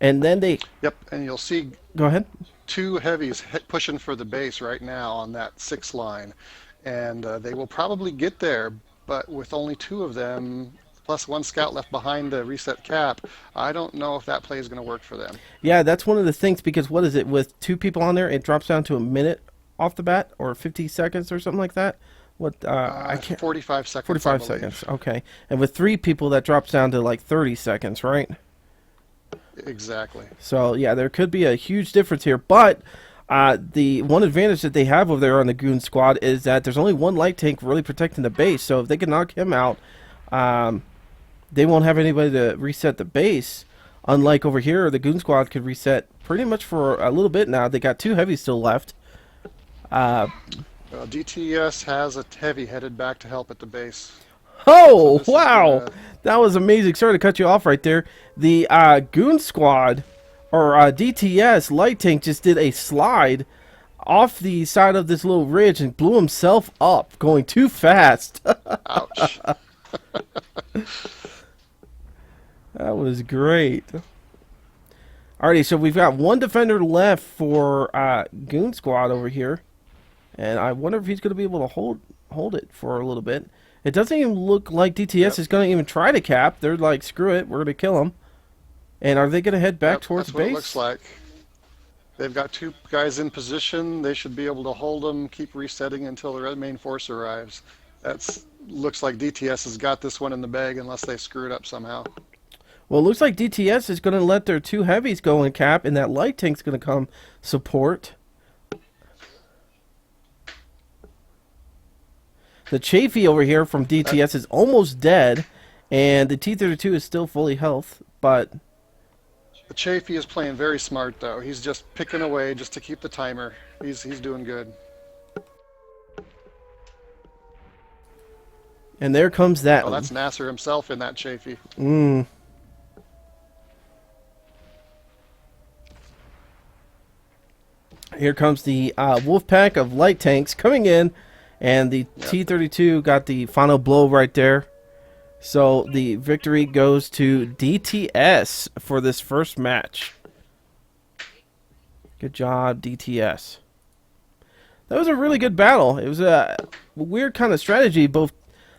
And then they... Yep, and you'll see... Go ahead. 2 heavies pushing for the base right now on that 6 line. And they will probably get there, but with only 2 of them... plus 1 scout left behind the reset cap, I don't know if that play is going to work for them. Yeah, that's one of the things, because what is it, with 2 people on there, it drops down to a minute off the bat, or 50 seconds or something like that? What I can't... 45 seconds, 45 seconds, okay. And with 3 people, that drops down to like 30 seconds, right? Exactly. So, yeah, there could be a huge difference here, but... the one advantage that they have over there on the Goon Squad is that there's only 1 light tank really protecting the base, so if they can knock him out, they won't have anybody to reset the base. Unlike over here, the Goon Squad could reset pretty much for a little bit now. They got 2 heavies still left. DTS has a heavy headed back to help at the base. Oh, So wow! That was amazing. Sorry to cut you off right there. The Goon Squad, or DTS, light tank just did a slide off the side of this little ridge and blew himself up, going too fast. Ouch. That was great. Alrighty, so we've got 1 defender left for Goon Squad over here, and I wonder if he's going to be able to hold it for a little bit. It doesn't even look like DTS is going to even try to cap. They're like, screw it, we're going to kill him. And are they going to head back Yep, towards that's what it base? looks like. They've got two guys in position. They should be able to hold them, keep resetting until the main force arrives. That's looks like DTS has got this one in the bag unless they screw it up somehow. Well, it looks like DTS is going to let their two heavies go in cap, and that light tank's going to come support. The Chafee over here from DTS is almost dead, and the T-32 is still fully health, but The Chafee is playing very smart though. He's just picking away just to keep the timer. He's doing good. and there comes that Oh, one. that's Nasser himself in that Chafee. Here comes the wolf pack of light tanks coming in, and the Yep. T-32 got the final blow right there. So the victory goes to DTS for this first match. Good job, DTS. That was a really good battle. It was a weird kind of strategy. Both,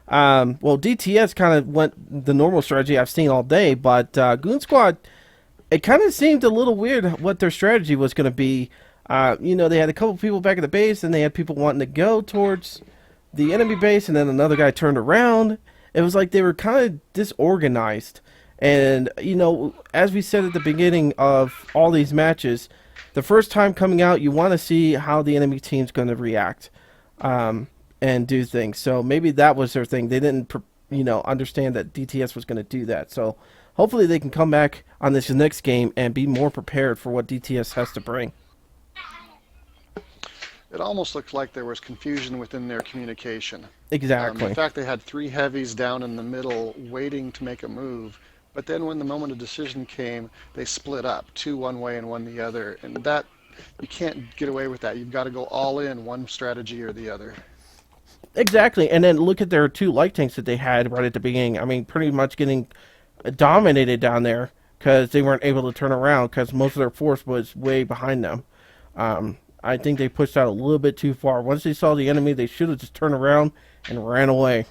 well, DTS kind of went the normal strategy I've seen all day, but Goon Squad, it kind of seemed a little weird what their strategy was going to be. You know, they had a couple people back at the base, and they had people wanting to go towards the enemy base, and then another guy turned around. It was like they were kind of disorganized. And, you know, as we said at the beginning of all these matches, the first time coming out, you want to see how the enemy team's going to react and do things. So maybe that was their thing. They didn't, you know, understand that DTS was going to do that. So hopefully they can come back on this next game and be more prepared for what DTS has to bring. It almost looked like there was confusion within their communication. Exactly. In fact, they had three heavies down in the middle waiting to make a move. But then when the moment of decision came, they split up, two one way and one the other. And that, you can't get away with that. You've got to go all in, one strategy or the other. Exactly. And then look at their two light tanks that they had right at the beginning. I mean, pretty much getting dominated down there because they weren't able to turn around because most of their force was way behind them. I think they pushed out a little bit too far. Once they saw the enemy, they should have just turned around and ran away.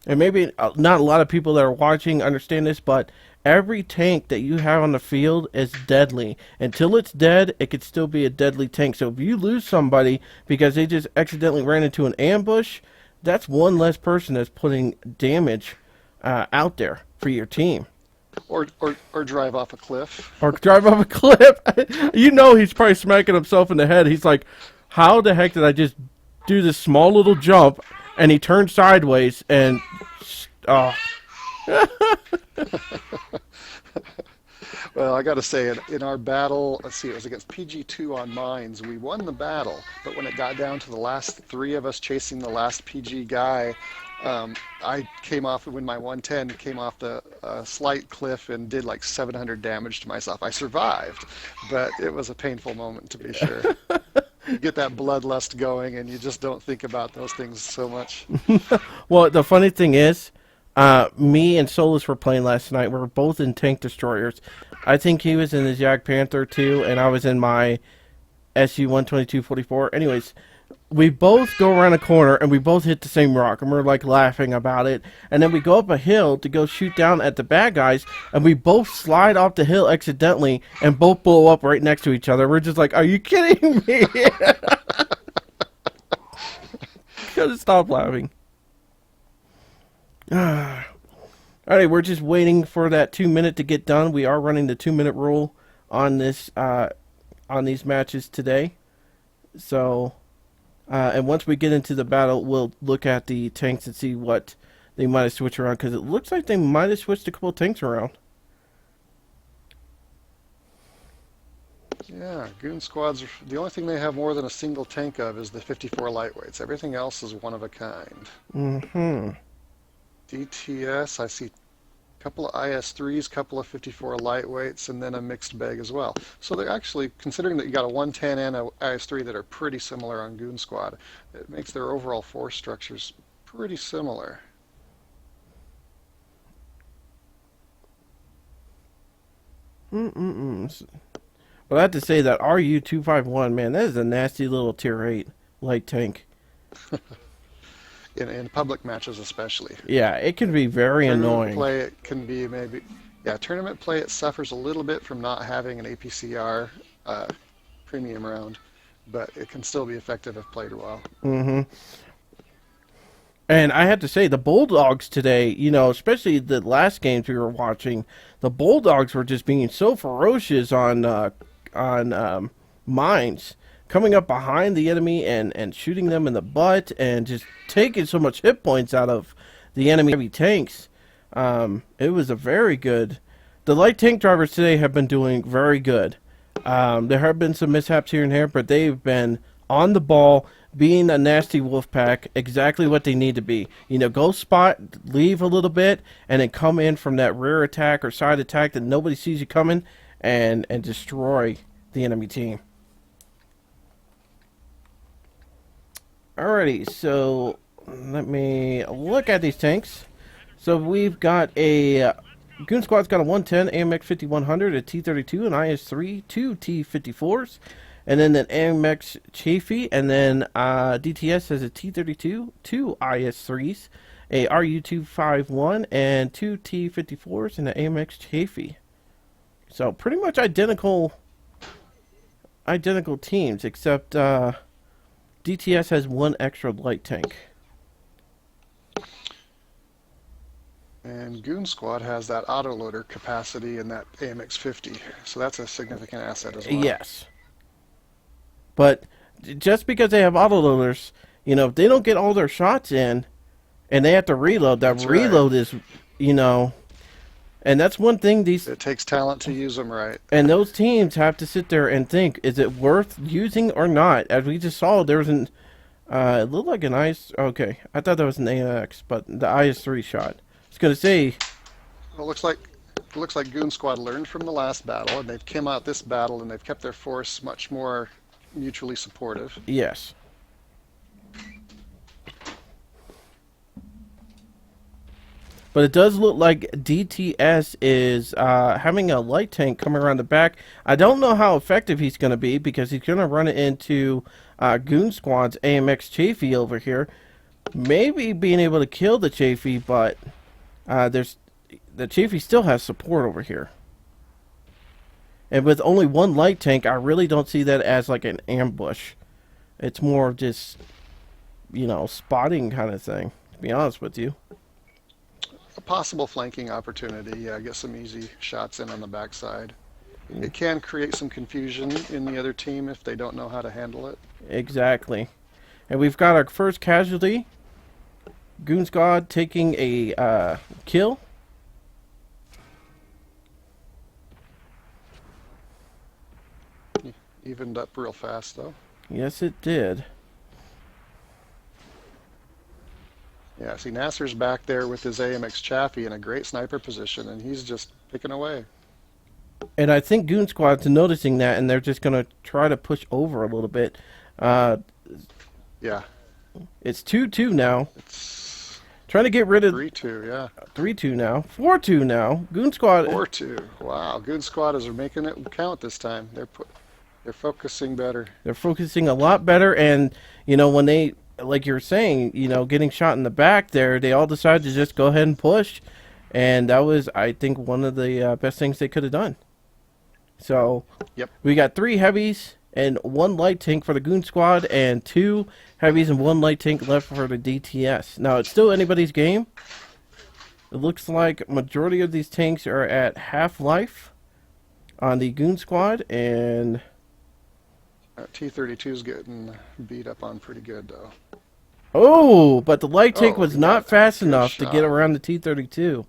And maybe not a lot of people that are watching understand this, but every tank that you have on the field is deadly. Until it's dead, it could still be a deadly tank. So if you lose somebody because they just accidentally ran into an ambush, that's one less person that's putting damage out there for your team. Or drive off a cliff. Or drive off a cliff. You know he's probably smacking himself in the head. He's like, how the heck did I just do this small little jump? And he turned sideways and... Well, I got to say, in our battle, let's see, it was against PG2 on mines. We won the battle, but when it got down to the last three of us chasing the last PG guy, I came off, when my 110 came off the slight cliff and did like 700 damage to myself. I survived, but it was a painful moment to be sure. You get that bloodlust going and you just don't think about those things so much. Well, the funny thing is, me and Solus were playing last night. We were both in tank destroyers. I think he was in his Jack Panther too, and I was in my SU-122-44. Anyways, we both go around a corner and we both hit the same rock, and we're like laughing about it. And then we go up a hill to go shoot down at the bad guys, and we both slide off the hill accidentally and both blow up right next to each other. We're just like, are you kidding me? Gotta stop laughing. Alright, we're just waiting for that 2 minute to get done. We are running the 2 minute rule on this on these matches today. So and once we get into the battle, we'll look at the tanks and see what they might have switched around, because it looks like they might have switched a couple of tanks around. Yeah, Goon Squads, the only thing they have more than a single tank of is the 54 lightweights. Everything else is one of a kind. Mm-hmm. DTS, I see a couple of IS-3s, couple of 54 lightweights, and then a mixed bag as well. So they're actually, considering that you got a 110 and a IS-3 that are pretty similar on Goon Squad, it makes their overall force structures pretty similar. But I have to say that RU-251, man, that is a nasty little tier 8 light tank. in public matches especially. Yeah, it can be very Tournament annoying. play, it can be maybe, yeah, tournament play, it suffers a little bit from not having an APCR premium round, but it can still be effective if played well. Hmm. And I have to say, the Bulldogs today, especially the last games we were watching, the Bulldogs were just being so ferocious on mines, coming up behind the enemy and shooting them in the butt and just taking so much hit points out of the enemy heavy tanks. It was a very good. The light tank drivers today have been doing very good. There have been some mishaps here and there, but they've been on the ball, being a nasty wolf pack, exactly what they need to be. Go spot, leave a little bit, and then come in from that rear attack or side attack that nobody sees you coming, and destroy the enemy team. Alrighty, so let me look at these tanks. So we've got a Goon Squad's got a 110 AMX 5100, a T32, an IS3, two T54s, and then an AMX Chafee, and then DTS has a T32, two IS3s, a RU251, and two T54s, and an AMX Chafee. So pretty much identical teams, except DTS has one extra light tank. And Goon Squad has that autoloader capacity in that AMX 50, so that's a significant asset as well. Yes. But just because they have autoloaders, if they don't get all their shots in and they have to reload, that reload is, and that's one thing it takes talent to use them right. And those teams have to sit there and think, is it worth using or not? As we just saw, there was it looked like an okay, I thought that was an AX, but the IS3 shot. I was going to say... Well, it looks like Goon Squad learned from the last battle, and they've come out this battle, and they've kept their force much more mutually supportive. Yes. But it does look like DTS is having a light tank coming around the back. I don't know how effective he's going to be because he's going to run it into Goon Squad's AMX Chafee over here. Maybe being able to kill the Chafee, but the Chafee still has support over here. And with only one light tank, I really don't see that as like an ambush. It's more of just, spotting kind of thing, to be honest with you. A possible flanking opportunity, yeah, get some easy shots in on the backside. It can create some confusion in the other team if they don't know how to handle it. Exactly. And we've got our first casualty. Goon Squad taking a kill. Evened up real fast, though. Yes, it did. Yeah, see, Nasser's back there with his AMX Chafee in a great sniper position, and he's just picking away. And I think Goon Squad's noticing that, and they're just going to try to push over a little bit. Yeah. It's 2-2 now. It's Trying to get rid of... 3-2, yeah. 3-2 now. 4-2 now. Goon Squad... 4-2. Wow, Goon Squad is making it count this time. They're focusing better. They're focusing a lot better, and, when they... Like you're saying, getting shot in the back there, they all decided to just go ahead and push. And that was, I think, one of the best things they could have done. So, yep. We got 3 heavies and 1 light tank for the Goon Squad, and 2 heavies and 1 light tank left for the DTS. Now, it's still anybody's game. It looks like majority of these tanks are at half-life on the Goon Squad, and... T-32's getting beat up on pretty good, though. Oh, but the light tank was not fast enough shot to get around the T-32.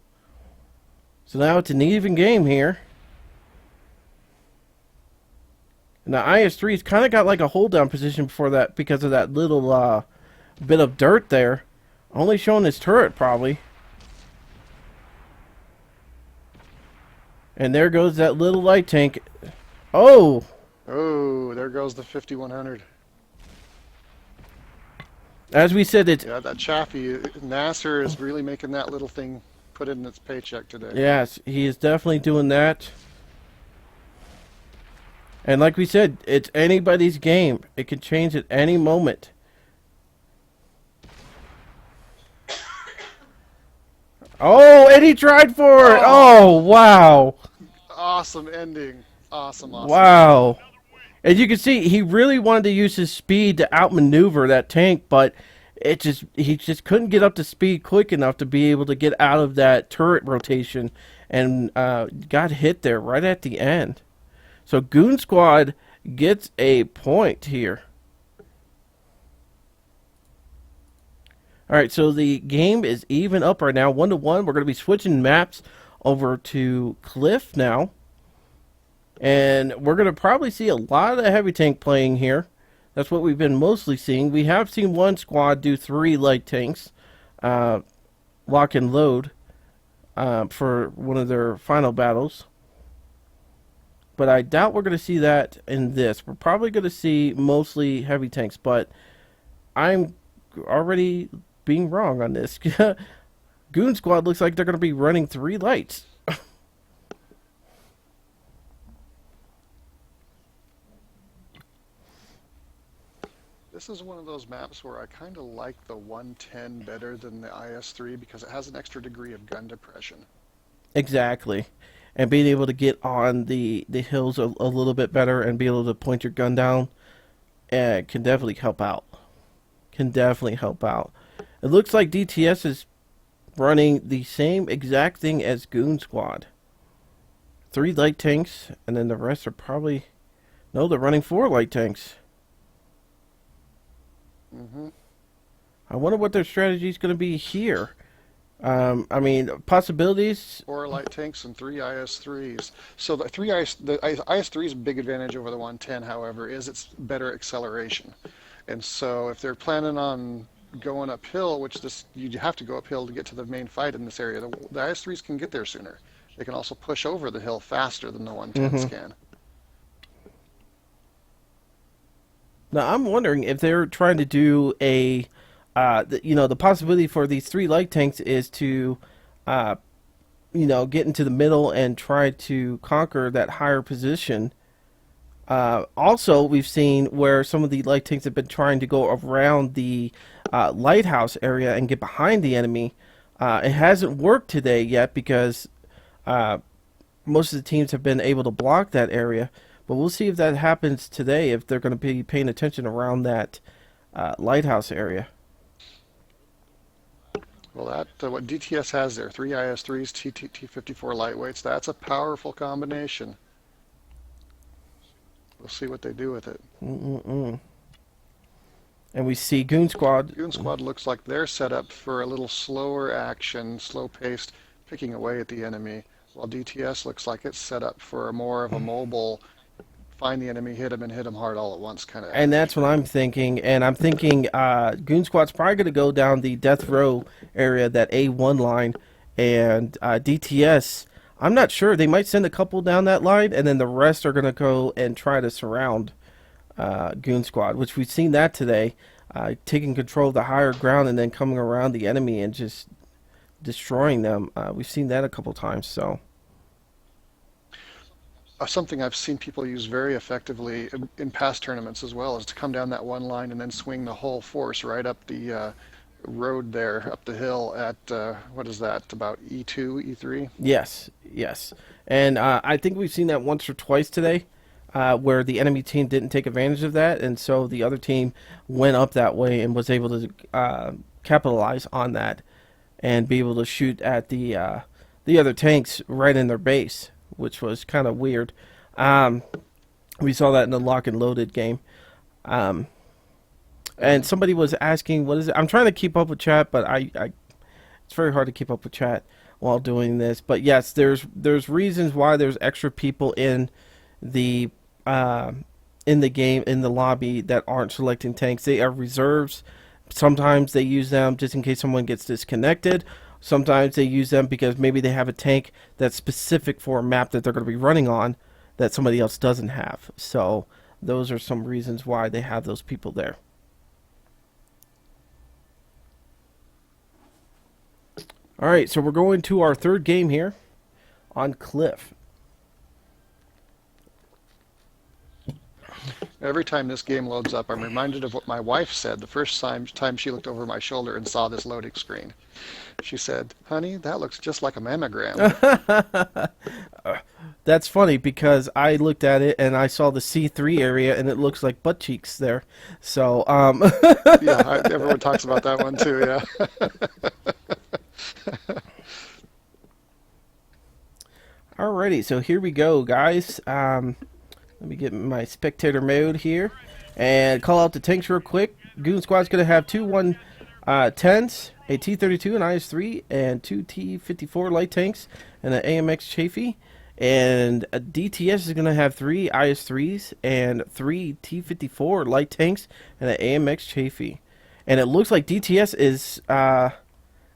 So now it's an even game here. And the IS-3's kind of got like a hold-down position before that because of that little bit of dirt there. Only showing his turret, probably. And there goes that little light tank. Oh! Oh, there goes the 5100. As we said, it's... Yeah, that Chafee, Nasser is really making that little thing put in its paycheck today. Yes, he is definitely doing that. And like we said, it's anybody's game. It can change at any moment. Oh, and he tried for it. Oh, wow. Awesome ending. Awesome, awesome ending. Wow. As you can see, he really wanted to use his speed to outmaneuver that tank, but he just couldn't get up to speed quick enough to be able to get out of that turret rotation, and got hit there right at the end. So Goon Squad gets a point here. All right, so the game is even up right now, 1-1. We're going to be switching maps over to Cliff now. And we're going to probably see a lot of heavy tank playing here. That's what we've been mostly seeing. We have seen one squad do 3 light tanks, lock and load, for one of their final battles. But I doubt we're going to see that in this. We're probably going to see mostly heavy tanks, but I'm already being wrong on this. Goon Squad looks like they're going to be running 3 lights. This is one of those maps where I kind of like the 110 better than the IS-3 because it has an extra degree of gun depression. Exactly. And being able to get on the hills a little bit better and be able to point your gun down can definitely help out. Can definitely help out. It looks like DTS is running the same exact thing as Goon Squad. 3 light tanks, and then the rest are probably... No, they're running 4 light tanks. I wonder what their strategy is going to be here. I mean, possibilities. 4 light tanks and 3 IS-3s. So the IS-3's big advantage over the 110, however, is its better acceleration. And so if they're planning on going uphill, which you have to go uphill to get to the main fight in this area, the IS-3s can get there sooner. They can also push over the hill faster than the 110s can. Now, I'm wondering if they're trying to do a, the possibility for these 3 light tanks is to, get into the middle and try to conquer that higher position. Also, we've seen where some of the light tanks have been trying to go around the lighthouse area and get behind the enemy. It hasn't worked today yet because most of the teams have been able to block that area. But we'll see if that happens today, if they're going to be paying attention around that lighthouse area. Well, what DTS has there, 3 IS-3s, T-54 lightweights, that's a powerful combination. We'll see what they do with it. And we see Goon Squad. Goon Squad looks like they're set up for a little slower action, slow-paced, picking away at the enemy, while DTS looks like it's set up for more of a mobile, find the enemy, hit him, and hit him hard all at once kind of action. And that's what I'm thinking. And I'm thinking Goon Squad's probably going to go down the death row area, that A1 line, and DTS, I'm not sure. They might send a couple down that line, and then the rest are going to go and try to surround Goon Squad, which we've seen that today, taking control of the higher ground and then coming around the enemy and just destroying them. We've seen that a couple times, so... Something I've seen people use very effectively in past tournaments as well is to come down that one line and then swing the whole force right up the road there, up the hill at, what is that, about E2, E3? Yes. And I think we've seen that once or twice today, where the enemy team didn't take advantage of that, and so the other team went up that way and was able to capitalize on that and be able to shoot at the other tanks right in their base, which was kind of weird. We saw that in the lock and loaded game. And somebody was asking, what is it? I'm trying to keep up with chat, but it's very hard to keep up with chat while doing this. But yes, there's reasons why there's extra people in the game, in the lobby, that aren't selecting tanks. They are reserves. Sometimes they use them just in case someone gets disconnected. Sometimes they use them because maybe they have a tank that's specific for a map that they're going to be running on that somebody else doesn't have. So those are some reasons why they have those people there. All right, so we're going to our third game here on Cliff. Every time this game loads up, I'm reminded of what my wife said the first time she looked over my shoulder and saw this loading screen. She said, "Honey, that looks just like a mammogram." That's funny because I looked at it and I saw the C3 area and it looks like butt cheeks there. So, Yeah, everyone talks about that one too, yeah. alrighty, so here we go, guys. Let me get my spectator mode here and call out the tanks real quick. Goon Squad's going to have two 110s, a T-32, an IS-3, and two T-54 light tanks, and an AMX Chafee. And a DTS is going to have three IS-3s and three T-54 light tanks, and an AMX Chafee. And it looks like DTS is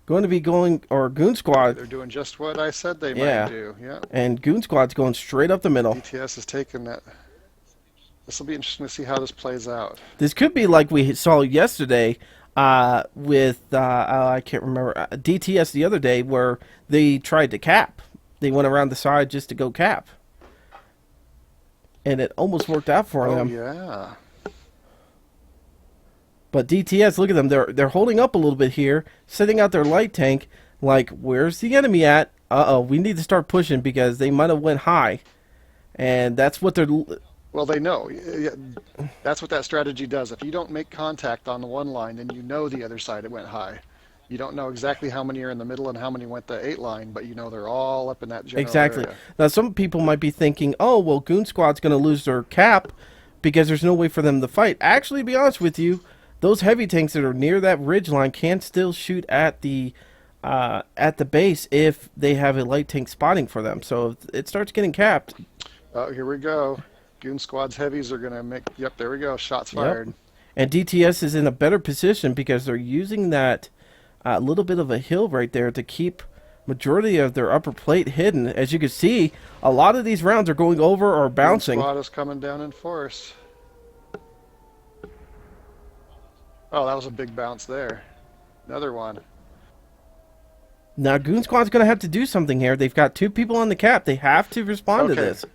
going to be going, or Goon Squad. They're doing just what I said they might do, yeah. And Goon Squad's going straight up the middle. DTS is taking that. This will be interesting to see how this plays out. This could be like we saw yesterday with, I can't remember, DTS the other day where they tried to cap. They went around the side just to go cap. And it almost worked out for them. Yeah. But DTS, look at them. They're holding up a little bit here, setting out their light tank. Like, where's the enemy at? Uh-oh, we need to start pushing because they might have went high. And that's what they're... Well, they know. That's what that strategy does. If you don't make contact on the one line, then you know the other side it went high. You don't know exactly how many are in the middle and how many went the 8 line, but you know they're all up in that general Exactly. area. Now, some people might be thinking, oh, well, Goon Squad's going to lose their cap because there's no way for them to fight. Actually, to be honest with you, those heavy tanks that are near that ridge line can still shoot at the base if they have a light tank spotting for them. So if it starts getting capped. Oh, here we go. Goon Squad's heavies are going to make... Yep, there we go. Shots fired. Yep. And DTS is in a better position because they're using that little bit of a hill right there to keep majority of their upper plate hidden. As you can see, a lot of these rounds are going over or bouncing. Goon Squad is coming down in force. Oh, that was a big bounce there. Another one. Now, Goon Squad's going to have to do something here. They've got 2 people on the cap. They have to respond to this.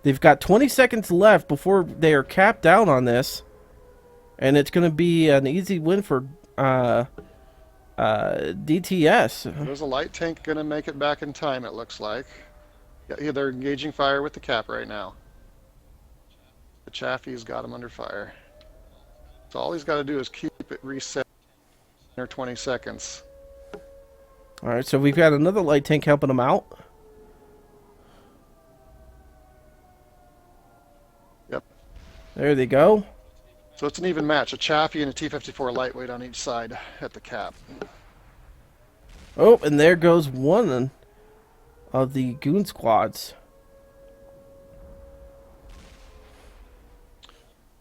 They've got 20 seconds left before they are capped out on this. And it's going to be an easy win for DTS. There's a light tank going to make it back in time, it looks like. Yeah, they're engaging fire with the cap right now. The Chafee's got him under fire. So all he's got to do is keep it reset in 20 seconds. All right, so we've got another light tank helping them out. Yep. There they go. So it's an even match. A Chafee and a T-54 lightweight on each side at the cap. Oh, and there goes one of the Goon Squads.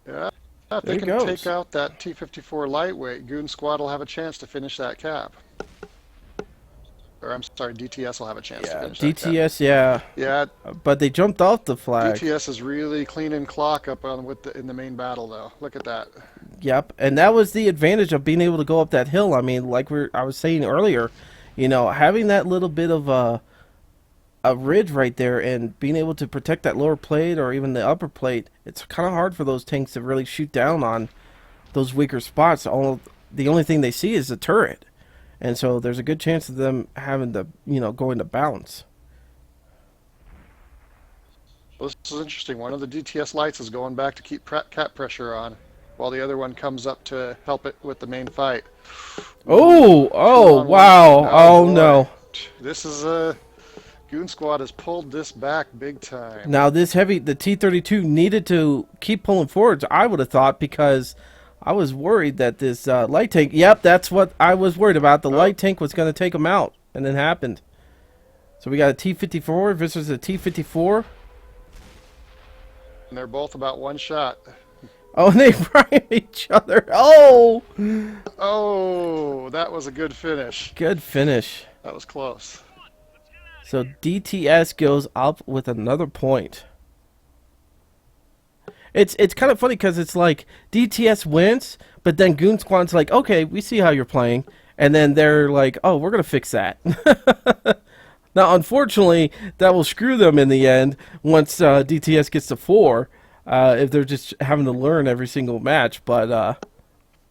Yeah, if they can take out that T-54 lightweight, Goon Squad will have a chance to finish that cap. Or I'm sorry, DTS will have a chance to finish that cap. DTS, yeah. Yeah. But they jumped off the flag. DTS is really cleaning clock up on in the main battle, though. Look at that. Yep, and that was the advantage of being able to go up that hill. I mean, like I was saying earlier, you know, having that little bit of a ridge right there and being able to protect that lower plate or even the upper plate, it's kind of hard for those tanks to really shoot down on those weaker spots. The only thing they see is the turret. And so there's a good chance of them having to, you know, go into balance. Well, this is interesting. One of the DTS lights is going back to keep cap pressure on, while the other one comes up to help it with the main fight. Oh, wow. Oh, no. This is Goon Squad has pulled this back big time. Now, the T-32 needed to keep pulling forwards, I would have thought, because I was worried that this light tank... Yep, that's what I was worried about. The light tank was going to take them out, and it happened. So we got a T-54 versus a T-54. And they're both about one shot. Oh, and they prime each other. Oh! Oh, that was a good finish. Good finish. That was close. So DTS goes up with another point. It's kind of funny because it's like DTS wins, but then Goon Squad's like, okay, we see how you're playing. And then they're like, oh, we're going to fix that. Now, unfortunately, that will screw them in the end once DTS gets to 4, if they're just having to learn every single match. But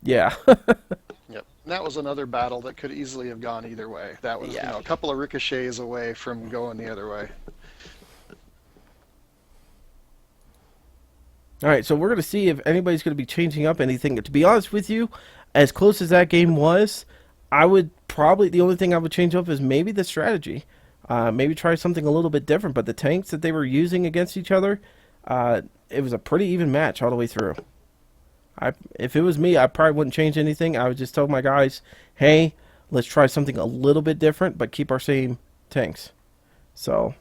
yeah, Yep. And that was another battle that could easily have gone either way. That was, yeah. a couple of ricochets away from going the other way. All right, so we're going to see if anybody's going to be changing up anything. To be honest with you, as close as that game was, I would probably, the only thing I would change up is maybe the strategy. Maybe try something a little bit different. But the tanks that they were using against each other, it was a pretty even match all the way through. If it was me, I probably wouldn't change anything. I would just tell my guys, hey, let's try something a little bit different, but keep our same tanks. So...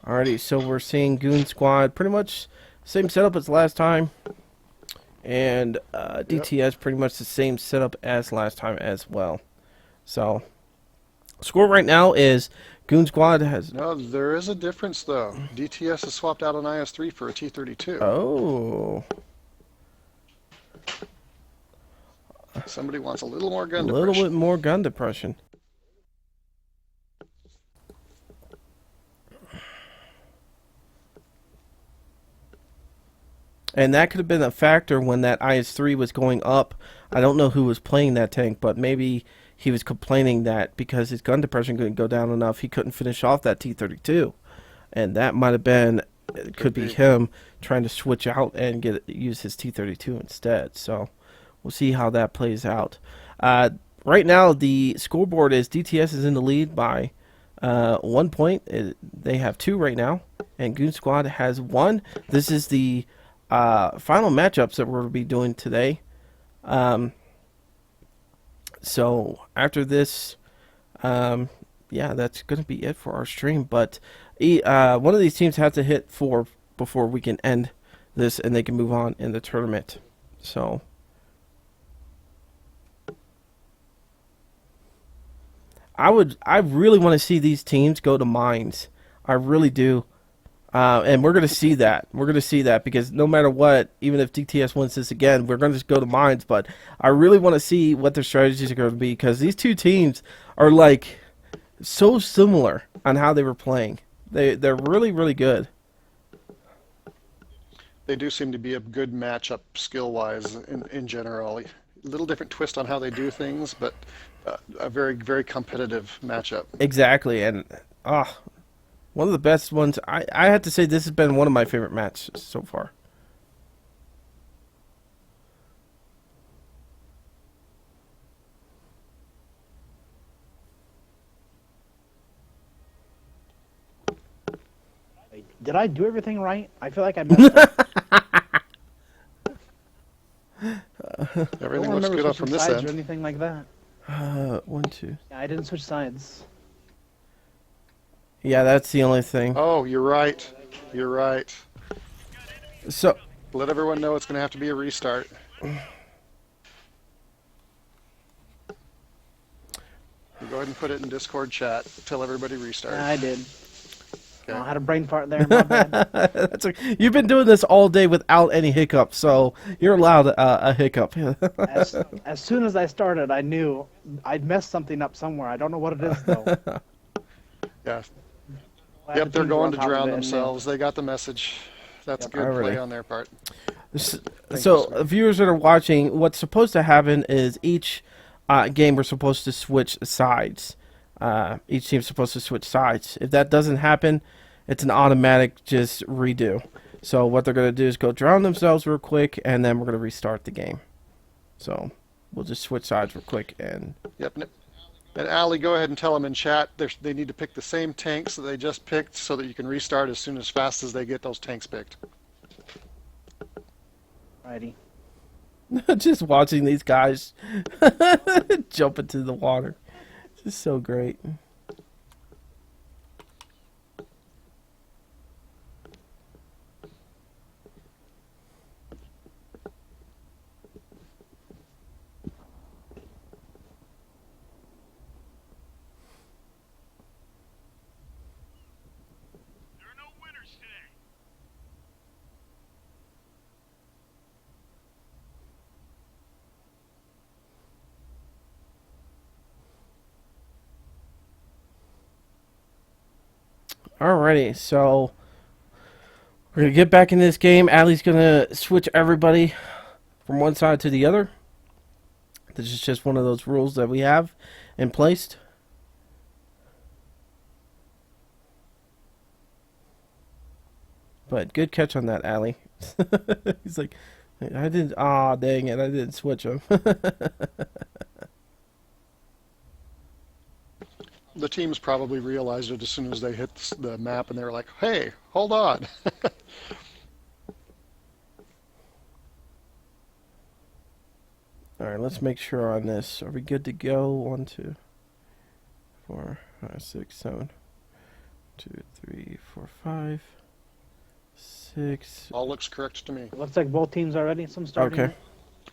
Alrighty, so we're seeing Goon Squad pretty much same setup as last time, and DTS pretty much the same setup as last time as well. So, score right now is Goon Squad has... No, there is a difference, though. DTS has swapped out an IS-3 for a T-32. Oh. Somebody wants a little more gun A depression. little bit more gun depression. And that could have been a factor when that IS-3 was going up. I don't know who was playing that tank, but maybe he was complaining that because his gun depression couldn't go down enough, he couldn't finish off that T-32. And that might have been, it could be him trying to switch out and use his T-32 instead. So we'll see how that plays out. Right now, the scoreboard is DTS is in the lead by 1 point. They have 2 right now, and Goon Squad has 1. This is the final matchups that we're going to be doing today. So after this, yeah, that's going to be it for our stream. But one of these teams has to hit 4 before we can end this, and they can move on in the tournament. So I really want to see these teams go to mines. I really do. And we're going to see that. We're going to see that because no matter what, even if DTS wins this again, we're going to just go to mines. But I really want to see what their strategies are going to be because these two teams are like so similar on how they were playing. They're really, really good. They do seem to be a good matchup skill-wise in general. A little different twist on how they do things, but a very, very competitive matchup. Exactly. And one of the best ones. I have to say this has been one of my favorite matches so far. Did I do everything right? I feel like I messed up. Everything I don't looks remember good up switching from this sides end. or anything like that. 1, 2. Yeah, I didn't switch sides. Yeah, that's the only thing. Oh, you're right. You're right. So Let everyone know it's going to have to be a restart. You go ahead and put it in Discord chat. Tell everybody restart. Yeah, I did. Okay. I had a brain fart there. My bad. that's okay. You've been doing this all day without any hiccups, so you're allowed a hiccup. As soon as I started, I knew I'd messed something up somewhere. I don't know what it is though. Yeah. Glad Yep, the they're teams were going on to top of drown it and themselves. They got the message. That's Yep. good Alrighty. play on their part. So, viewers that are watching, what's supposed to happen is each game we're supposed to switch sides. Each team's supposed to switch sides. If that doesn't happen, it's an automatic just redo. So what they're going to do is go drown themselves real quick, and then we're going to restart the game. So we'll just switch sides real quick. And Yep. And Allie, go ahead and tell them in chat they need to pick the same tanks that they just picked so that you can restart as soon as fast as they get those tanks picked. Righty. just watching these guys jump into the water. It's just so great. Alrighty, so we're gonna get back in this game. Allie's gonna switch everybody from one side to the other. This is just one of those rules that we have in place. But good catch on that, Allie. He's like, I didn't. Aw, dang it! I didn't switch him. The teams probably realized it as soon as they hit the map, and they were like, "Hey, hold on." All right, let's make sure on this. Are we good to go? 1, 2, 4, 5, 6, 7, 2, 3, 4, 5, 6. All looks correct to me. It looks like both teams are ready. Some starting. Okay.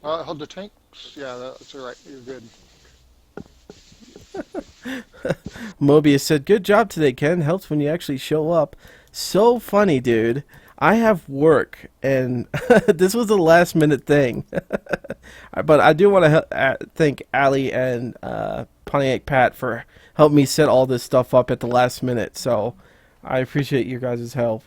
Hold the tanks. Yeah, that's all right. You're good. Mobius said, "Good job today, Ken. Helps when you actually show up." So funny, dude. I have work, and this was a last-minute thing. But I do want to thank Allie and Pontiac Pat for helping me set all this stuff up at the last minute. So I appreciate your guys' help.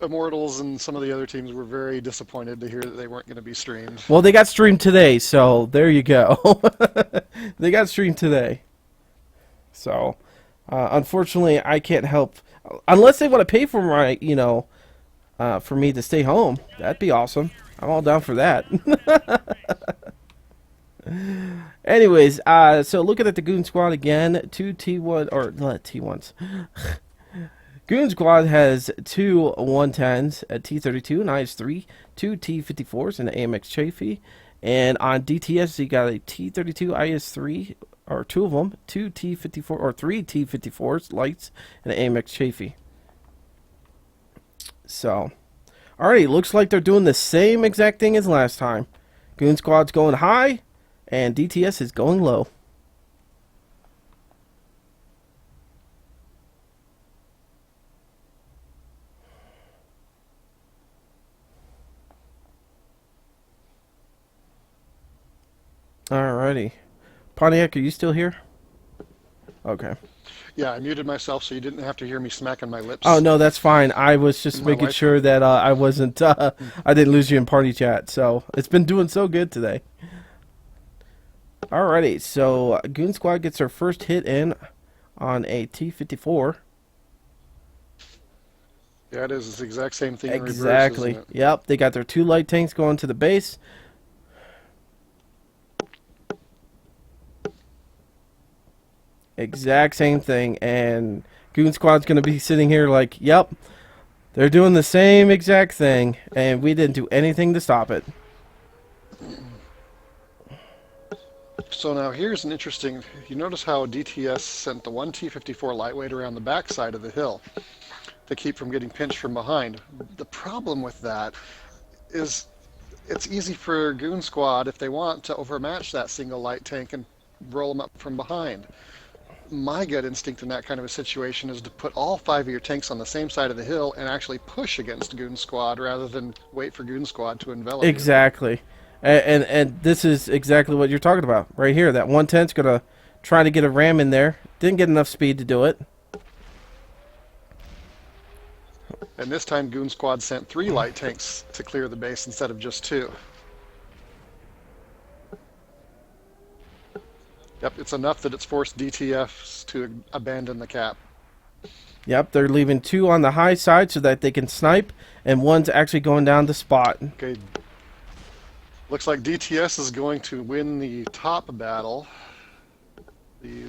Immortals and some of the other teams were very disappointed to hear that they weren't going to be streamed. Well, they got streamed today, so there you go. They got streamed today. So, unfortunately, I can't help. Unless they want to pay for my, for me to stay home. That'd be awesome. I'm all down for that. Anyways, so looking at the Goon Squad again, 2 T1, or T1s. Goon Squad has 2 110s at T32 and IS-3, 2 T54s and an AMX Chafee. And on DTS, you got a T32 IS-3, or 2 of them, 2 T54, or 3 T54s, lights, and an AMX Chafee. So, alrighty, looks like they're doing the same exact thing as last time. Goon Squad's going high, and DTS is going low. Alrighty. Pontiac, are you still here? Okay. Yeah, I muted myself so you didn't have to hear me smacking my lips. Oh, no, that's fine. I was just My making wife- sure that I wasn't, I didn't lose you in party chat. So, it's been doing so good today. Alrighty, so Goon Squad gets their first hit in on a T54. Yeah, it is. It's the exact same thing in reverse, Exactly. isn't it? Yep, they got their 2 light tanks going to the base. Exact same thing, and Goon Squad's going to be sitting here like, yep, they're doing the same exact thing, and we didn't do anything to stop it. So now here's an interesting, you notice how DTS sent the 1 T54 lightweight around the backside of the hill to keep from getting pinched from behind. The problem with that is it's easy for Goon Squad, if they want, to overmatch that single light tank and roll them up from behind. My gut instinct in that kind of a situation is to put all 5 of your tanks on the same side of the hill and actually push against Goon Squad rather than wait for Goon Squad to envelop you. Exactly. And this is exactly what you're talking about right here. That 110's going to try to get a ram in there. Didn't get enough speed to do it. And this time Goon Squad sent 3 light tanks to clear the base instead of just 2. Yep, it's enough that it's forced DTFs to abandon the cap. Yep, they're leaving 2 on the high side so that they can snipe, and 1's actually going down the spot. Okay. Looks like DTS is going to win the top battle. The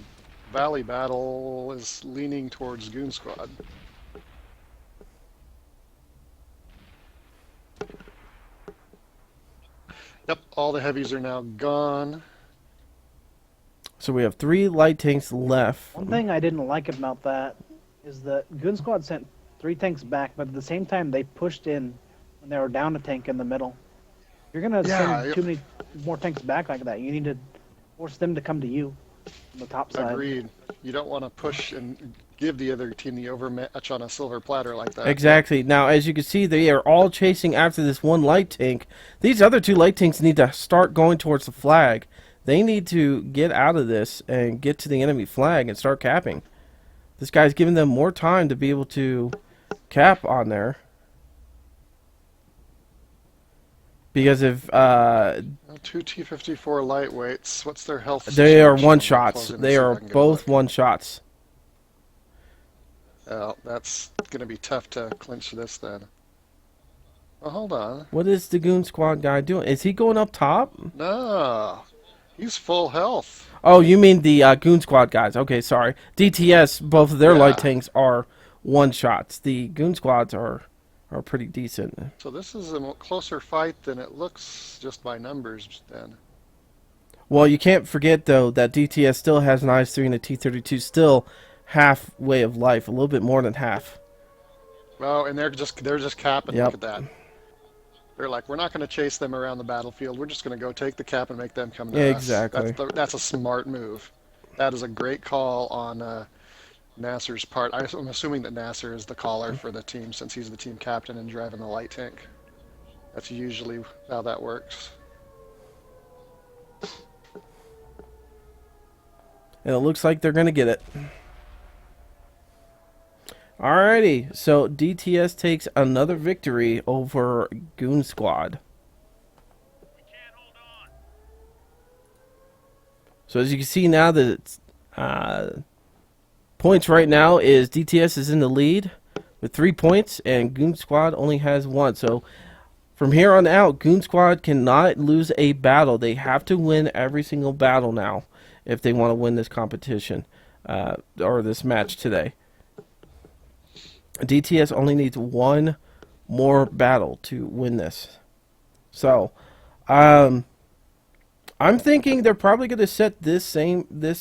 valley battle is leaning towards Goon Squad. Yep, all the heavies are now gone. So we have 3 light tanks left. One thing I didn't like about that is that Goon Squad sent 3 tanks back, but at the same time they pushed in when they were down a tank in the middle. You're gonna send too many more tanks back like that. You need to force them to come to you on the top side. Agreed. You don't want to push and give the other team the overmatch on a silver platter like that. Exactly. Now, as you can see, they are all chasing after this 1 light tank. These other 2 light tanks need to start going towards the flag. They need to get out of this and get to the enemy flag and start capping. This guy's giving them more time to be able to cap on there. Because if Two T-54 lightweights. What's their health they are situation? one I'm shots, closing to they see if are I can get a both look. one shots. Well, that's going to be tough to clinch this then. Well, hold on. What is the Goon Squad guy doing? Is he going up top? No, he's full health. Oh, you mean the Goon Squad guys? Okay, sorry. DTS, both of their light Yeah. tanks are one shots. The Goon Squads are pretty decent. So this is a closer fight than it looks just by numbers then. Well, you can't forget though that DTS still has an IS-3 and a T-32, still halfway of life, a little bit more than half. Oh, and they're just capping. Yep. Look at that. They're like, we're not going to chase them around the battlefield. We're just going to go take the cap and make them come to us. Exactly. That's a smart move. That is a great call on Nasser's part. I'm assuming that Nasser is the caller for the team since he's the team captain and driving the light tank. That's usually how that works. And it looks like they're going to get it. Alrighty, so DTS takes another victory over Goon Squad. So as you can see now, the points right now is DTS is in the lead with 3 points, and Goon Squad only has 1. So from here on out, Goon Squad cannot lose a battle. They have to win every single battle now if they want to win this competition or this match today. DTS only needs 1 more battle to win this. So, I'm thinking they're probably going to set this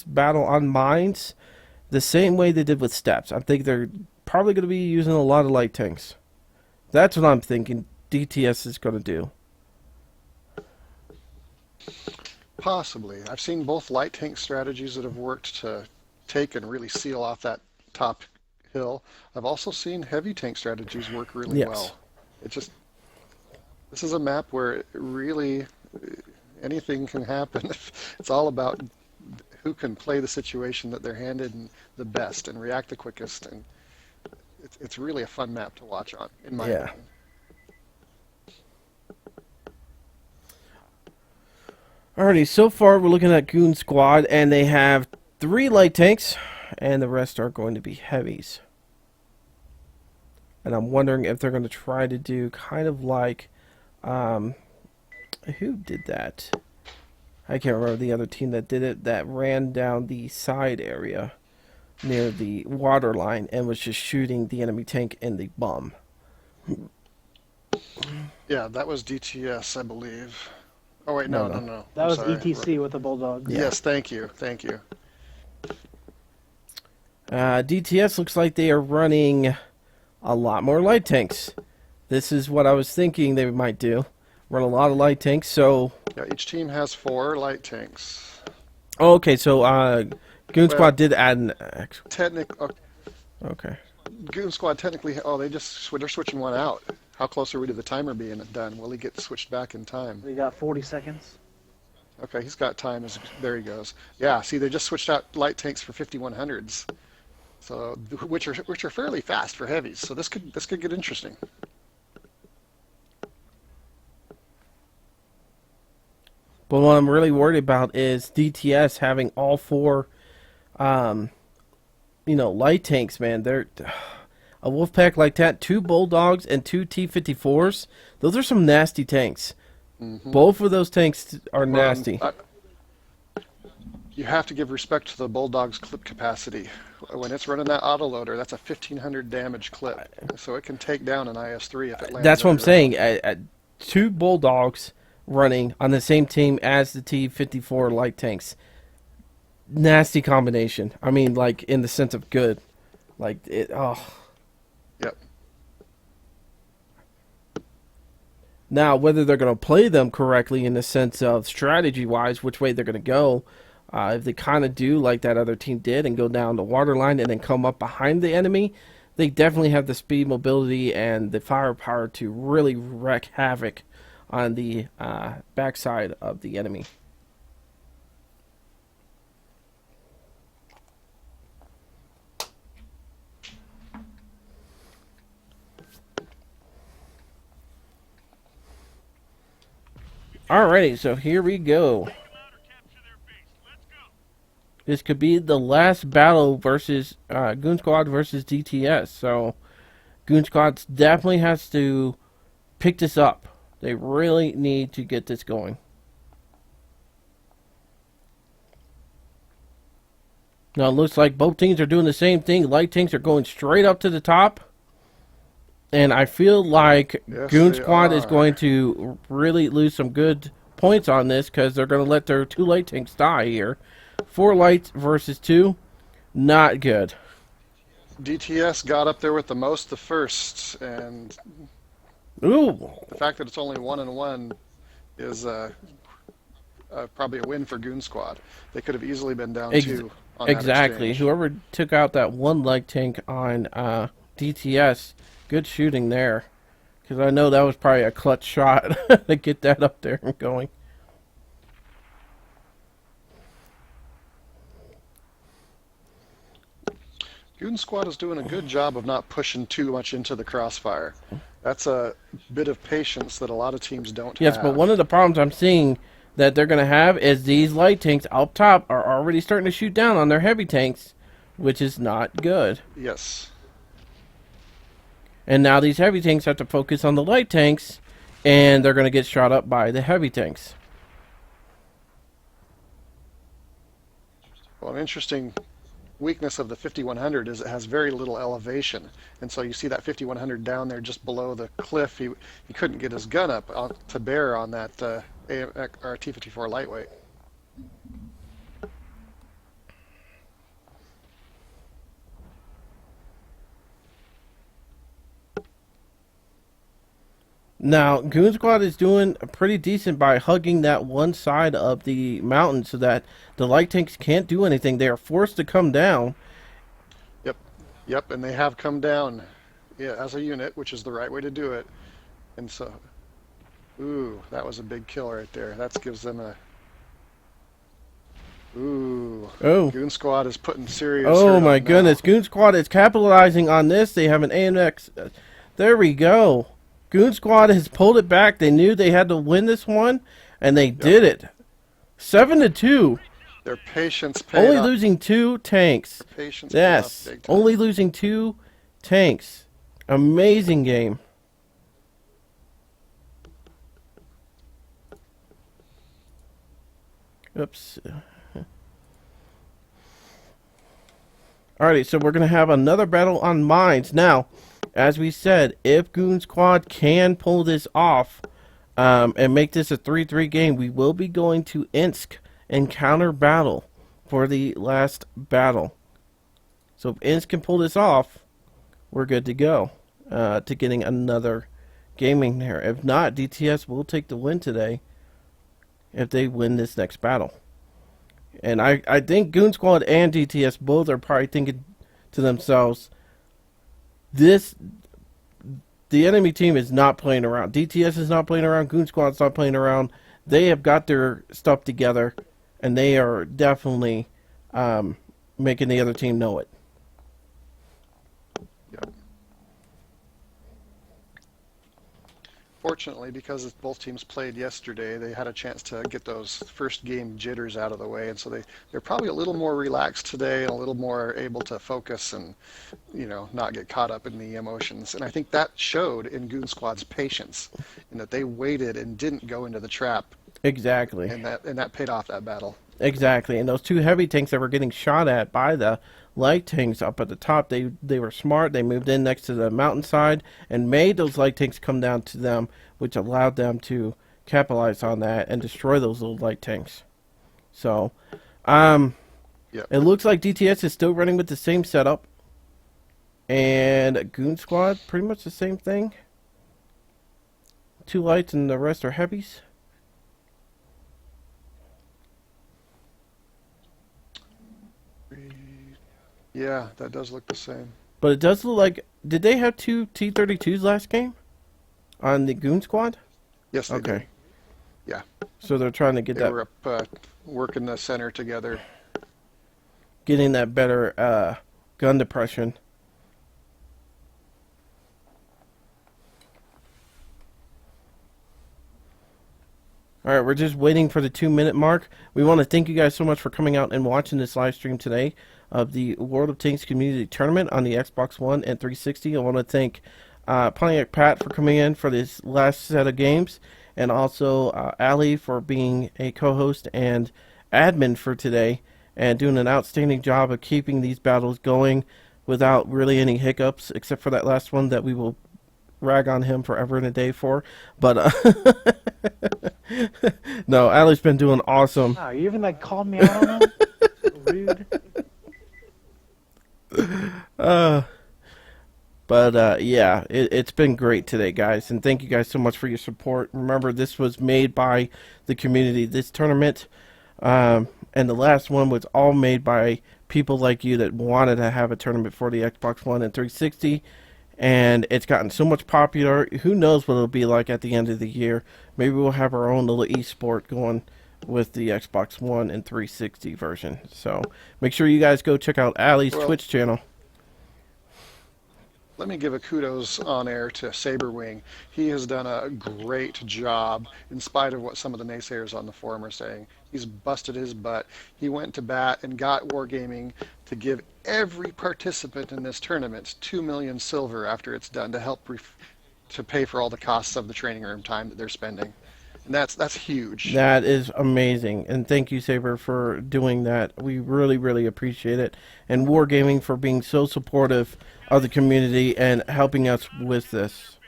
battle on mines the same way they did with steps. I think they're probably going to be using a lot of light tanks. That's what I'm thinking DTS is going to do. Possibly. I've seen both light tank strategies that have worked to take and really seal off that top hill. I've also seen heavy tank strategies work really Yes. well. This is a map where really anything can happen. It's all about who can play the situation that they're handed and the best and react the quickest. And it's really a fun map to watch on, in my opinion. Alrighty, so far we're looking at Goon Squad, and they have 3 light tanks, and the rest are going to be heavies. And I'm wondering if they're going to try to do kind of like, who did that? I can't remember the other team that did it, that ran down the side area near the water line and was just shooting the enemy tank in the bum. Yeah, that was DTS, I believe. Oh, wait, No. no. That I'm was sorry. ETC with the Bulldogs. Yeah. Yes, thank you. DTS looks like they are running a lot more light tanks. This is what I was thinking they might do. Run a lot of light tanks, so... Yeah, each team has 4 light tanks. Oh, okay, so Goon Squad did add an... Okay. Goon Squad technically, they're switching one out. How close are we to the timer being done? Will he get switched back in time? We got 40 seconds. Okay, he's got time. There he goes. Yeah, see, they just switched out light tanks for 5100s, so which are fairly fast for heavies. So this could get interesting. But what I'm really worried about is DTS having all 4, light tanks, man. They're... A wolf pack like that, 2 bulldogs and 2 T-54s. Those are some nasty tanks. Mm-hmm. Both of those tanks are nasty. You have to give respect to the Bulldog's clip capacity. When it's running that autoloader, that's a 1500 damage clip, so it can take down an IS-3 if it lands. That's what I'm saying. 2 bulldogs running on the same team as the T-54 light tanks. Nasty combination. I mean, like in the sense of good. Like it. Oh. Yep. Now, whether they're going to play them correctly in the sense of strategy-wise, which way they're going to go, if they kind of do like that other team did and go down the waterline and then come up behind the enemy, they definitely have the speed, mobility, and the firepower to really wreak havoc on the backside of the enemy. Alrighty, so here we go. This could be the last battle versus Goon Squad versus DTS. So Goon Squad definitely has to pick this up. They really need to get this going. Now it looks like both teams are doing the same thing. Light tanks are going straight up to the top. And I feel like Yes, Goon they Squad is are. going to really lose some good points on this because they're going to let their 2 light tanks die here. 4 lights versus 2. Not good. DTS got up there with the most the first, and Ooh. the fact that it's only 1-1 is probably a win for Goon Squad. They could have easily been down 2 on that Exactly. exchange. Whoever took out that 1 light tank on DTS, good shooting there. Because I know that was probably a clutch shot to get that up there and going. Goon Squad is doing a good job of not pushing too much into the crossfire. That's a bit of patience that a lot of teams don't Yes, have. but one of the problems I'm seeing that they're going to have is these light tanks up top are already starting to shoot down on their heavy tanks, which is not good. Yes. And now these heavy tanks have to focus on the light tanks, and they're going to get shot up by the heavy tanks. Well, an interesting weakness of the 5100 is it has very little elevation, and so you see that 5100 down there just below the cliff. He couldn't get his gun up to bear on that T-54 lightweight. Now, Goon Squad is doing pretty decent by hugging that one side of the mountain so that the light tanks can't do anything. They are forced to come down. Yep, and they have come down, yeah, as a unit, which is the right way to do it. And so, ooh, that was a big kill right there. That gives them a. Ooh. Oh. Goon Squad is putting serious. Oh hurt my on goodness. now. Goon Squad is capitalizing on this. They have an AMX. There we go. Goon Squad has pulled it back. They knew they had to win this one, and they did it. 7-2. Their patience paid Only off. losing 2 tanks. Patience paid Yes. off big time. Only losing 2 tanks. Amazing game. Oops. Alrighty, so we're going to have another battle on mines. Now, as we said, if Goon Squad can pull this off and make this a 3-3 game, we will be going to Insk and counter battle for the last battle. So if Insk can pull this off, we're good to go to getting another gaming there. If not, DTS will take the win today if they win this next battle. And I think Goon Squad and DTS both are probably thinking to themselves, the enemy team is not playing around. DTS is not playing around. Goon Squad's not playing around. They have got their stuff together, and they are definitely making the other team know it. Yep. Fortunately, because both teams played yesterday, they had a chance to get those first game jitters out of the way, and so they're probably a little more relaxed today and a little more able to focus and, not get caught up in the emotions. And I think that showed in Goon Squad's patience, in that they waited and didn't go into the trap. Exactly. And that paid off that battle. Exactly. And those 2 heavy tanks that were getting shot at by the light tanks up at the top, they were smart. They moved in next to the mountainside and made those light tanks come down to them, which allowed them to capitalize on that and destroy those little light tanks. So, Yep. it looks like DTS is still running with the same setup. And Goon Squad, pretty much the same thing. 2 lights and the rest are heavies. Yeah, that does look the same. But it does look like... Did they have 2 T-32s last game? On the Goon Squad? Yes, they Okay. did. Yeah. So they're trying to get They that... were up working the center together. Getting that better gun depression. All right, we're just waiting for the 2-minute mark. We want to thank you guys so much for coming out and watching this live stream today of the World of Tanks Community Tournament on the Xbox One and 360. I want to thank Pontiac Pat for coming in for this last set of games, and also Ali for being a co-host and admin for today, and doing an outstanding job of keeping these battles going without really any hiccups, except for that last one that we will rag on him forever and a day for. But no, Ali's been doing awesome. Wow, you even like called me out on that? Rude. But yeah, it's been great today, guys, and thank you guys so much for your support. Remember, this was made by the community, this tournament, and the last one was all made by people like you that wanted to have a tournament for the Xbox One and 360, and it's gotten so much popular. Who knows what it'll be like at the end of the year? Maybe we'll have our own little esport going with the Xbox One and 360 version. So make sure you guys go check out Ali's Twitch channel. Let me give a kudos on air to Saberwing. He has done a great job in spite of what some of the naysayers on the forum are saying. He's busted his butt. He went to bat and got Wargaming to give every participant in this tournament 2 million silver after it's done to help to pay for all the costs of the training room time that they're spending. And that's huge. That is amazing. And thank you, Saber, for doing that. We really, really appreciate it. And Wargaming for being so supportive of the community and helping us with this.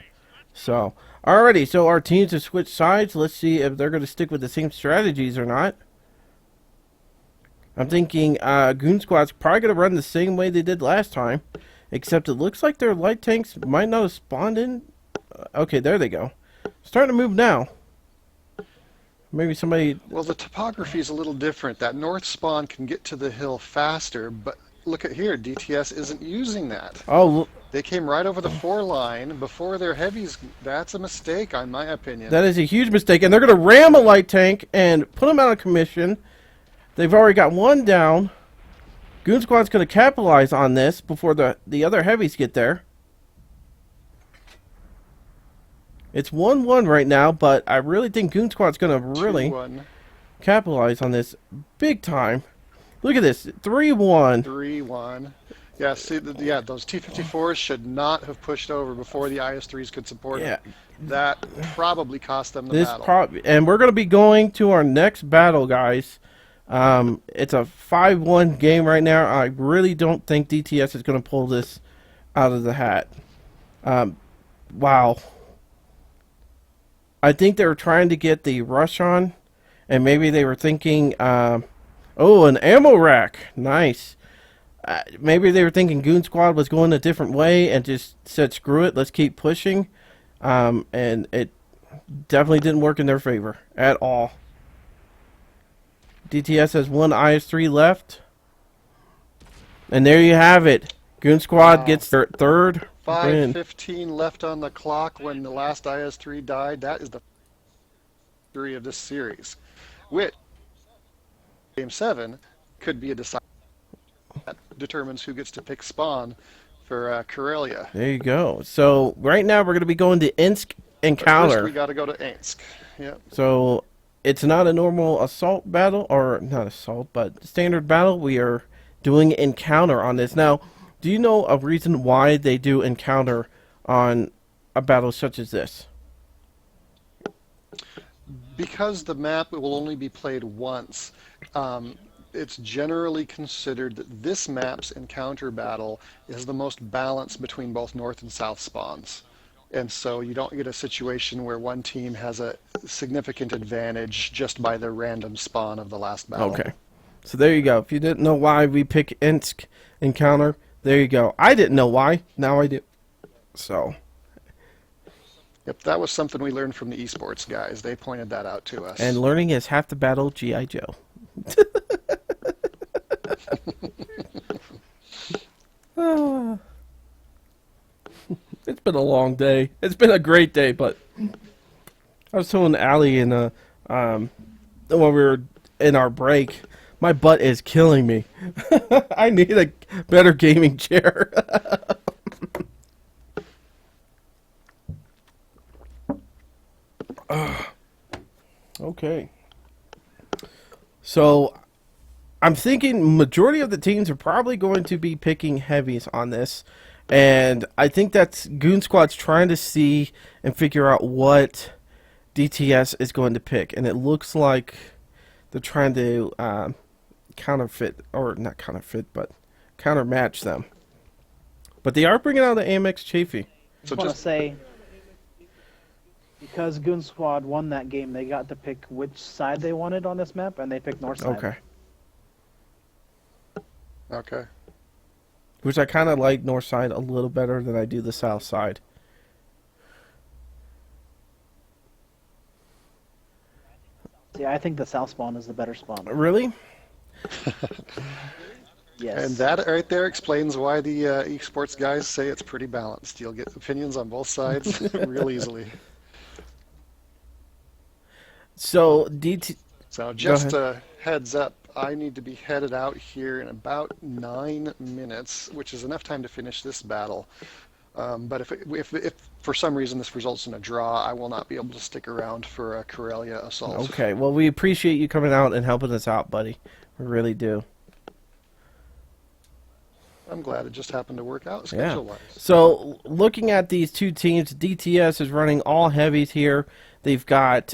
So, alrighty. So our teams have switched sides. Let's see if they're going to stick with the same strategies or not. I'm thinking Goon Squad's probably going to run the same way they did last time. Except it looks like their light tanks might not have spawned in. Okay, there they go. Starting to move now. Maybe somebody... Well, the topography is a little different. That north spawn can get to the hill faster, but look at here. DTS isn't using that. Oh, they came right over the 4 line before their heavies. That's a mistake, in my opinion. That is a huge mistake. And they're going to ram a light tank and put them out of commission. They've already got one down. Goon Squad's going to capitalize on this before the other heavies get there. It's 1-1 right now, but I really think Goon Squad's going to really 2-1. Capitalize on this big time. Look at this, 3-1. 3-1. Yeah, see, those T-54s should not have pushed over before the IS-3s could support it. That probably cost them the battle. And we're going to be going to our next battle, guys. It's a 5-1 game right now. I really don't think DTS is going to pull this out of the hat. Wow. I think they were trying to get the rush on, and maybe they were thinking, oh, an ammo rack. Nice. Maybe they were thinking Goon Squad was going a different way and just said, screw it, let's keep pushing. And it definitely didn't work in their favor at all. DTS has one IS-3 left. And there you have it. Goon Squad gets their third 5:15 left on the clock when the last IS-3 died. That is the 3 of this series. Which, Game 7 could be a decider that determines who gets to pick spawn for Karelia. There you go. So right now we're going to be going to Insk Encounter. First we got to go to Insk. Yep. So it's not a normal assault battle, or not assault, but standard battle. We are doing Encounter on this. Now, do you know a reason why they do Encounter on a battle such as this? Because the map will only be played once. It's generally considered that this map's encounter battle is the most balanced between both north and south spawns. And so you don't get a situation where one team has a significant advantage just by the random spawn of the last battle. Okay. So there you go. If you didn't know why we pick Insk Encounter, there you go. I didn't know why. Now I do. So. Yep, that was something we learned from the esports guys. They pointed that out to us. And learning is half the battle, G.I. Joe. It's been a long day. It's been a great day, but I was telling Ali when we were in our break, my butt is killing me. I need a better gaming chair. Okay. Okay. So I'm thinking majority of the teams are probably going to be picking heavies on this. And I think that's Goon Squad's trying to see and figure out what DTS is going to pick. And it looks like they're trying to counterfeit, or not counterfeit, but countermatch them. But they are bringing out the AMX Chafee. I just want to say, because Goon Squad won that game, they got to pick which side they wanted on this map, and they picked north side. Okay. Okay. Which I kind of like north side a little better than I do the south side. See, I think the south spawn is the better spawn. Really? Yes. And that right there explains why the esports guys say it's pretty balanced. You'll get opinions on both sides real easily. So So just a heads up, I need to be headed out here in about 9 minutes, which is enough time to finish this battle. But if for some reason this results in a draw, I will not be able to stick around for a Karelia assault. Okay, well, we appreciate you coming out and helping us out, buddy. We really do. I'm glad it just happened to work out schedule-wise. So, looking at these two teams, DTS is running all heavies here. They've got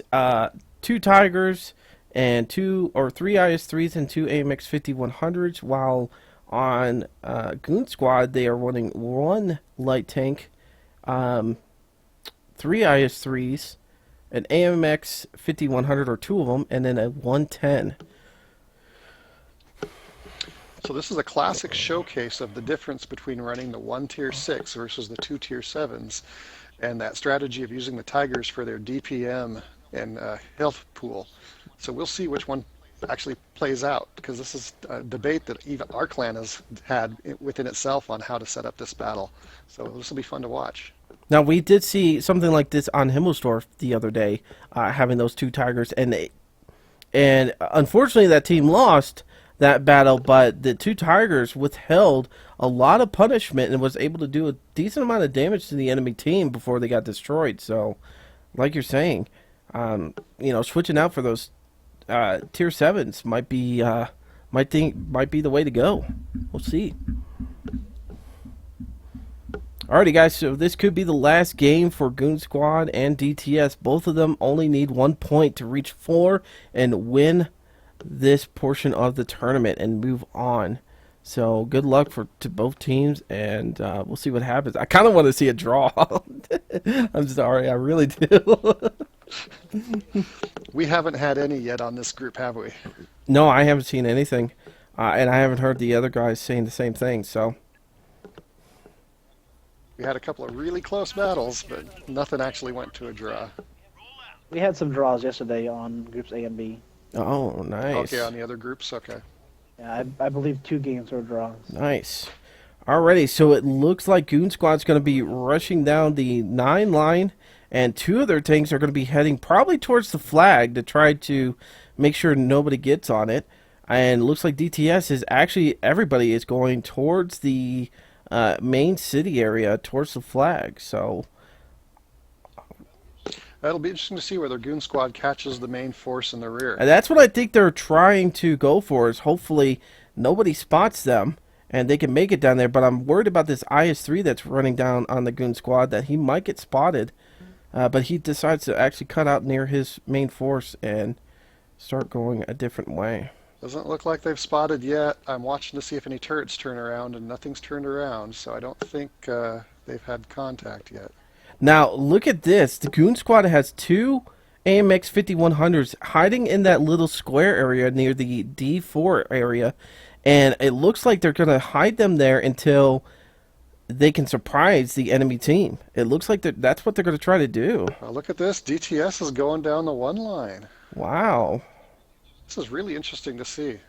2 Tigers and 3 IS-3s and 2 AMX 5100s, while on Goon Squad they are running 1 light tank, 3 IS-3s, an AMX 5100 or 2 of them, and then a 110. So this is a classic showcase of the difference between running the 1 tier 6 versus the 2 tier 7s, and that strategy of using the Tigers for their DPM and health pool. So we'll see which one actually plays out, because this is a debate that even our clan has had within itself on how to set up this battle. So this will be fun to watch. Now, we did see something like this on Himmelsdorf the other day, having those 2 Tigers, and unfortunately that team lost that battle, but the 2 Tigers withheld a lot of punishment and was able to do a decent amount of damage to the enemy team before they got destroyed. So, like you're saying, switching out for those tier 7s might be the way to go. We'll see. Alrighty, guys, so this could be the last game for Goon Squad and DTS. Both of them only need 1 point to reach 4 and win this portion of the tournament and move on. So good luck to both teams, and we'll see what happens. I kind of want to see a draw. I'm sorry, I really do. We haven't had any yet on this group, have we? No, I haven't seen anything, and I haven't heard the other guys saying the same thing. So we had a couple of really close battles, but nothing actually went to a draw. We had some draws yesterday on groups A and B. oh, nice. Okay, on the other groups, okay. Yeah, I believe 2 games were draws. Nice. Alrighty, so it looks like Goon Squad's going to be rushing down the 9 line, and 2 of their tanks are going to be heading probably towards the flag to try to make sure nobody gets on it. And it looks like DTS is actually, everybody is going towards the main city area, towards the flag. So That'll be interesting to see whether Goon Squad catches the main force in the rear. and that's what I think they're trying to go for, is hopefully nobody spots them and they can make it down there. But I'm worried about this IS-3 that's running down on the Goon Squad, that he might get spotted. But he decides to actually cut out near his main force and start going a different way. Doesn't look like they've spotted yet. I'm watching to see if any turrets turn around, and nothing's turned around, so I don't think they've had contact yet. Now, look at this. The Goon Squad has 2 AMX 5100s hiding in that little square area near the D4 area. And it looks like they're going to hide them there until they can surprise the enemy team. It looks like that's what they're going to try to do. Look at this. DTS is going down the 1 line. Wow. This is really interesting to see.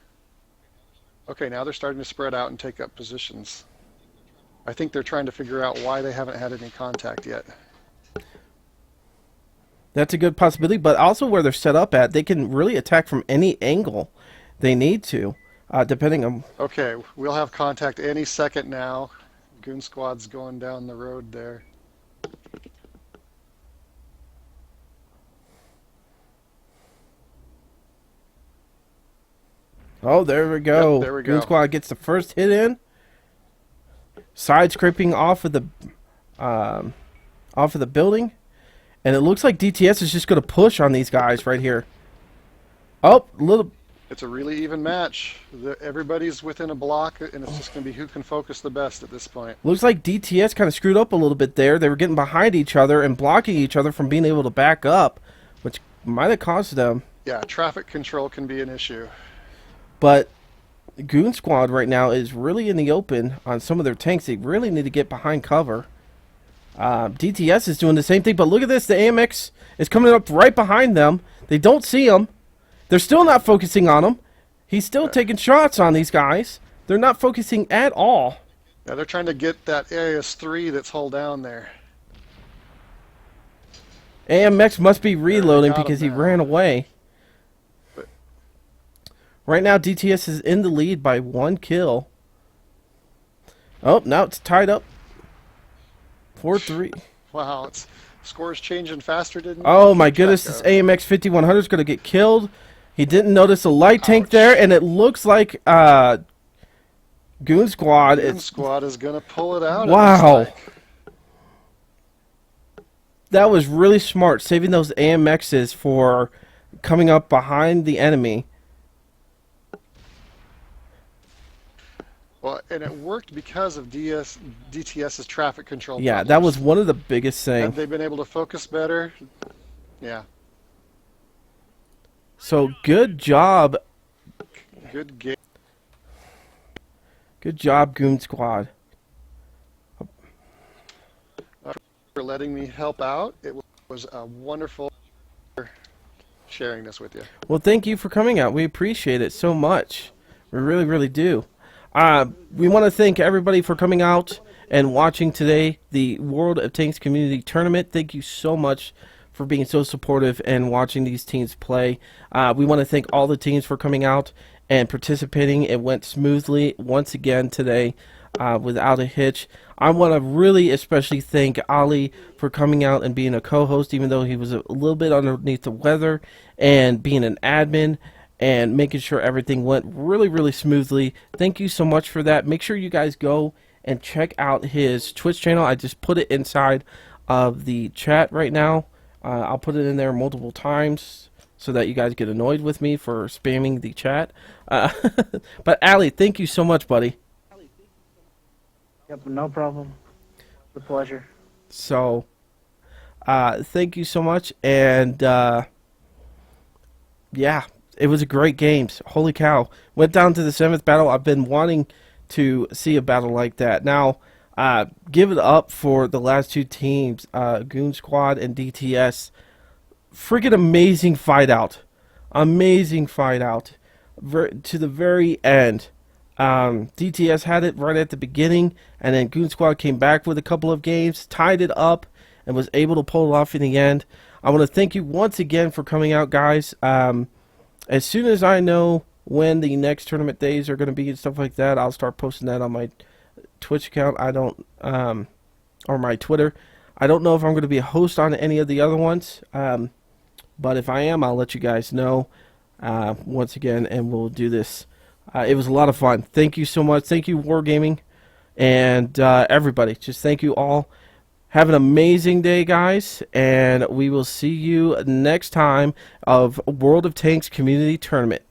Okay, now they're starting to spread out and take up positions. I think they're trying to figure out why they haven't had any contact yet. That's a good possibility, but also where they're set up at, they can really attack from any angle they need to, depending on... Okay, we'll have contact any second now. Goon Squad's going down the road there. Oh, there we Yep, go. there we Goon go. Squad gets the first hit in. Side scraping off of the building. And it looks like DTS is just going to push on these guys right here. Oh, little. It's a really even match. Everybody's within a block, and it's just going to be who can focus the best at this point. Looks like DTS kind of screwed up a little bit there. They were getting behind each other and blocking each other from being able to back up, which might have cost them. Yeah, traffic control can be an issue. But Goon Squad right now is really in the open on some of their tanks. They really need to get behind cover. DTS is doing the same thing, but look at this. The AMX is coming up right behind them. They don't see him. They're still not focusing on him. He's still taking shots on these guys. They're not focusing at all. Yeah, they're trying to get that AS3 that's hull down there. AMX must be reloading got him because he now. ran away. But- Right now, DTS is in the lead by 1 kill. Oh, now it's tied up. 4-3. Wow, score's changing faster, didn't it? Oh my Keep goodness, track this of. AMX 5100 is going to get killed. He didn't notice a light tank Ouch. there, and it looks like Goon Squad. Goon Squad is going to pull it out. Wow. It looks like. That was really smart, saving those AMXs for coming up behind the enemy. Well, and it worked because of DTS's traffic control. Yeah, that was one of the biggest Had things. they been able to focus better? Yeah, So good job. good game. Good job, Goon Squad. For letting me help out. It was a wonderful sharing this with you. Well, thank you for coming out. We appreciate it so much. We really, really do. We want to thank everybody for coming out and watching today the World of Tanks Community Tournament. Thank you so much for being so supportive and watching these teams play. We want to thank all the teams for coming out and participating. It went smoothly once again today without a hitch. I want to really especially thank Ali for coming out and being a co-host, even though he was a little bit underneath the weather, and being an admin and making sure everything went really, really smoothly. Thank you so much for that. Make sure you guys go and check out his Twitch channel. I just put it inside of the chat right now. I'll put it in there multiple times so that you guys get annoyed with me for spamming the chat. But Ali, thank you so much, buddy. Yep, no problem. It's a pleasure. So, thank you so much, and yeah, it was a great game. Holy cow. Went down to the 7th battle. I've been wanting to see a battle like that. Now, give it up for the last two teams, Goon Squad and DTS. Freaking amazing fight out. Amazing fight out. To the very end. DTS had it right at the beginning, and then Goon Squad came back with a couple of games, tied it up, and was able to pull it off in the end. I want to thank you once again for coming out, guys. As soon as I know when the next tournament days are going to be and stuff like that, I'll start posting that on my Twitch account. Or my Twitter. I don't know if I'm going to be a host on any of the other ones, but if I am, I'll let you guys know once again, and we'll do this. It was a lot of fun. Thank you so much. Thank you, Wargaming, and everybody. Just thank you all. Have an amazing day, guys, and we will see you next time of World of Tanks Community Tournament.